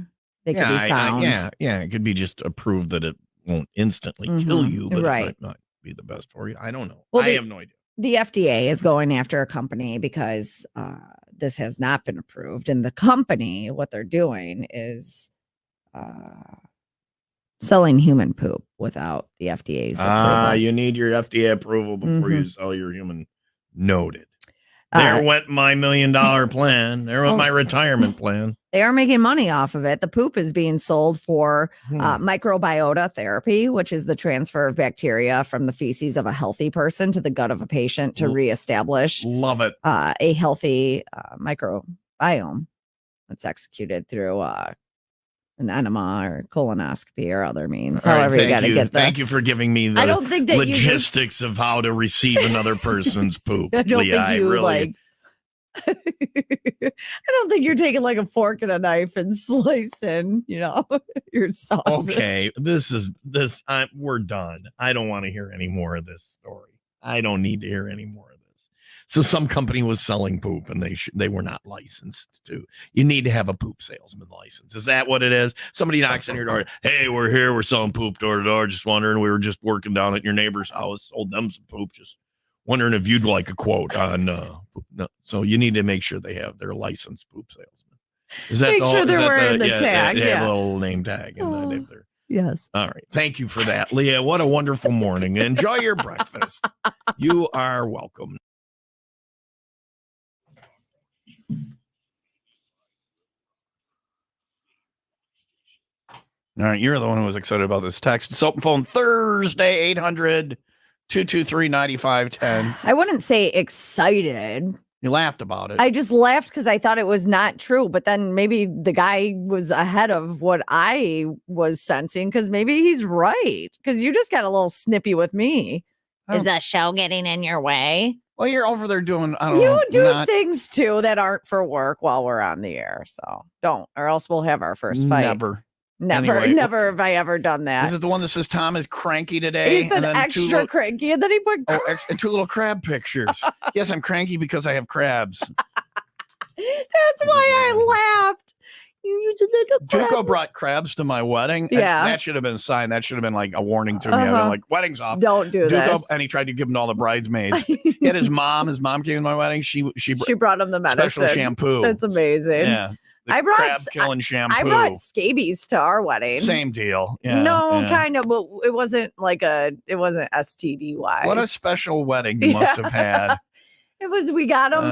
they could be found. It could be just approved that it won't instantly kill you, but right. it might not be the best for you. I don't know. Well, I have no idea. The FDA is going after a company because this has not been approved. And the company, what they're doing is selling human poop without the FDA's approval. You need your FDA approval before you sell your human. Noted. There went my $1 million plan. There went my retirement plan. They are making money off of it. The poop is being sold for microbiota therapy, which is the transfer of bacteria from the feces of a healthy person to the gut of a patient to reestablish Love it. A healthy microbiome that's executed through an enema or colonoscopy or other means. However, you got to get that. Thank you for giving me the I don't think that logistics of how to receive another person's poop. I don't Leah, think you really. I don't think you're taking like a fork and a knife and slicing, your sausage. Okay, we're done. I don't want to hear any more of this story. I don't need to hear any more of this. So some company was selling poop and they were not licensed to. You need to have a poop salesman license. Is that what it is? Somebody knocks on your door. Hey, we're here. We're selling poop door to door. Just wondering. We were just working down at your neighbor's house. Sold them some poop. Just wondering if you'd like a quote on. No. So you need to make sure they have their licensed poop salesman. Is that make sure they're wearing the tag? They have a little name tag. And they have their. Yes. All right. Thank you for that, Leah. What a wonderful morning. Enjoy your breakfast. You are welcome. All right, you're the one who was excited about this text. It's open phone Thursday, 800-223-9510. I wouldn't say excited. You laughed about it. I just laughed because I thought it was not true. But then maybe the guy was ahead of what I was sensing because maybe he's right. Because you just got a little snippy with me. Is the show getting in your way? Well, you're over there doing, I don't know. You do things too that aren't for work while we're on the air. So don't, or else we'll have our first fight. Never have I ever done that. This is the one that says Tom is cranky today. He said extra cranky, and then he put and two little crab pictures. Yes, I'm cranky because I have crabs. That's why I laughed. You use a little crab. Duco brought crabs to my wedding. Yeah. That should have been a sign. That should have been like a warning to me. I've been like, wedding's off. Don't do this. And he tried to give them to all the bridesmaids. He had his mom came to my wedding. She brought him the medicine. Special shampoo. That's amazing. Yeah. I brought crab killing shampoo. I brought scabies to our wedding. Same deal. Yeah, kind of, but it wasn't STD wise. What a special wedding you must have had. It was. We got them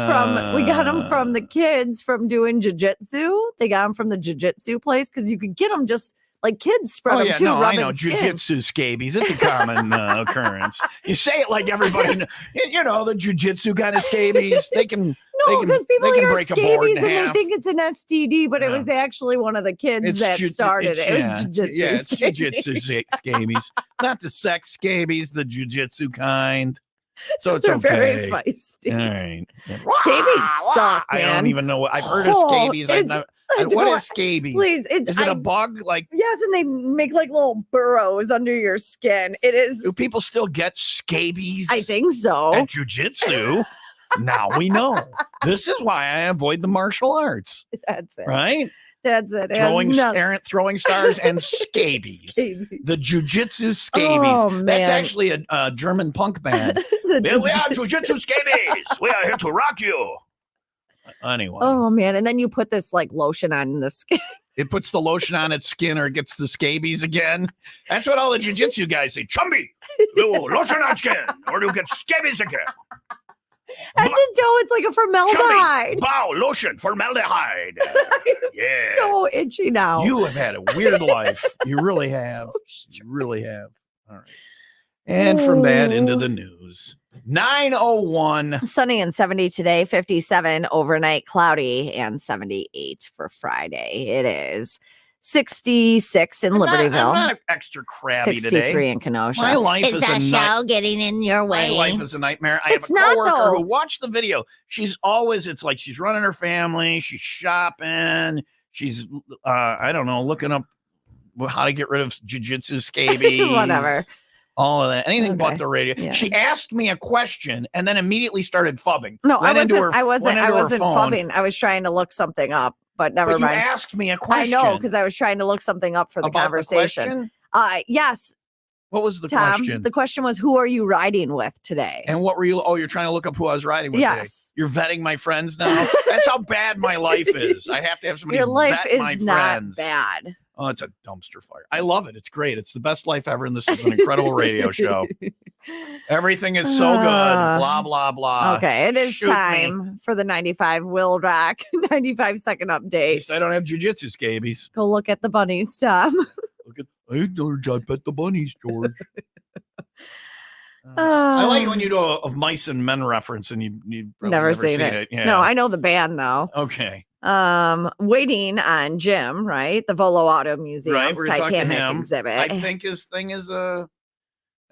from the kids from doing jiu-jitsu. They got them from the jiu-jitsu place because you could get them just like kids spread them too. I know jiu-jitsu scabies. It's a common occurrence. You say it like everybody, the jiu-jitsu kind of scabies. They can. No, because people hear scabies and they think it's an STD, but it was actually one of the kids that started it. It was jiu-jitsu. Yeah, it's jiu-jitsu scabies, not the sex scabies, the jiu-jitsu kind. So it's They're okay. very feisty. All right. Scabies suck, man. I don't even know what I've heard of scabies. What is scabies? Please, is it a bug? Like yes, and they make like little burrows under your skin. It is. Do people still get scabies? I think so. At jiu-jitsu. Now we know. This is why I avoid the martial arts. That's it. Right? That's it. Errant throwing stars and scabies. The jiu-jitsu scabies. Oh, man. That's actually a German punk band. We are jiu-jitsu scabies. We are here to rock you. Anyway. Oh man. And then you put this like lotion on the skin. It puts the lotion on its skin or it gets the scabies again. That's what all the jiu-jitsu guys say. Chumby, lotion on skin or you'll get scabies again. Head to toe, it's like a formaldehyde. Bow, lotion, formaldehyde. Yeah. So itchy now. You have had a weird life. You really have. You really have. All right. And from that into the news. 9:01. Sunny and 70 today, 57 overnight, cloudy, and 78 for Friday. It is 66 in Libertyville. I'm not extra crabby 63 today. in Kenosha. My life is that show getting in your way? My life is a nightmare. I It's have a not, coworker though. who watched the video. It's like she's running her family. She's shopping. She's, I don't know, looking up how to get rid of jiu-jitsu scabies. Whatever. All of that. Anything but Okay. the radio. Yeah. She asked me a question and then immediately started fubbing. No, I Went into her- wasn't. went I into her wasn't phone. fubbing. I was trying to look something up, but never But you mind. asked me a I question. know, because I was trying to look something up for the about conversation. The question? Yes, What was the Tom. question? The question was, who are you riding with today? And what were you? Oh, you're trying to look up who I was riding with today. Yes. You're vetting my friends now? That's how bad my life is. I have to have somebody Your life vet my is not friends. bad. Oh, it's a dumpster fire. I love it. It's great. It's the best life ever, and this is an incredible radio show. Everything is so good. Blah, blah, blah. Okay, it is Shoot me. time for the 95 Will Rock 95 second At update. least I don't have jujitsu scabies. Go look at the bunnies, Tom. Look at, hey, George, I bet the bunnies, George. I like it when you do a Mice and Men reference and you Never seen it. Yeah. No, I know the band though. Okay. Waiting on Jim, right? The Volo Auto Museum's Right, we're gonna talk to Titanic him. exhibit. I think his thing is I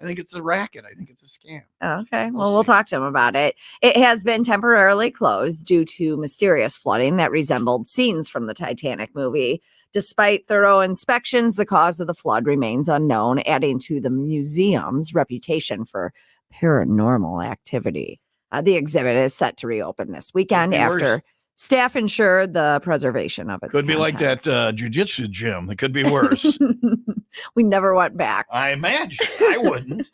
think it's a racket. I think it's a scam. Okay, We'll well, we'll see. talk to him about it. It has been temporarily closed due to mysterious flooding that resembled scenes from the Titanic movie. Despite thorough inspections, the cause of the flood remains unknown, adding to the museum's reputation for paranormal activity. The exhibit is set to reopen this weekend be after worse. staff ensured the preservation of its Could be like that contents. jujitsu gym. It could be worse. We never went back. I imagine. I wouldn't.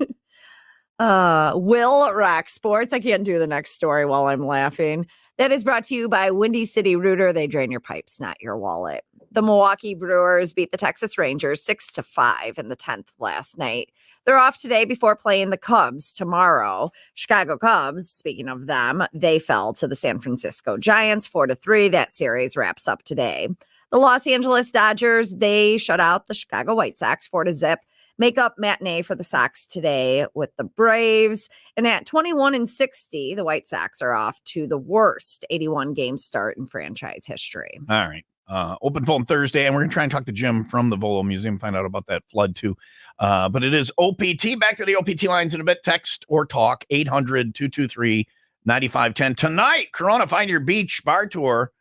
WIIL Rock Sports. I can't do the next story while I'm laughing. That is brought to you by Windy City Rooter. They drain your pipes, not your wallet. The Milwaukee Brewers beat the Texas Rangers 6-5 in the 10th last night. They're off today before playing the Cubs tomorrow. Chicago Cubs, speaking of them, they fell to the San Francisco Giants 4-3. That series wraps up today. The Los Angeles Dodgers, they shut out the Chicago White Sox 4-0. Makeup matinee for the Sox today with the Braves. And at 21-60, the White Sox are off to the worst 81 game start in franchise history. All right. Open phone Thursday, and we're going to try and talk to Jim from the Volo Museum, find out about that flood too. But it is OPT. Back to the OPT lines in a bit. Text or talk 800-223-9510. Tonight, Corona Find Your Beach Bar Tour.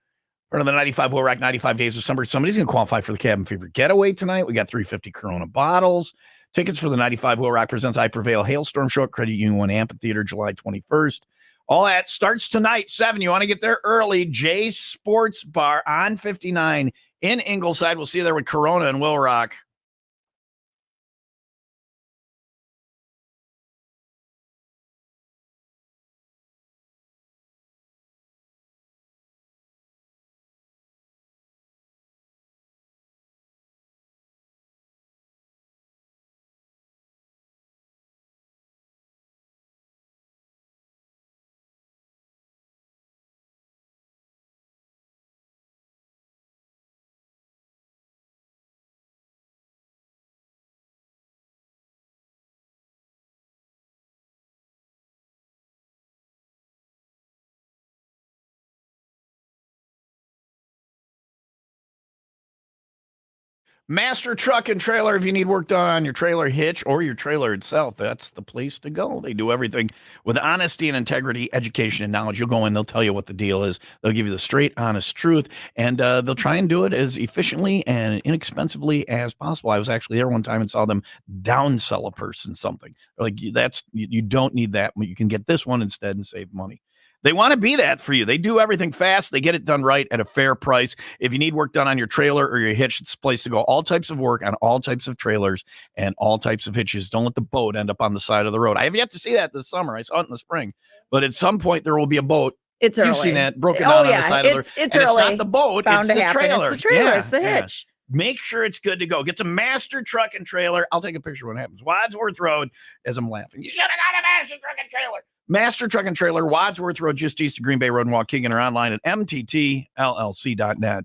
Part of the 95 Will Rock 95 Days of Summer. Somebody's going to qualify for the Cabin Fever Getaway tonight. We got 350 Corona bottles. Tickets for the 95 Will Rock presents I Prevail Hailstorm Show at Credit Union 1 Amphitheater, July 21st. All that starts tonight, 7. You want to get there early. Jay's Sports Bar on 59 in Ingleside. We'll see you there with Corona and Will Rock. Master Truck and Trailer. If you need work done on your trailer hitch or your trailer itself, that's the place to go. They do everything with honesty and integrity, education and knowledge. You'll go in, they'll tell you what the deal is. They'll give you the straight, honest truth, and they'll try and do it as efficiently and inexpensively as possible. I was actually there one time and saw them downsell a person something. They're like, you don't need that. You can get this one instead and save money. They want to be that for you. They do everything fast. They get it done right at a fair price. If you need work done on your trailer or your hitch, it's the place to go. All types of work on all types of trailers and all types of hitches. Don't let the boat end up on the side of the road. I have yet to see that this summer. I saw it in the spring. But at some point, there will be a boat. It's early. You've seen that broken down on the side of the road. It's and early. It's not the boat. Bound it's to the happen. trailer. It's the trailer. Yeah, It's the hitch. Make sure it's good to go. Get to Master Truck and Trailer. I'll take a picture when it happens. Wadsworth Road, as I'm laughing. You should have got a Master Truck and Trailer. Master Truck and Trailer, Wadsworth Road, just east of Green Bay Road in Waukegan, or online at mttllc.net.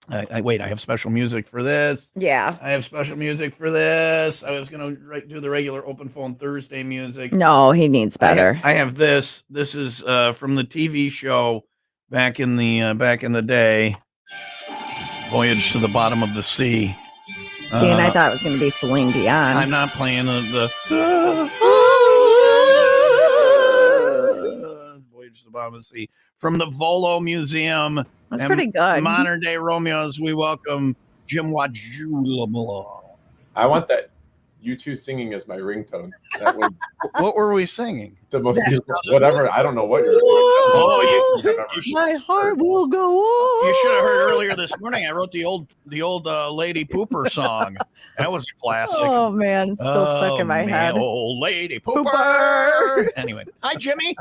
Wait, I have special music for this. Yeah. I have special music for this. I was going to do the regular open phone Thursday music. No, he needs better. I have this. This is from the TV show back in the day. Voyage to the Bottom of the Sea. See, and I thought it was going to be Celine Dion. I'm not playing the Voyage to the Bottom of the Sea from the Volo Museum. That's pretty good. Modern Day Romeos. We welcome Jim Wajula. I want that U2 singing as my ringtone. That was What were we singing? the most whatever. I don't know what you're. My heart will go on. You should have heard earlier this morning. I wrote the old Lady Pooper song. That was a classic. Oh man, it's still stuck in my head. Old Lady Pooper. Anyway, hi Jimmy.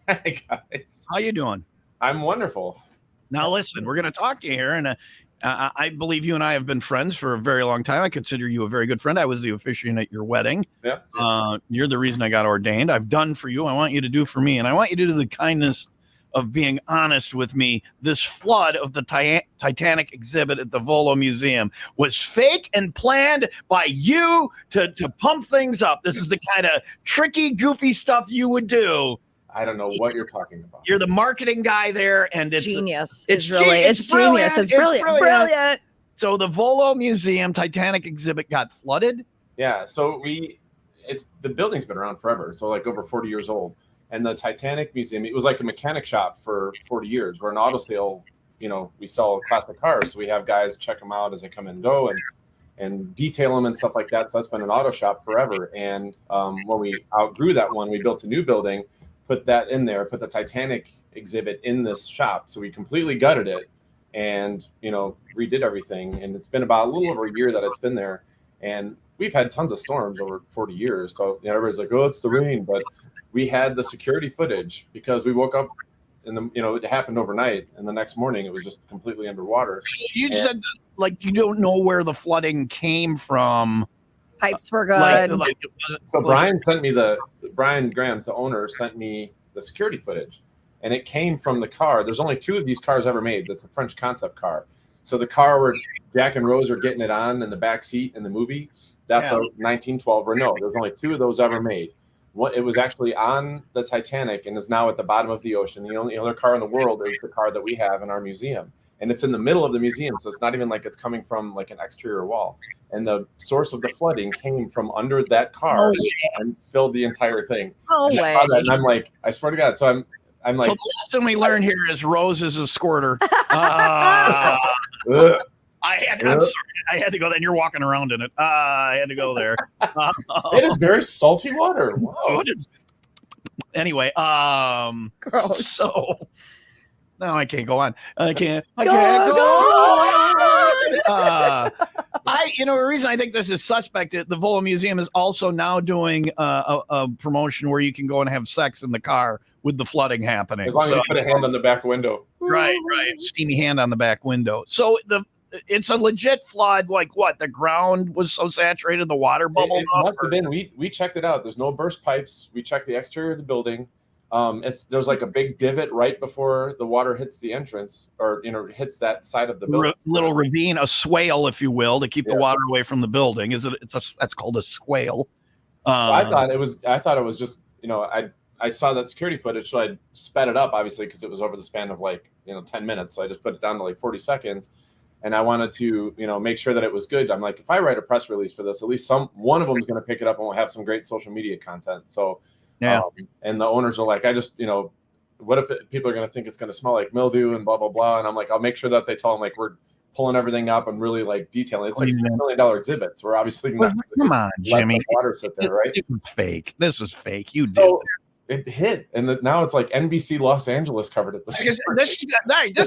Hey guys, How you doing? I'm wonderful. Now listen, we're going to talk to you here, and I believe you and I have been friends for a very long time. I consider you a very good friend. I was the officiant at your wedding. Yeah. You're the reason I got ordained. I've done for you. I want you to do for me, and I want you to do the kindness of being honest with me. This flood of the Titanic exhibit at the Volo Museum was fake and planned by you to pump things up. This is the kind of tricky, goofy stuff you would do. I don't know what you're talking about. You're the marketing guy there, and it's genius. It's brilliant. It's brilliant. So the Volo Museum Titanic exhibit got flooded. Yeah. So the building's been around forever. So like over 40 years old. And the Titanic Museum, it was like a mechanic shop for 40 years. We're an auto sale, we sell classic cars. So we have guys check them out as they come and go and detail them and stuff like that. So that's been an auto shop forever. And when we outgrew that one, we built a new building, put that in there, put the Titanic exhibit in this shop. So we completely gutted it and, redid everything. And it's been about a little over a year that it's been there. And we've had tons of storms over 40 years. So everybody's like, oh, it's the rain. But we had the security footage because we woke up it happened overnight. And the next morning it was just completely underwater. You said like you don't know where the flooding came from. Pipes were good. So Brian Graham's the owner, sent me the security footage, and it came from the car. There's only 2 of these cars ever made. That's a French concept car. So the car where Jack and Rose are getting it on in the back seat in the movie, that's a 1912 Renault. There's only 2 of those ever made. It was actually on the Titanic and is now at the bottom of the ocean. The only other car in the world is the car that we have in our museum. And it's in the middle of the museum, so it's not even like it's coming from like an exterior wall. And the source of the flooding came from under that car and filled the entire thing. And I'm like, I swear to God. So I'm like. So the lesson we learned here is Rose is a squirter. I'm sorry. I had to go there. And you're walking around in it. I had to go there. It is very salty water. Wow. Anyway, Gross. So. No, I can't go on. I can't go on. The reason I think this is suspect, the Volo Museum is also now doing a promotion where you can go and have sex in the car with the flooding happening. As long as you put a hand on the back window. Right. Steamy hand on the back window. So it's a legit flood. Like what? The ground was so saturated, the water bubbled it up? Must have been. We checked it out. There's no burst pipes. We checked the exterior of the building. There's like a big divot right before the water hits the entrance or hits that side of the building. Little ravine, a swale, if you will, to keep the water away from the building. That's called a swale. So I thought it was just I saw that security footage, so I sped it up obviously because it was over the span of 10 minutes. So I just put it down to 40 seconds, and I wanted to make sure that it was good. I'm like, if I write a press release for this, at least one of them is going to pick it up and we'll have some great social media content. So. Yeah. And the owners are like, what if people are going to think it's going to smell like mildew and blah, blah, blah. And I'm like, I'll make sure that they tell them we're pulling everything up and really detailing. It's like $6 million exhibits. We're obviously not. Come on, Jimmy. Water sit there, right? It was fake. This was fake. You did. It hit. And now it's like NBC Los Angeles covered it. This is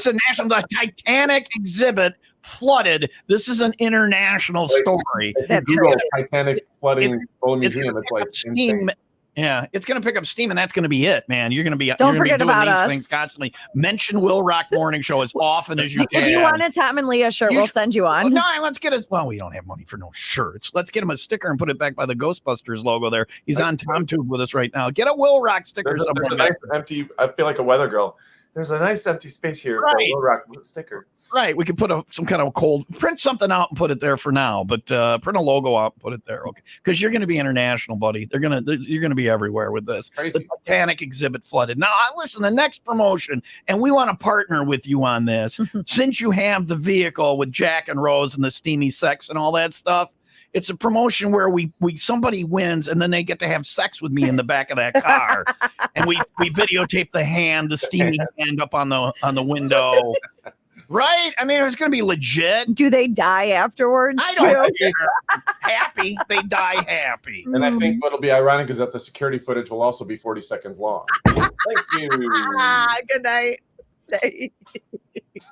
a national Titanic exhibit flooded. This is an international story. Google Titanic flooding Volo Museum. It's insane. Yeah, it's going to pick up steam, and that's going to be it, man. You're going to be forget doing about these us. things constantly. Mention WIIL Rock Morning Show as often as you can. If you want a Tom and Leah shirt, we'll send you on. No, let's get us. Well, we don't have money for no shirts. Let's get him a sticker and put it back by the Ghostbusters logo there. He's on TomTube with us right now. Get a WIIL Rock sticker. There's a nice empty. I feel like a weather girl. there's a nice empty space here for Right. a Will Rock sticker. Right. We could put some kind of print something out and put it there for now, but print a logo out, and put it there. Okay. Because you're going to be international, buddy. You're going to be everywhere with this. Crazy. The Titanic exhibit flooded. Now, listen, the next promotion, and we want to partner with you on this. Since you have the vehicle with Jack and Rose and the steamy sex and all that stuff, it's a promotion where we somebody wins and then they get to have sex with me in the back of that car, and we videotape the steamy hand up on the window. Right? I mean, it was going to be legit. Do they die afterwards I too? don't care. Happy. They die happy. And I think what'll be ironic is that the security footage will also be 40 seconds long. Thank you. Good night.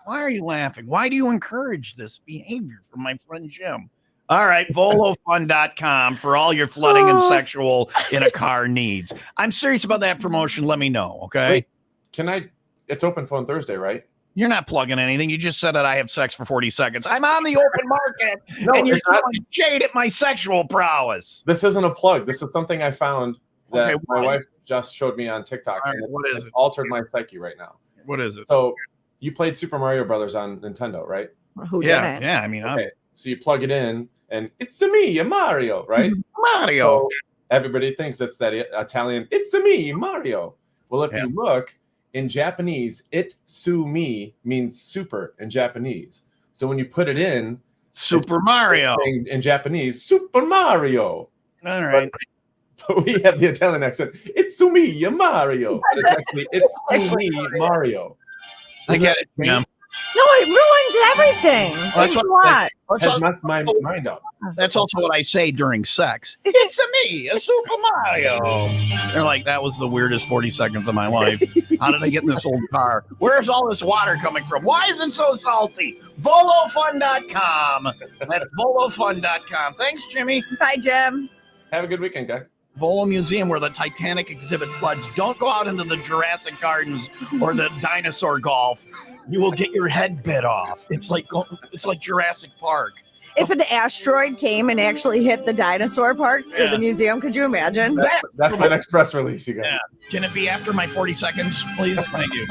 Why are you laughing? Why do you encourage this behavior from my friend Jim? All right, volofun.com for all your flooding and sexual in a car needs. I'm serious about that promotion. Let me know, okay? Wait, it's Open Phone Thursday, right? You're not plugging anything. You just said that I have sex for 40 seconds. I'm on the open market, and you're throwing shade at my sexual prowess. This isn't a plug. This is something I found that Okay, my wife just showed me on TikTok. All right, and what is it? Altered my psyche right now. What is it? So you played Super Mario Brothers on Nintendo, right? Who didn't? Yeah. I mean, Okay. So you plug it in, and it's a me, a Mario, right? Mario. So everybody thinks it's that Italian. It's a me, Mario. Well, if you look in Japanese, itsumi means super in Japanese. So when you put it in, Super Mario in Japanese, Super Mario. All right. But we have the Italian accent. Itsumi, Mario. But it's actually itsumi, Mario. I get it, Jim. No, it ruins everything. That's It's what- what? Has messed my mind up. That's also what I say during sex. It's me, a Super Mario. They're like, that was the weirdest 40 seconds of my life. How did I get in this old car? Where's all this water coming from? Why is it so salty? Volofun.com. That's volofun.com. Thanks, Jimmy. Bye, Jim. Have a good weekend, guys. Volo Museum, where the Titanic exhibit floods. Don't go out into the Jurassic Gardens or the dinosaur golf. You will get your head bit off. It's like Jurassic Park. If an asteroid came and actually hit the dinosaur park or Yeah. the museum, could you imagine? That's my next press release, you guys. Yeah. Can it be after my 40 seconds, please? Thank you.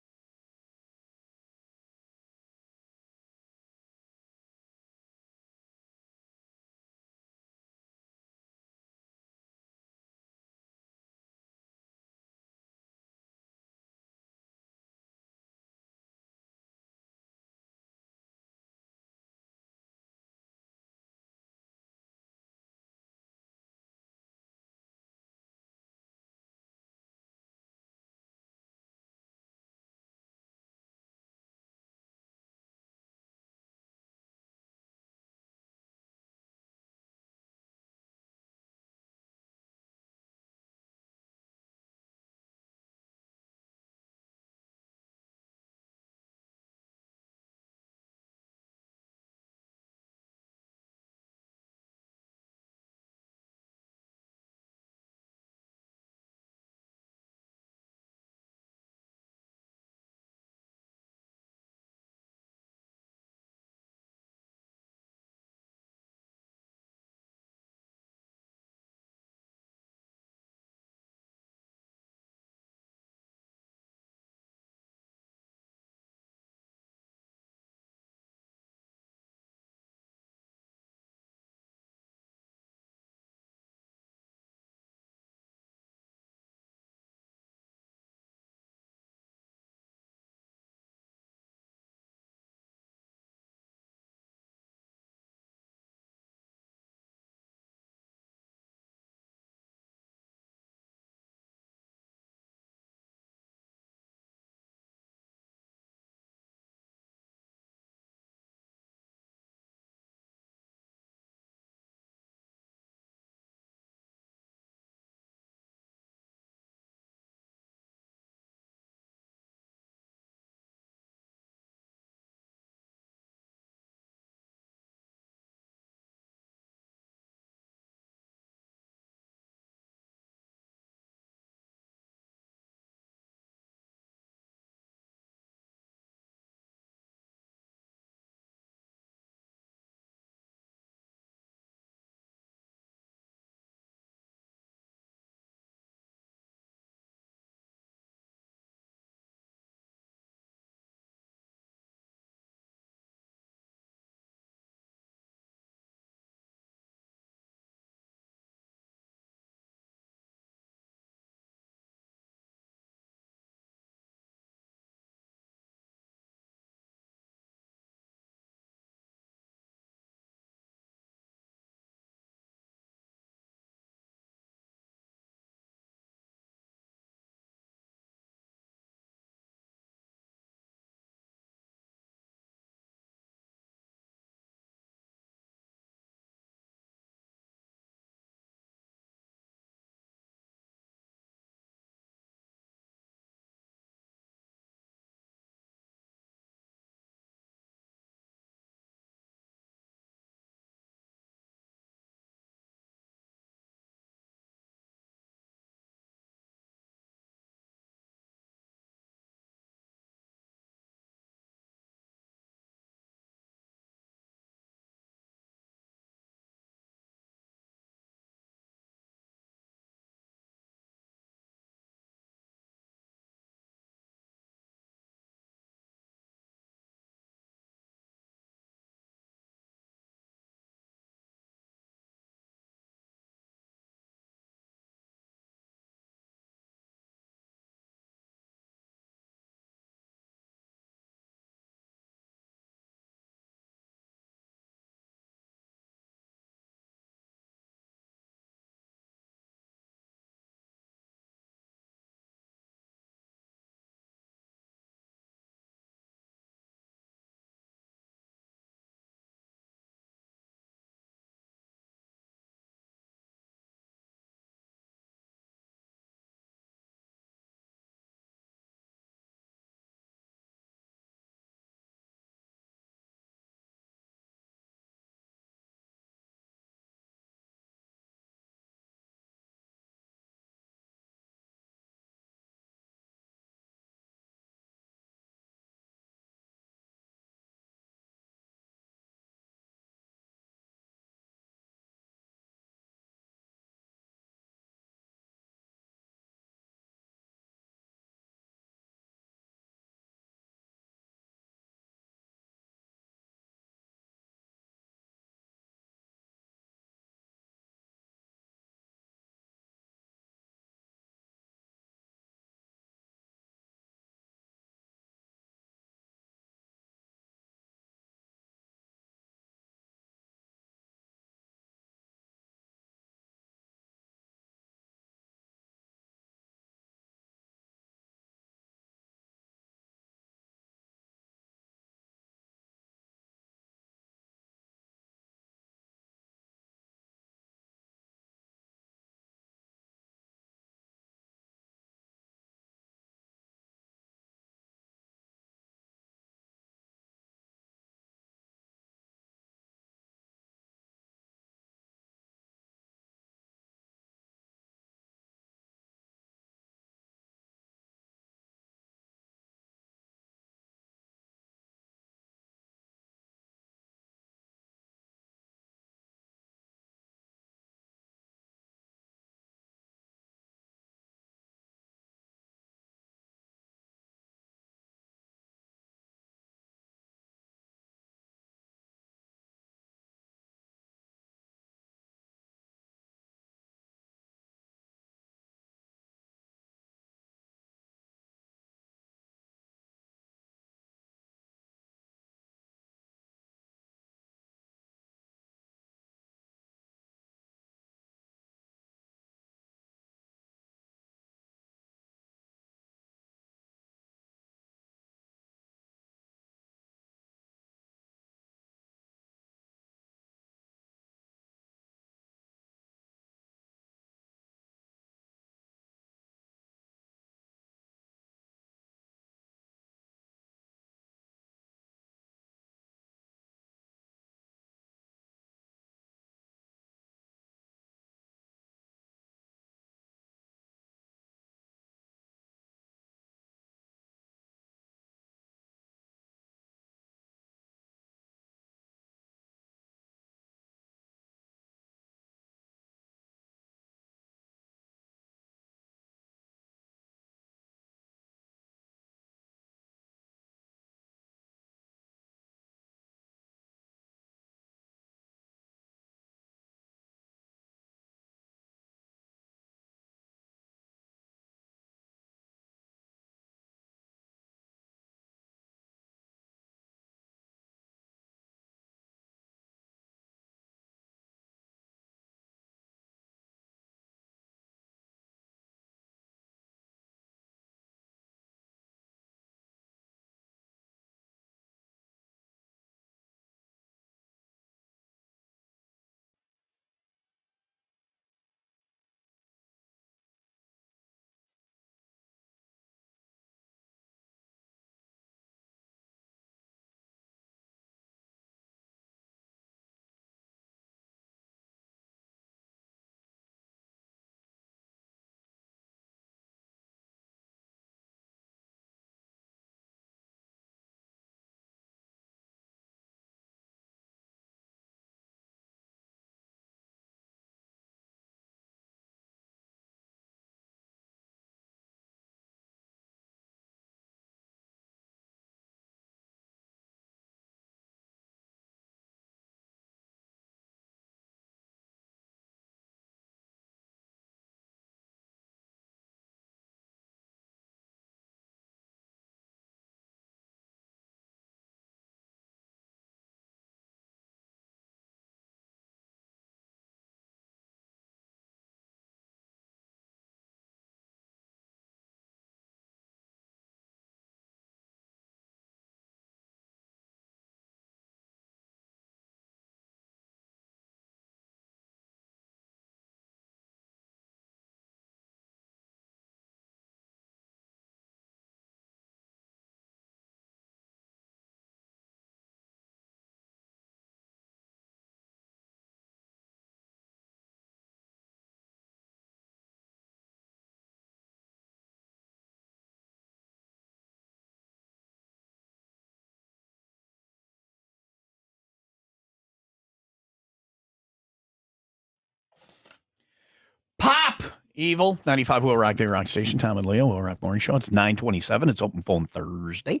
Evil, 95 Will Rock, Day Rock Station, Tom and Leo, Will Rock Morning Show. It's 9:27. It's open phone Thursday.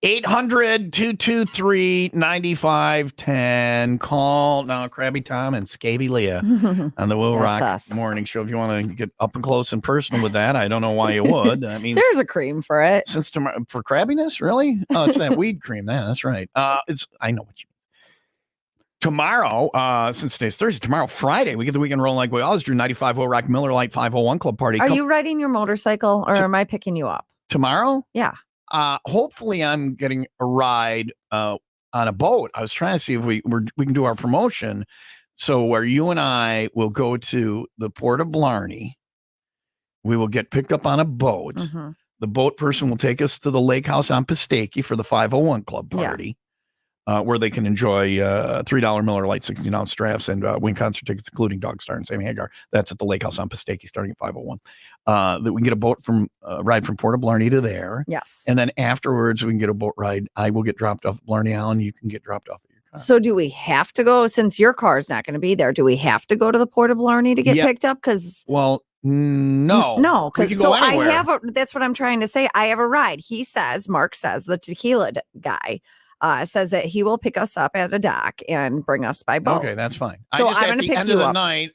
800-223-9510. Call now, Krabby Tom and Scaby Leah on the Will Rock us. Morning Show. If you want to get up and close and personal with that, I don't know why you would. I mean, There's a cream for it. since tomorrow, for crabbiness, really? Oh, it's that weed cream. That's right. I know what you mean. Tomorrow, since today's Thursday, tomorrow, Friday, we get the weekend rolling like we always do. 95 Will Rock Miller Lite 501 Club Party. Are you riding your motorcycle or am I picking you up? Tomorrow? Yeah. Hopefully I'm getting a ride on a boat. I was trying to see if we can do our promotion. So where you and I will go to the Port of Blarney, we will get picked up on a boat. Mm-hmm. The boat person will take us to the lake house on Pistaki for the 501 Club Party. Yeah. Where they can enjoy $3 Miller Lite 16-ounce drafts and win concert tickets, including Dog Star and Sammy Hagar. That's at the Lake House on Pistaki, starting at 501. That we can get a boat ride from Port of Blarney to there. Yes. And then afterwards, we can get a boat ride. I will get dropped off at Blarney Island. You can get dropped off at your car. So do we have to go, since your car's not going to be there, do we have to go to the Port of Blarney to get picked up? Because no. No, because so I have that's what I'm trying to say. I have a ride. He says, Mark says, the tequila guy, says that he will pick us up at a dock and bring us by boat. Okay, that's fine. So I'm going to pick you up. At the end of the night,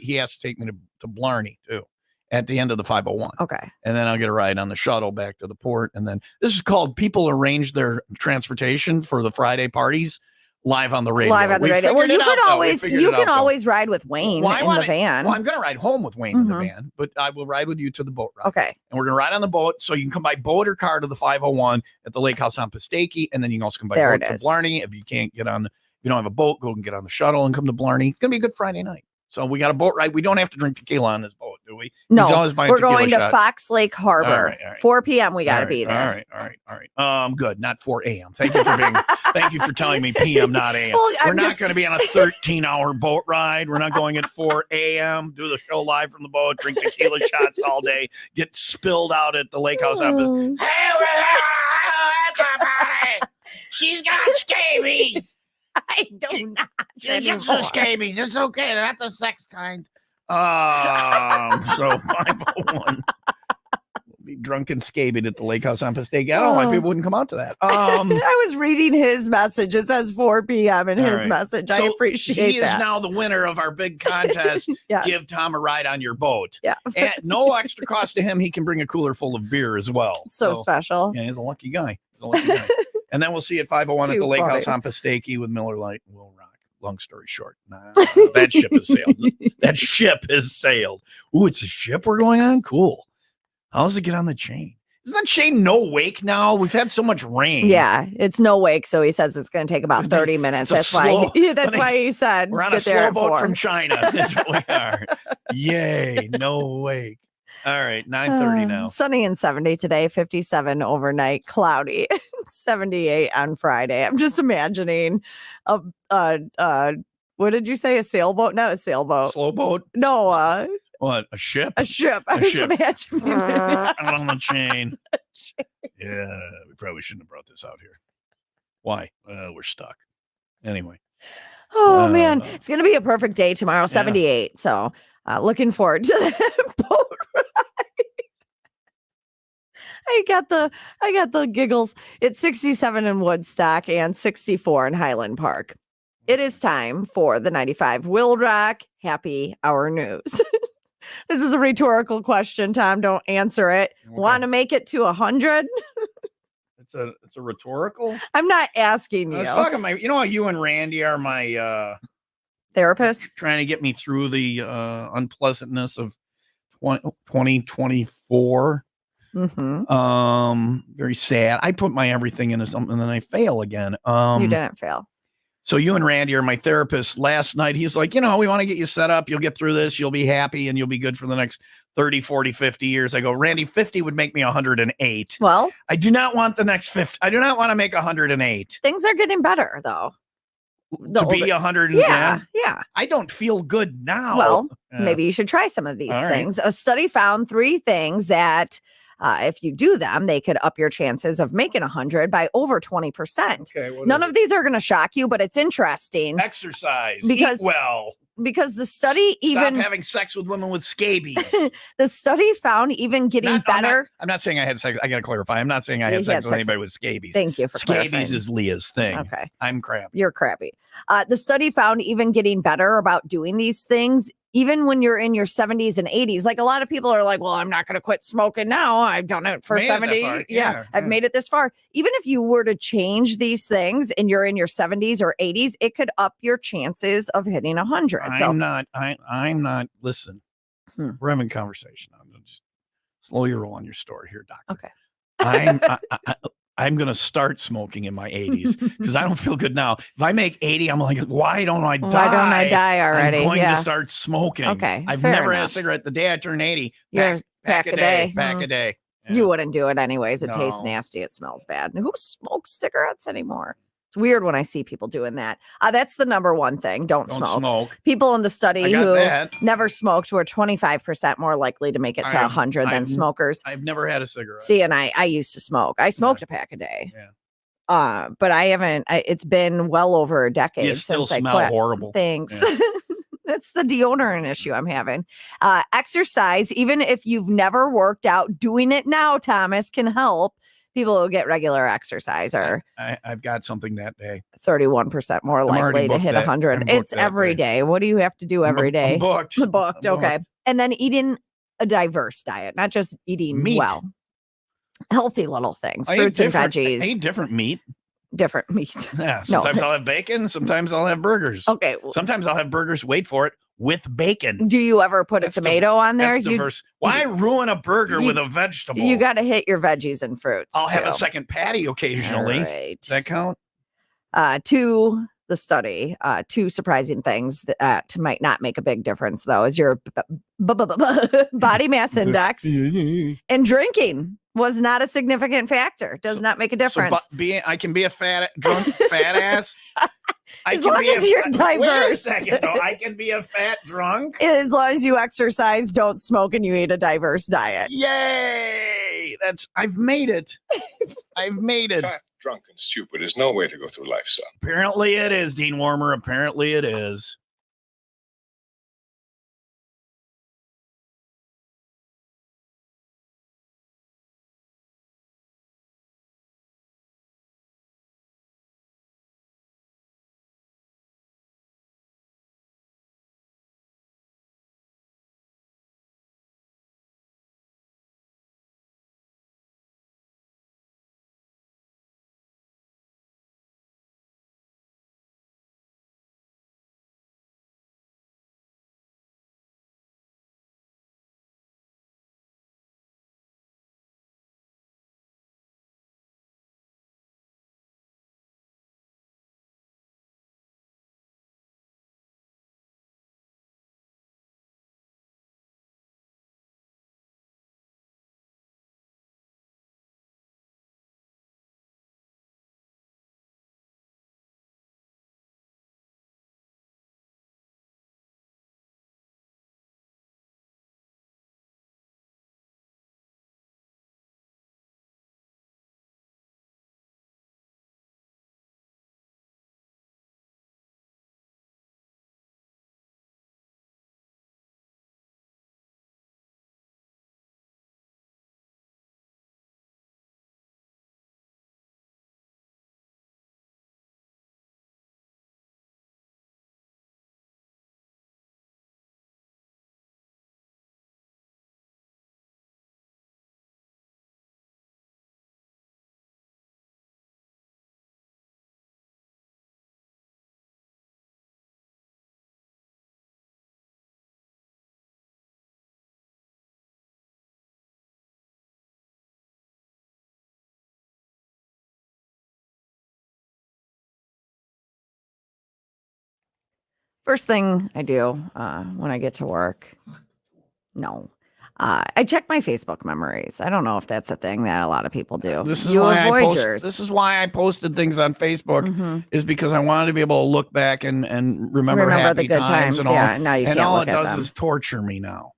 he has to take me to Blarney too. At the end of the 501. Okay. And then I'll get a ride on the shuttle back to the port. And then this is called people arrange their transportation for the Friday parties live on the radio. Well, you can always ride with Wayne in the van. Well, I'm going to ride home with Wayne in the van, but I will ride with you to the boat ride. Okay. And we're going to ride on the boat. So you can come by boat or car to the 501 at the lake house on Pistaki. And then you can also come by boat to Blarney. If you can't get on, if you don't have a boat, go and get on the shuttle and come to Blarney. It's going to be a good Friday night. So we got a boat ride. We don't have to drink tequila on this boat, do we? No, we're going to Fox Lake Harbor. All right. 4 p.m. We got to be there. All right. Good. Not 4 a.m. Thank you for telling me p.m. not a.m. Well, we're not going to be on a 13-hour boat ride. We're not going at 4 a.m. Do the show live from the boat. Drink tequila shots all day. Get spilled out at the lake house office. Hey, everybody! She's got scabies. I do not. Just the scabies. It's okay. They're not the sex kind. So 501. We'll be drunk and scabied at the lake house on Pistaki. I don't know why people wouldn't come out to that. I was reading his message. It says 4 p.m. in his message. I appreciate that. He is now the winner of our big contest. Yes. Give Tom a ride on your boat. Yeah. And no extra cost to him. He can bring a cooler full of beer as well. So special. Yeah, he's a lucky guy. And then we'll see you at 501 at the lake house on Pistaki with Miller Lite and Will Rock. Long story short, that ship has sailed. That ship has sailed. Ooh, it's a ship we're going on? Cool. How does it get on the chain? Isn't that chain no wake now? We've had so much rain. Yeah, it's no wake. So he says it's going to take about 30 minutes. That's why he said we're on a slow boat from China. That's what we are. Yay, no wake. All right, 9:30 now. Sunny and 70 today, 57 overnight, cloudy, 78 on Friday. I'm just imagining what did you say? A sailboat? Not a sailboat. Slow boat? No, what? A ship? A ship. I was imagining out on the chain. Yeah, we probably shouldn't have brought this out here. Why? We're stuck. Anyway. Oh man, it's gonna be a perfect day tomorrow, 78. Yeah. So looking forward to that boat ride. I got the giggles. It's 67 in Woodstock and 64 in Highland Park. It is time for the 95 Will Rock Happy Hour News. This is a rhetorical question, Tom. Don't answer it. Okay. Want to make it to 100? It's a rhetorical. I'm not asking you. I was talking how you and Randy are my therapists, trying to get me through the unpleasantness of 2024. Mm-hmm. Very sad. I put my everything into something and then I fail again. You didn't fail. So you and Randy are my therapist. Last night, he's like, we want to get you set up. You'll get through this. You'll be happy and you'll be good for the next 30, 40, 50 years. I go, Randy, 50 would make me 108. Well, I do not want the next 50. I do not want to make 108. Things are getting better, though. To be 100. Yeah. I don't feel good now. Well, maybe you should try some of these things. Right. A study found 3 things that if you do them, they could up your chances of making 100 by over 20%. Okay, None of these are going to shock you, but it's interesting. Exercise. Because eat well. because the study Stop having sex with women with scabies. the study found even getting better. I'm not saying I had sex. I got to clarify. I'm not saying I had sex with anybody with scabies. Thank you for clarifying. Scabies is Leah's thing. Okay. I'm crappy. You're crappy. The study found even getting better about doing these things, even when you're in your 70s and 80s. Like a lot of people are like, well, I'm not going to quit smoking now. I've done it for 70. I've made it this far. Even if you were to change these things and you're in your 70s or 80s, it could up your chances of hitting 100. I'm not, listen, we're having a conversation. I'm going to just slow your roll on your story here, doctor. Okay. I'm going to start smoking in my 80s because I don't feel good now. If I make 80, I'm like, why don't I die? Why don't I die already? I'm going to start smoking. Okay. I've never had a cigarette the day I turned 80. Pack a day. Pack a day. Yeah. You wouldn't do it anyways. It tastes nasty. It smells bad. Who smokes cigarettes anymore? It's weird when I see people doing that. That's the number one thing. Don't smoke. People in the study who never smoked were 25% more likely to make it to 100 than smokers. I've never had a cigarette. See, and I used to smoke. I smoked a pack a day. Yeah. But I haven't. It's been well over a decade since I quit. Horrible. Thanks. Yeah. That's the deodorant issue I'm having. Exercise, even if you've never worked out, doing it now, Thomas, can help. People who get regular exercise are I've got something that day. 31% more likely to hit 100. It's every day. What do you have to do every day? I'm booked. Booked. Okay. And then eating a diverse diet, not just eating meat. Well. Healthy little things, fruits and veggies. I eat different meat. Different meat. Yeah. Sometimes I'll have bacon. Sometimes I'll have burgers. Okay. Sometimes I'll have burgers. Wait for it. With bacon. Do you ever put a tomato on there? Why ruin a burger with a vegetable? You got to hit your veggies and fruits. I'll have a second patty occasionally. Right. Does that count? To the study, two surprising things that might not make a big difference, though, is your body mass index and drinking was not a significant factor. Does not make a difference. So I can be a fat ass. As long as you're diverse. Wait a second, though. I can be a fat drunk. As long as you exercise, don't smoke, and you eat a diverse diet. Yay! I've made it. I've made it. Fat, drunk, and stupid is no way to go through life, son. Apparently it is, Dean Warmer. Apparently it is. First thing I do when I get to work, I check my Facebook memories. I don't know if that's a thing that a lot of people do. This is why I posted things on Facebook, is because I wanted to be able to look back and remember happy the good times. and all. Yeah, now you can't all look it at does them. is torture me now.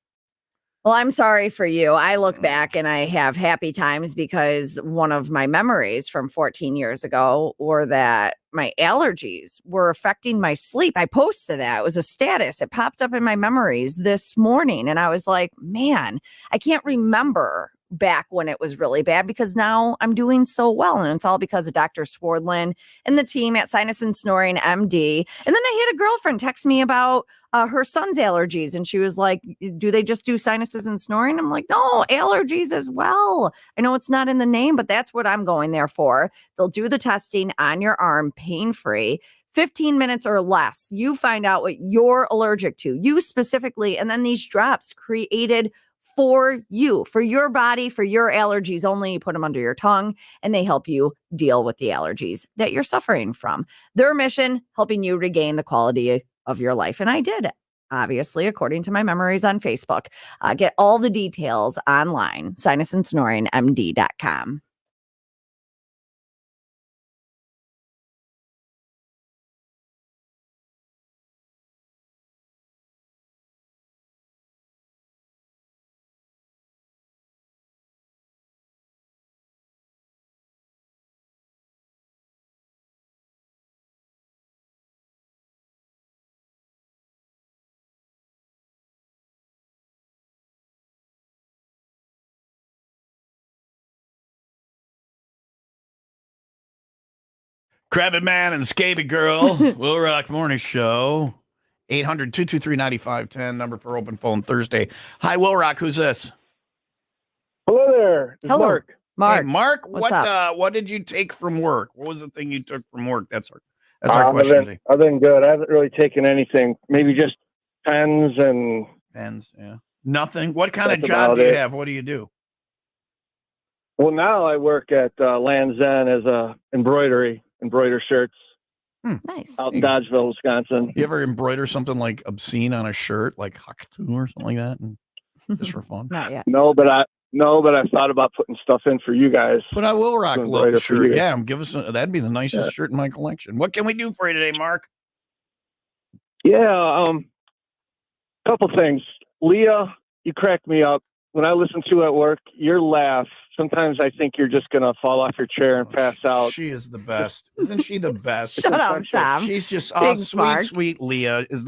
Well, I'm sorry for you. I look back and I have happy times because one of my memories from 14 years ago were that my allergies were affecting my sleep. I posted that. It was a status. It popped up in my memories this morning. And I was like, man, I can't remember back when it was really bad because now I'm doing so well. And it's all because of Dr. Swardlin and the team at Sinus and Snoring MD. And then I had a girlfriend text me about her son's allergies. And she was like, do they just do sinuses and snoring? I'm like, no, allergies as well. I know it's not in the name, but that's what I'm going there for. They'll do the testing on your arm, pain-free, 15 minutes or less. You find out what you're allergic to, you specifically, and then these drops created for you, for your body, for your allergies only. You put them under your tongue and they help you deal with the allergies that you're suffering from. Their mission, helping you regain the quality of your life. And I did, obviously, according to my memories on Facebook. Get all the details online, sinusandsnoringmd.com. Crabby Man and Scaby Girl, Will Rock Morning Show. 800-223-9510, number for open phone Thursday. Hi, Will Rock. Who's this? Hello there. It's Hello. Mark. Mark. Hey, Mark, what's up? What did you take from work? What was the thing you took from work? That's our question today. I've been good. I haven't really taken anything. Maybe just pens and Pens, yeah. Nothing. What kind of That's job about do you it. have? What do you do? well, now I work at Land's End as a embroider shirts Nice. out in Dodgeville, Wisconsin. You ever embroider something like obscene on a shirt, like Huckatoo or something like that, and just for fun? Not yet. No, but I've thought about putting stuff in for you guys. Put a Will Rock To logo embroider for shirt. you. Yeah, give us that'd be the nicest shirt in my collection. What can we do for you today, Mark? Yeah, couple things. Leah, you crack me up. When I listen to you at work, your laugh, sometimes I think you're just going to fall off your chair and pass out. She is the best. Isn't she the best? Shut up, Tom. She's just Thanks, Mark. sweet Leah is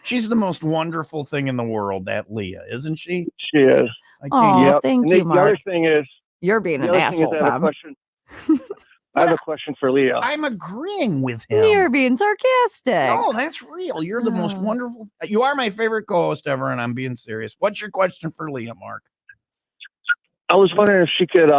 she's the most wonderful thing in the world, that Leah, isn't she? She is. Oh, thank And you, the Mark. other thing is, You're being an asshole, Tom. I have a question for Leah. I'm agreeing with him. You're being sarcastic. No, that's real. You're the most wonderful. You are my favorite co-host ever, and I'm being serious. What's your question for Leah, Mark? I was wondering if she could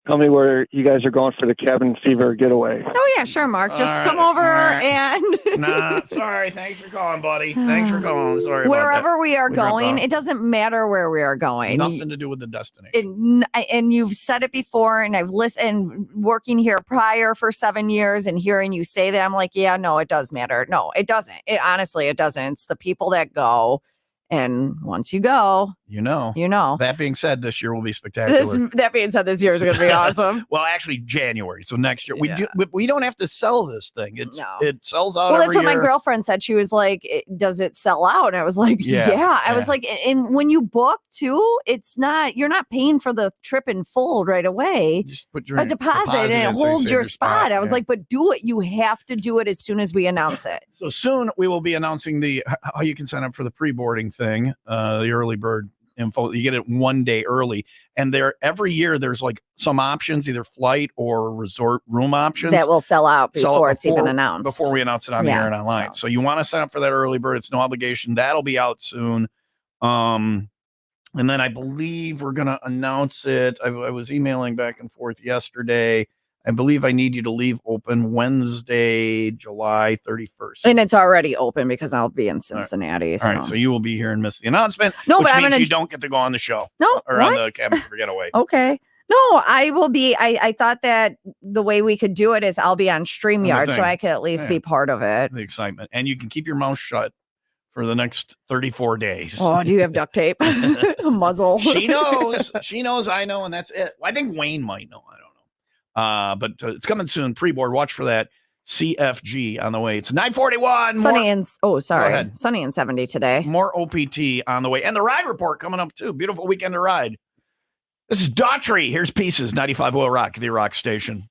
tell me where you guys are going for the cabin fever getaway. Oh, yeah, sure, Mark. Just come over and... Nah, sorry. Thanks for calling, buddy. Thanks for calling. Sorry about Wherever that. we are We dropped going, off. it doesn't matter where we are going. Nothing to do with the destination. And you've said it before, and I've listened, working here prior for 7 years and hearing you say that, I'm like, yeah, no, it does matter. No, it doesn't. Honestly, it doesn't. It's the people that go. And once you go, you know. That being said, this year will be spectacular. That being said, this year is going to be awesome. Well, actually, January. So next year, we don't have to sell this thing. It sells out. Well, every that's what my year. girlfriend said. She was like, does it sell out? And I was like, yeah. I was like, and when you book too, you're not paying for the trip in full right away. Just put your a deposit and it in so you holds save your spot. I was yeah. like, but do it. You have to do it as soon as we announce it. So soon we will be announcing how you can sign up for the pre-boarding thing, the early bird info. You get it 1 day early, and every year there's like some options, either flight or resort room options that will sell out before it's even announced. Before we announce it on the air and online. So you want to sign up for that early bird. It's no obligation. That'll be out soon. And then I believe we're going to announce it. I was emailing back and forth yesterday. I believe I need you to leave open Wednesday, July 31st. And it's already open because I'll be in Cincinnati. All right, so you will be here and miss the announcement, No, which but means you don't get to go on the show. No, or on the cabin for getaway. Okay. No, I will be. I thought that the way we could do it is I'll be on StreamYard, so I could at least be part of it. The excitement. And you can keep your mouth shut for the next 34 days. Oh, do you have duct tape? Muzzle. She knows. She knows. I know. And that's it. I think Wayne might know. I don't know. But it's coming soon. Pre-board. Watch for that. CFG on the way. It's 9:41. Sunny and Go ahead. sunny and 70 today. More OPT on the way. And the ride report coming up too. Beautiful weekend to ride. This is Daughtry. Here's Pieces, 95 Will Rock, the rock station.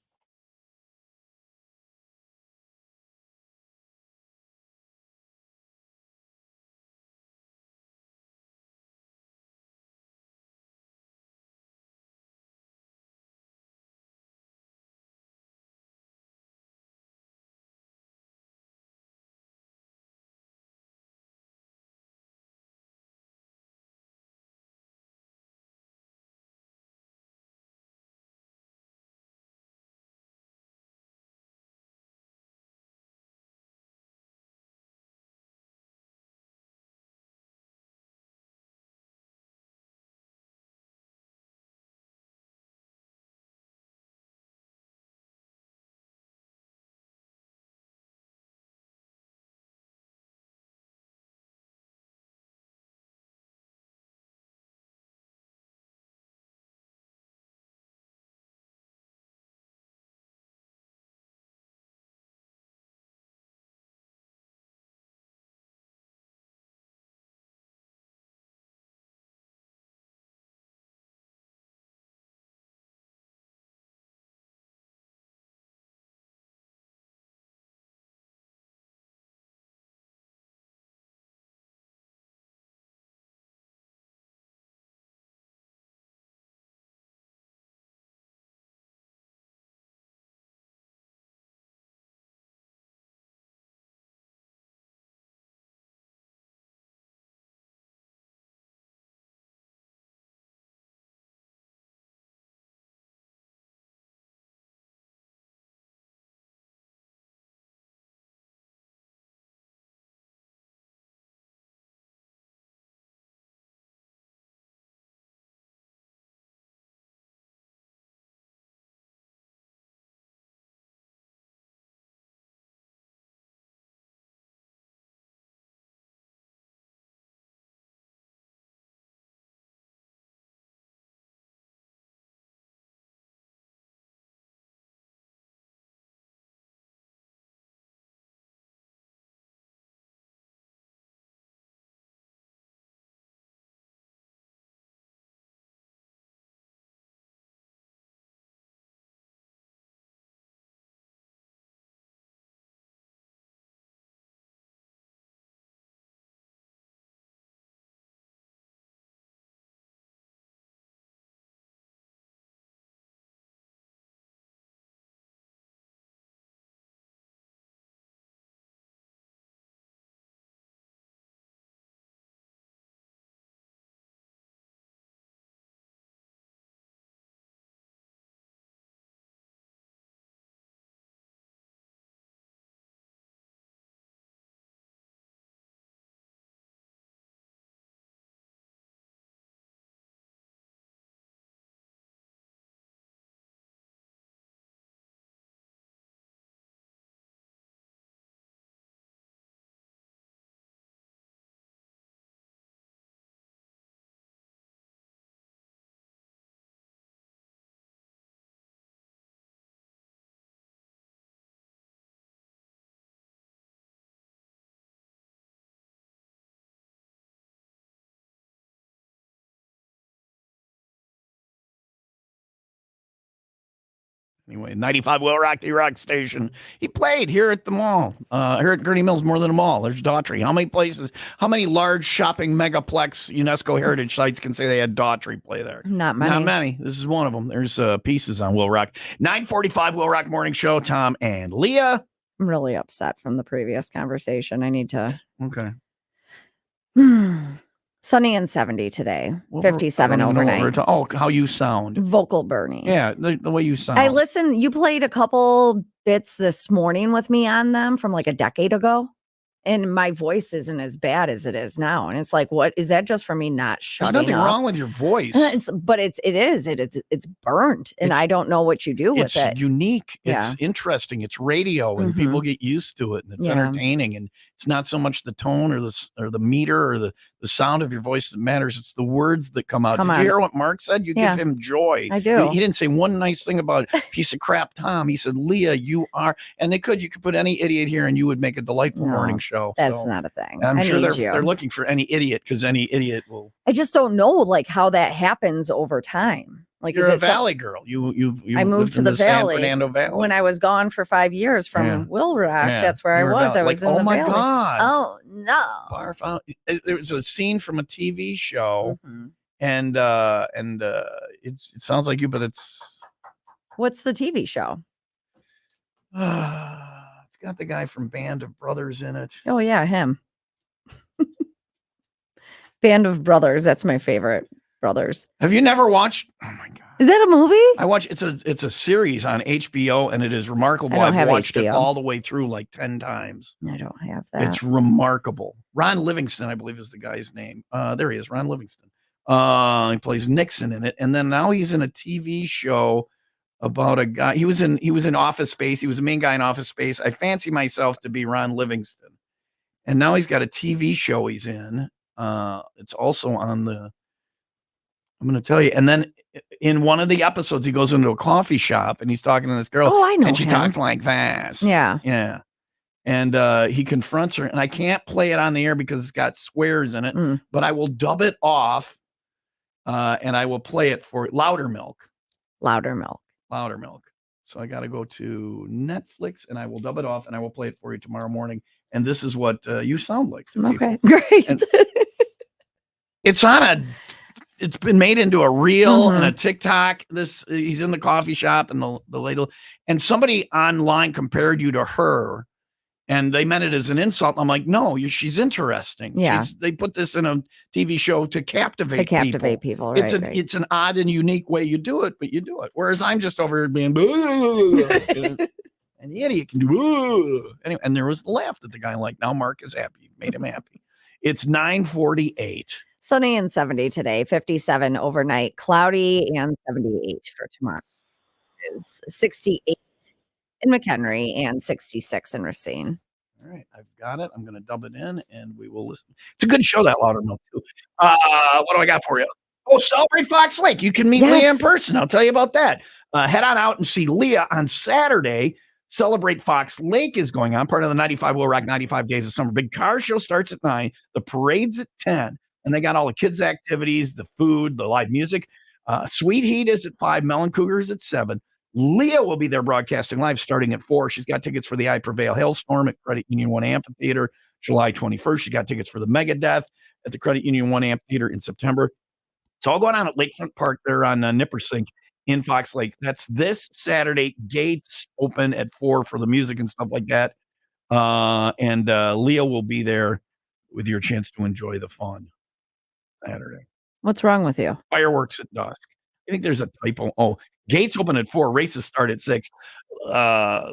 Anyway, 95 Will Rock, the rock station. He played here at the mall, here at Gurney Mills, more than a mall. There's Daughtry. How many places, how many large shopping megaplex UNESCO heritage sites can say they had Daughtry play there? Not many. Not many. This is one of them. There's Pieces on Will Rock. 9:45 Will Rock Morning Show. Tom and Leah. I'm really upset from the previous conversation. I need to. Okay. Sunny and 70 today. 57 overnight. How you sound. Vocal burning. Yeah, the way you sound. I listened. You played a couple bits this morning with me on them from like a decade ago. and my voice isn't as bad as it is now. And it's like, what is that just for me not There's shutting nothing up? wrong with your voice. It's burnt, and I don't know what you do with It's it. unique. Yeah. It's interesting. It's radio, and people get used to it, and it's Yeah. entertaining. And it's not so much the tone or the meter or the sound of your voice that matters. It's the words that come out. Did you hear what Mark said? You give him joy. I do. He didn't say one nice thing about piece of crap Tom. He said, Leah, you are, and you could put any idiot here, and you would make a delightful morning show. That's So not a thing. I'm I sure need they're you. looking for any idiot, because any idiot will. I just don't know like how that happens over time. Like, You're is a it valley girl. You I moved lived to in the San valley Fernando Valley. when I was gone for 5 years from Yeah. WIIL Rock. Yeah. That's where I You were was. valley. I was Like, in oh the my valley. God. Oh no. There was a scene from a TV show, Mhm. and it sounds like you, but it's What's the TV show? it's got the guy from Band of Brothers in it. Oh yeah, him. Band of Brothers. That's my favorite. Brothers. Have you never watched? Oh my God. Is that a movie? I watch. It's a series on HBO, and it is remarkable. I don't I've have watched it HBO. all the way through like 10 times. I don't have that. It's remarkable. Ron Livingston, I believe, is the guy's name. There he is, Ron Livingston. He plays Nixon in it, and then now he's in a TV show about a guy. He was in Office Space. He was the main guy in Office Space. I fancy myself to be Ron Livingston, and now he's got a TV show he's in. It's also on the. I'm going to tell you, and then in one of the episodes, he goes into a coffee shop and he's talking to this girl. Oh, I know and she him. talks like this. Yeah. Yeah. And he confronts her, and I can't play it on the air because it's got swears in it, but I will dub it off, and I will play it for Louder Milk. Louder Milk. Louder Milk. So I got to go to Netflix, and I will dub it off, and I will play it for you tomorrow morning. And this is what you sound like to Okay, people. great. And it's been made into a reel and a TikTok. He's in the coffee shop, and the ladle, and somebody online compared you to her. And they meant it as an insult. I'm like, no, she's interesting. Yeah. They put this in a TV show to captivate people. Right, It's an odd and unique way you do it, but you do it. Whereas I'm just over here being, and the idiot can do, anyway. And there was the laugh that the guy liked. Now Mark is happy. Made him happy. It's 9:48. Sunny and 70 today, 57 overnight, cloudy and 78 for tomorrow. Is 68 in McHenry and 66 in Racine. All right, I've got it. I'm going to dub it in, and we will listen. It's a good show, that Louder Milk, too. What do I got for you? Oh, celebrate Fox Lake. You can meet Leah in person. I'll tell you about that. Head on out and see Leah on Saturday. Celebrate Fox Lake is going on, part of the 95 WIIL Rock 95 Days of Summer. Big car show starts at 9. The parade's at 10. And they got all the kids' activities, the food, the live music. Sweet Heat is at 5. Melon Cougars at 7. Leah will be there broadcasting live starting at 4. She's got tickets for the I Prevail Hailstorm at Credit Union 1 Amphitheater, July 21st. She's got tickets for the Megadeth at the Credit Union 1 Amphitheater in September. It's all going on at Lakefront Park there on Nippersink in Fox Lake. That's this Saturday. Gates open at 4 for the music and stuff like that. And Leah will be there with your chance to enjoy the fun Saturday. What's wrong with you? Fireworks at dusk. I think there's a typo. Oh, gates open at 4. Races start at 6.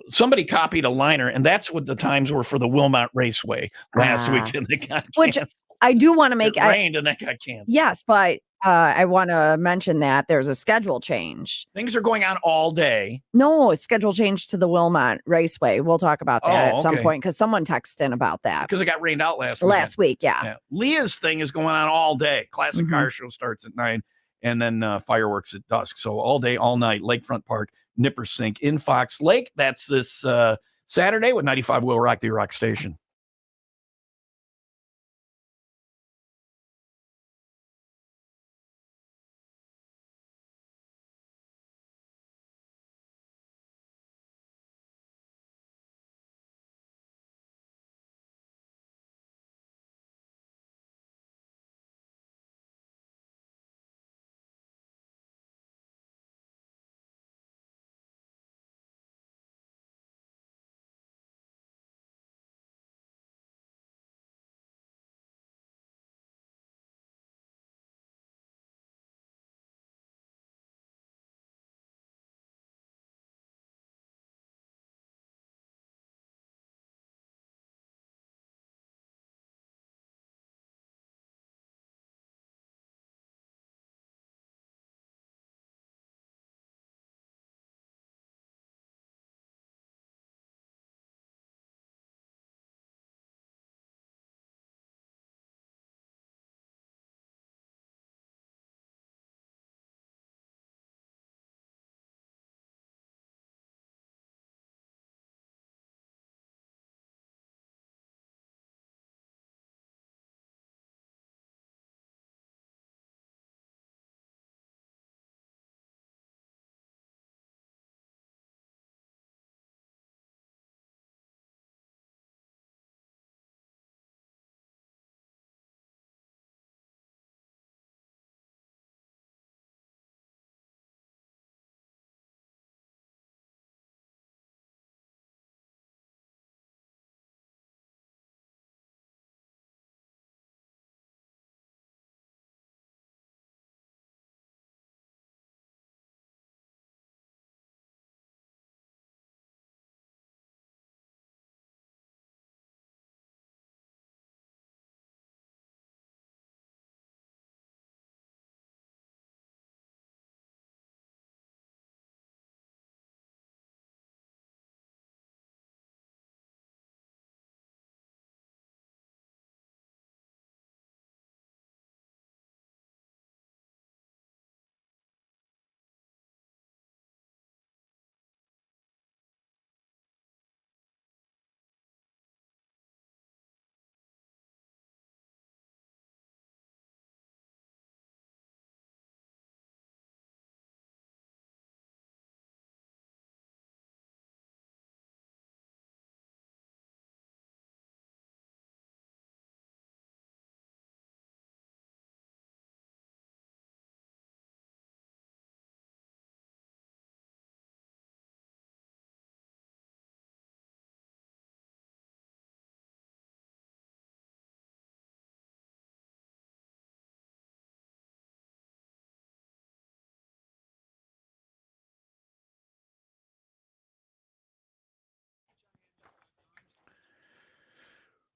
Somebody copied a liner, and that's what the times were for the Wilmot Raceway last weekend. It got Which canceled. I do want to make. It rained, and that got canceled. Yes, but I want to mention that there's a schedule change. Things are going on all day. No, a schedule change to the Wilmot Raceway. We'll talk about that at some okay. point because someone texted in about that. Because it got rained out last week. Yeah. Leah's thing is going on all day. Classic car show starts at 9, and then fireworks at dusk. So all day, all night, Lakefront Park, Nippersink in Fox Lake. That's this Saturday with 95 WIIL Rock, the Rock Station.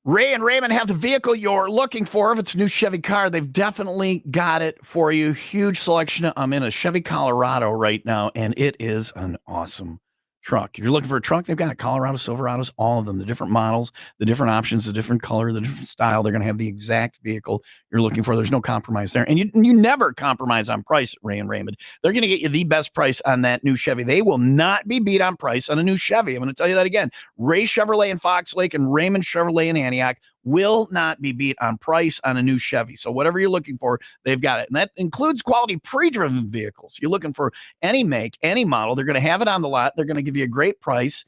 Ray and Raymond have the vehicle you're looking for. If it's a new Chevy car, they've definitely got it for you. Huge selection. I'm in a Chevy Colorado right now, and it is an awesome truck. If you're looking for a truck, they've got Colorado Silverados, all of them, the different models, the different options, the different color, the different style. They're going to have the exact vehicle you're looking for. There's no compromise there. And you never compromise on price, Ray and Raymond. They're going to get you the best price on that new Chevy. They will not be beat on price on a new Chevy. I'm going to tell you that again. Ray Chevrolet in Fox Lake and Raymond Chevrolet in Antioch will not be beat on price on a new Chevy. So whatever you're looking for, they've got it. And that includes quality pre-driven vehicles. You're looking for any make, any model, they're going to have it on the lot. They're going to give you a great price,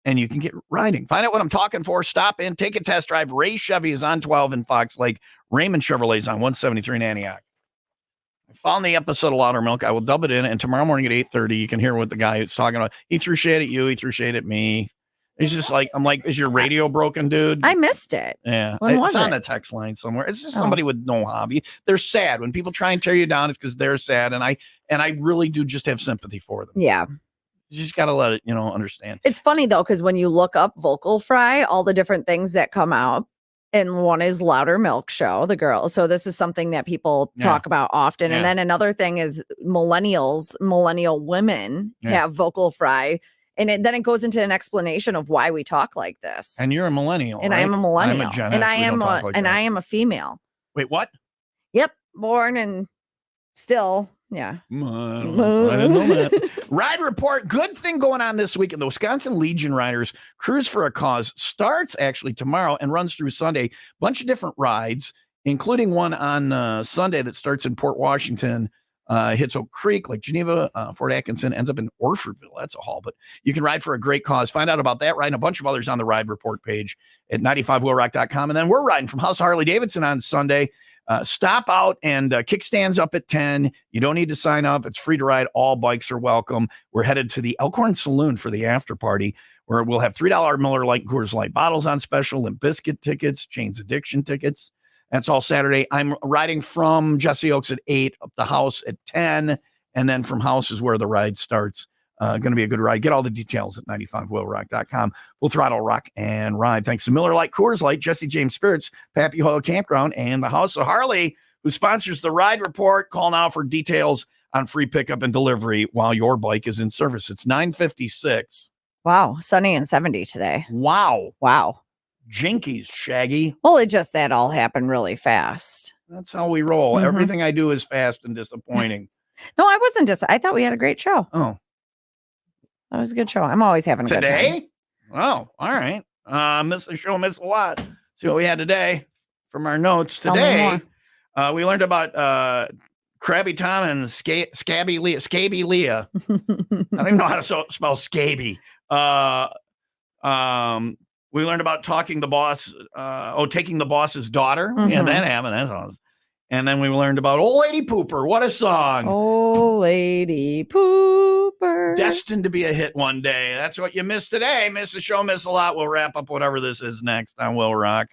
and you can get riding. Find out what I'm talking for. Stop in, take a test drive. Ray Chevy is on 12 in Fox Lake. Raymond Chevrolet is on 173 in Antioch. I found the episode of Louder Milk. I will dub it in, and tomorrow morning at 8:30, you can hear what the guy is talking about. He threw shade at you. He threw shade at me. It's just like, I'm like, is your radio broken, dude? I missed it. Yeah. When was it's on it? the text line somewhere. It's just somebody with no hobby. They're sad. When people try and tear you down, it's because they're sad. And I really do just have sympathy for them. Yeah. You just got to let it, understand. It's funny though, because when you look up vocal fry, all the different things that come out, and one is Louder Milk Show, the girl. So this is something that people talk about often. Yeah. And then another thing is millennial women have vocal fry. And then it goes into an explanation of why we talk like this. And you're a millennial, And right? I am a millennial. I'm a Gen and X. I We am don't talk like that. I am a female. Wait, what? Yep. Born and still, yeah. I didn't know that. Ride report. Good thing going on this weekend. The Wisconsin Legion Riders Cruise for a Cause starts actually tomorrow and runs through Sunday. Bunch of different rides, including one on Sunday that starts in Port Washington, hits Oak Creek, Lake Geneva, Fort Atkinson, ends up in Orfordville. That's a haul, but you can ride for a great cause. Find out about that ride and a bunch of others on the ride report page at 95wheelrock.com. And then we're riding from House of Harley Davidson on Sunday. Stop out and kickstands up at 10. You don't need to sign up. It's free to ride. All bikes are welcome. We're headed to the Elkhorn Saloon for the after party, where we'll have $3 Miller Lite Coors Light bottles on special, Limp Biscuit tickets, Jane's Addiction tickets. That's all Saturday. I'm riding from Jesse Oaks at 8, up the House at 10, and then from House is where the ride starts. Going to be a good ride. Get all the details at 95wheelrock.com. Full throttle rock and ride. Thanks to Miller Lite, Coors Light, Jesse James Spirits, Pappy Hoyle Campground, and the House of Harley, who sponsors the ride report. Call now for details on free pickup and delivery while your bike is in service. It's 9:56. Wow. Sunny and 70 today. Wow. Wow. Jinkies, Shaggy. Well, it just that all happened really fast. That's how we roll. Mhm. Everything I do is fast and disappointing. No, I wasn't I thought we had a great show. Oh. That was a good show. I'm always having a good time. Today? Oh, all right. Miss the show, miss a lot. See what we had today from our notes. Tell me Today, we learned about Krabby Tom and Scabby Leah. I don't even know how to spell Scabby. We learned about taking the boss's daughter. Yeah, Mhm. that happened. That's awesome. And then we learned about Old Lady Pooper. What a song. Old Lady Pooper. Destined to be a hit one day. That's what you missed today. Miss the show, miss a lot. We'll wrap up whatever this is next on Will Rock.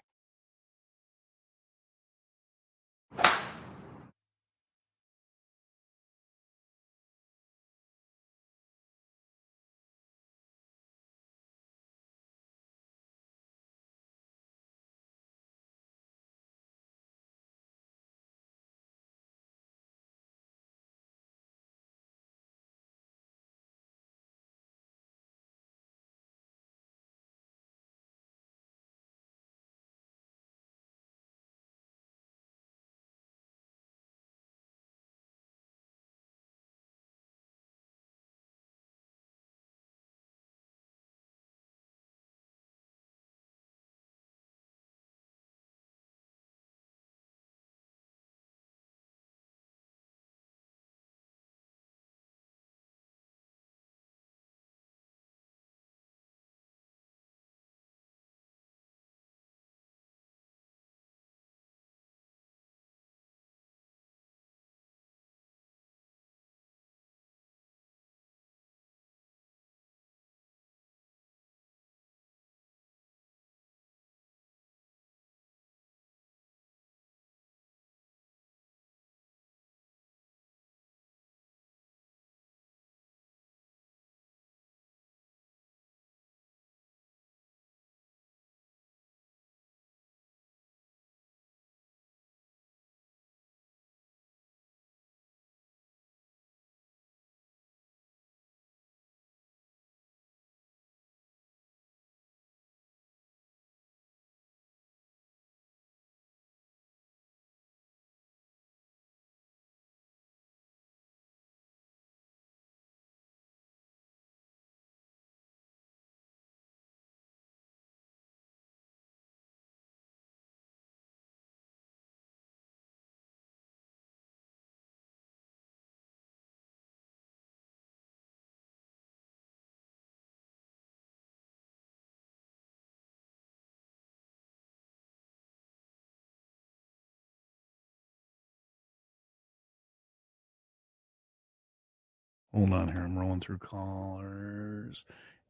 Hold on here. I'm rolling through callers.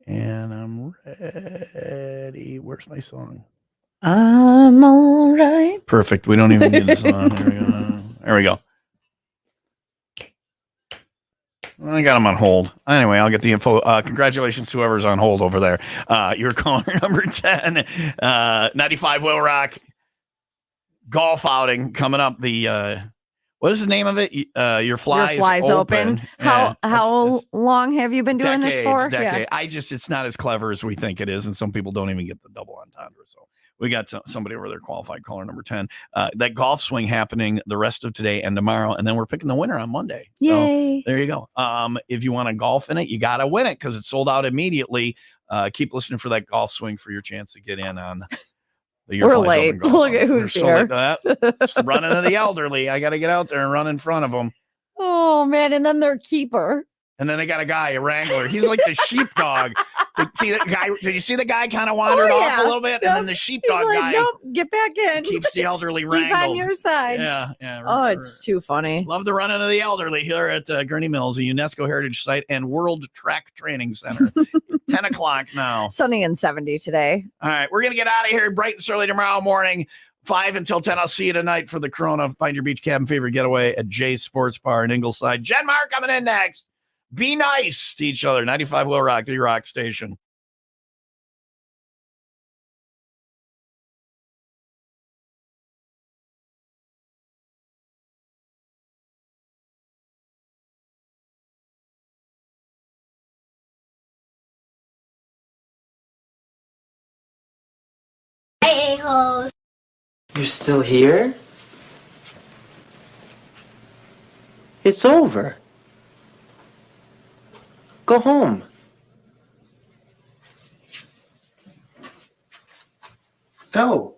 And I'm ready. Where's my song? I'm all right. Perfect. We don't even need the song. Here we go. There we go. I got him on hold. Anyway, I'll get the info. Congratulations to whoever's on hold over there. You're caller number 10. 95 Will Rock golf outing coming up. What is the name of it? Your Flies Open. How That's long have you been doing decades, this for? Decade. It's not as clever as we think it is, and some people don't even get the double entendre. So we got somebody over there qualified, caller number 10. That golf swing happening the rest of today and tomorrow, and then we're picking the winner on Monday. Yay. So there you go. If you want to golf in it, you got to win it because it's sold out immediately. Keep listening for that golf swing for your chance to get in on We're late. Look at who's here. It's running to the elderly. I got to get out there and run in front of them. Oh, man. And then their keeper. And then they got a guy, a wrangler. He's like the sheepdog. See that guy? Did you see the guy kind of wandered off a little bit? Yep. And then the sheepdog guy nope, get back in. Keeps the elderly Keep wrangled. on your side. Yeah. Oh, it's too funny. Love the run into the elderly here at Gurney Mills, a UNESCO Heritage Site and World Track Training Center. 10 o'clock now. Sunny and 70 today. All right, we're going to get out of here bright and early tomorrow morning, 5 until 10. I'll see you tonight for the Corona Find Your Beach Cabin Favorite Getaway at Jay's Sports Bar in Ingleside. Jen Mark coming in next. Be nice to each other. 95 Will Rock, the rock station. A-holes. You're still here? It's over. Go home. Go.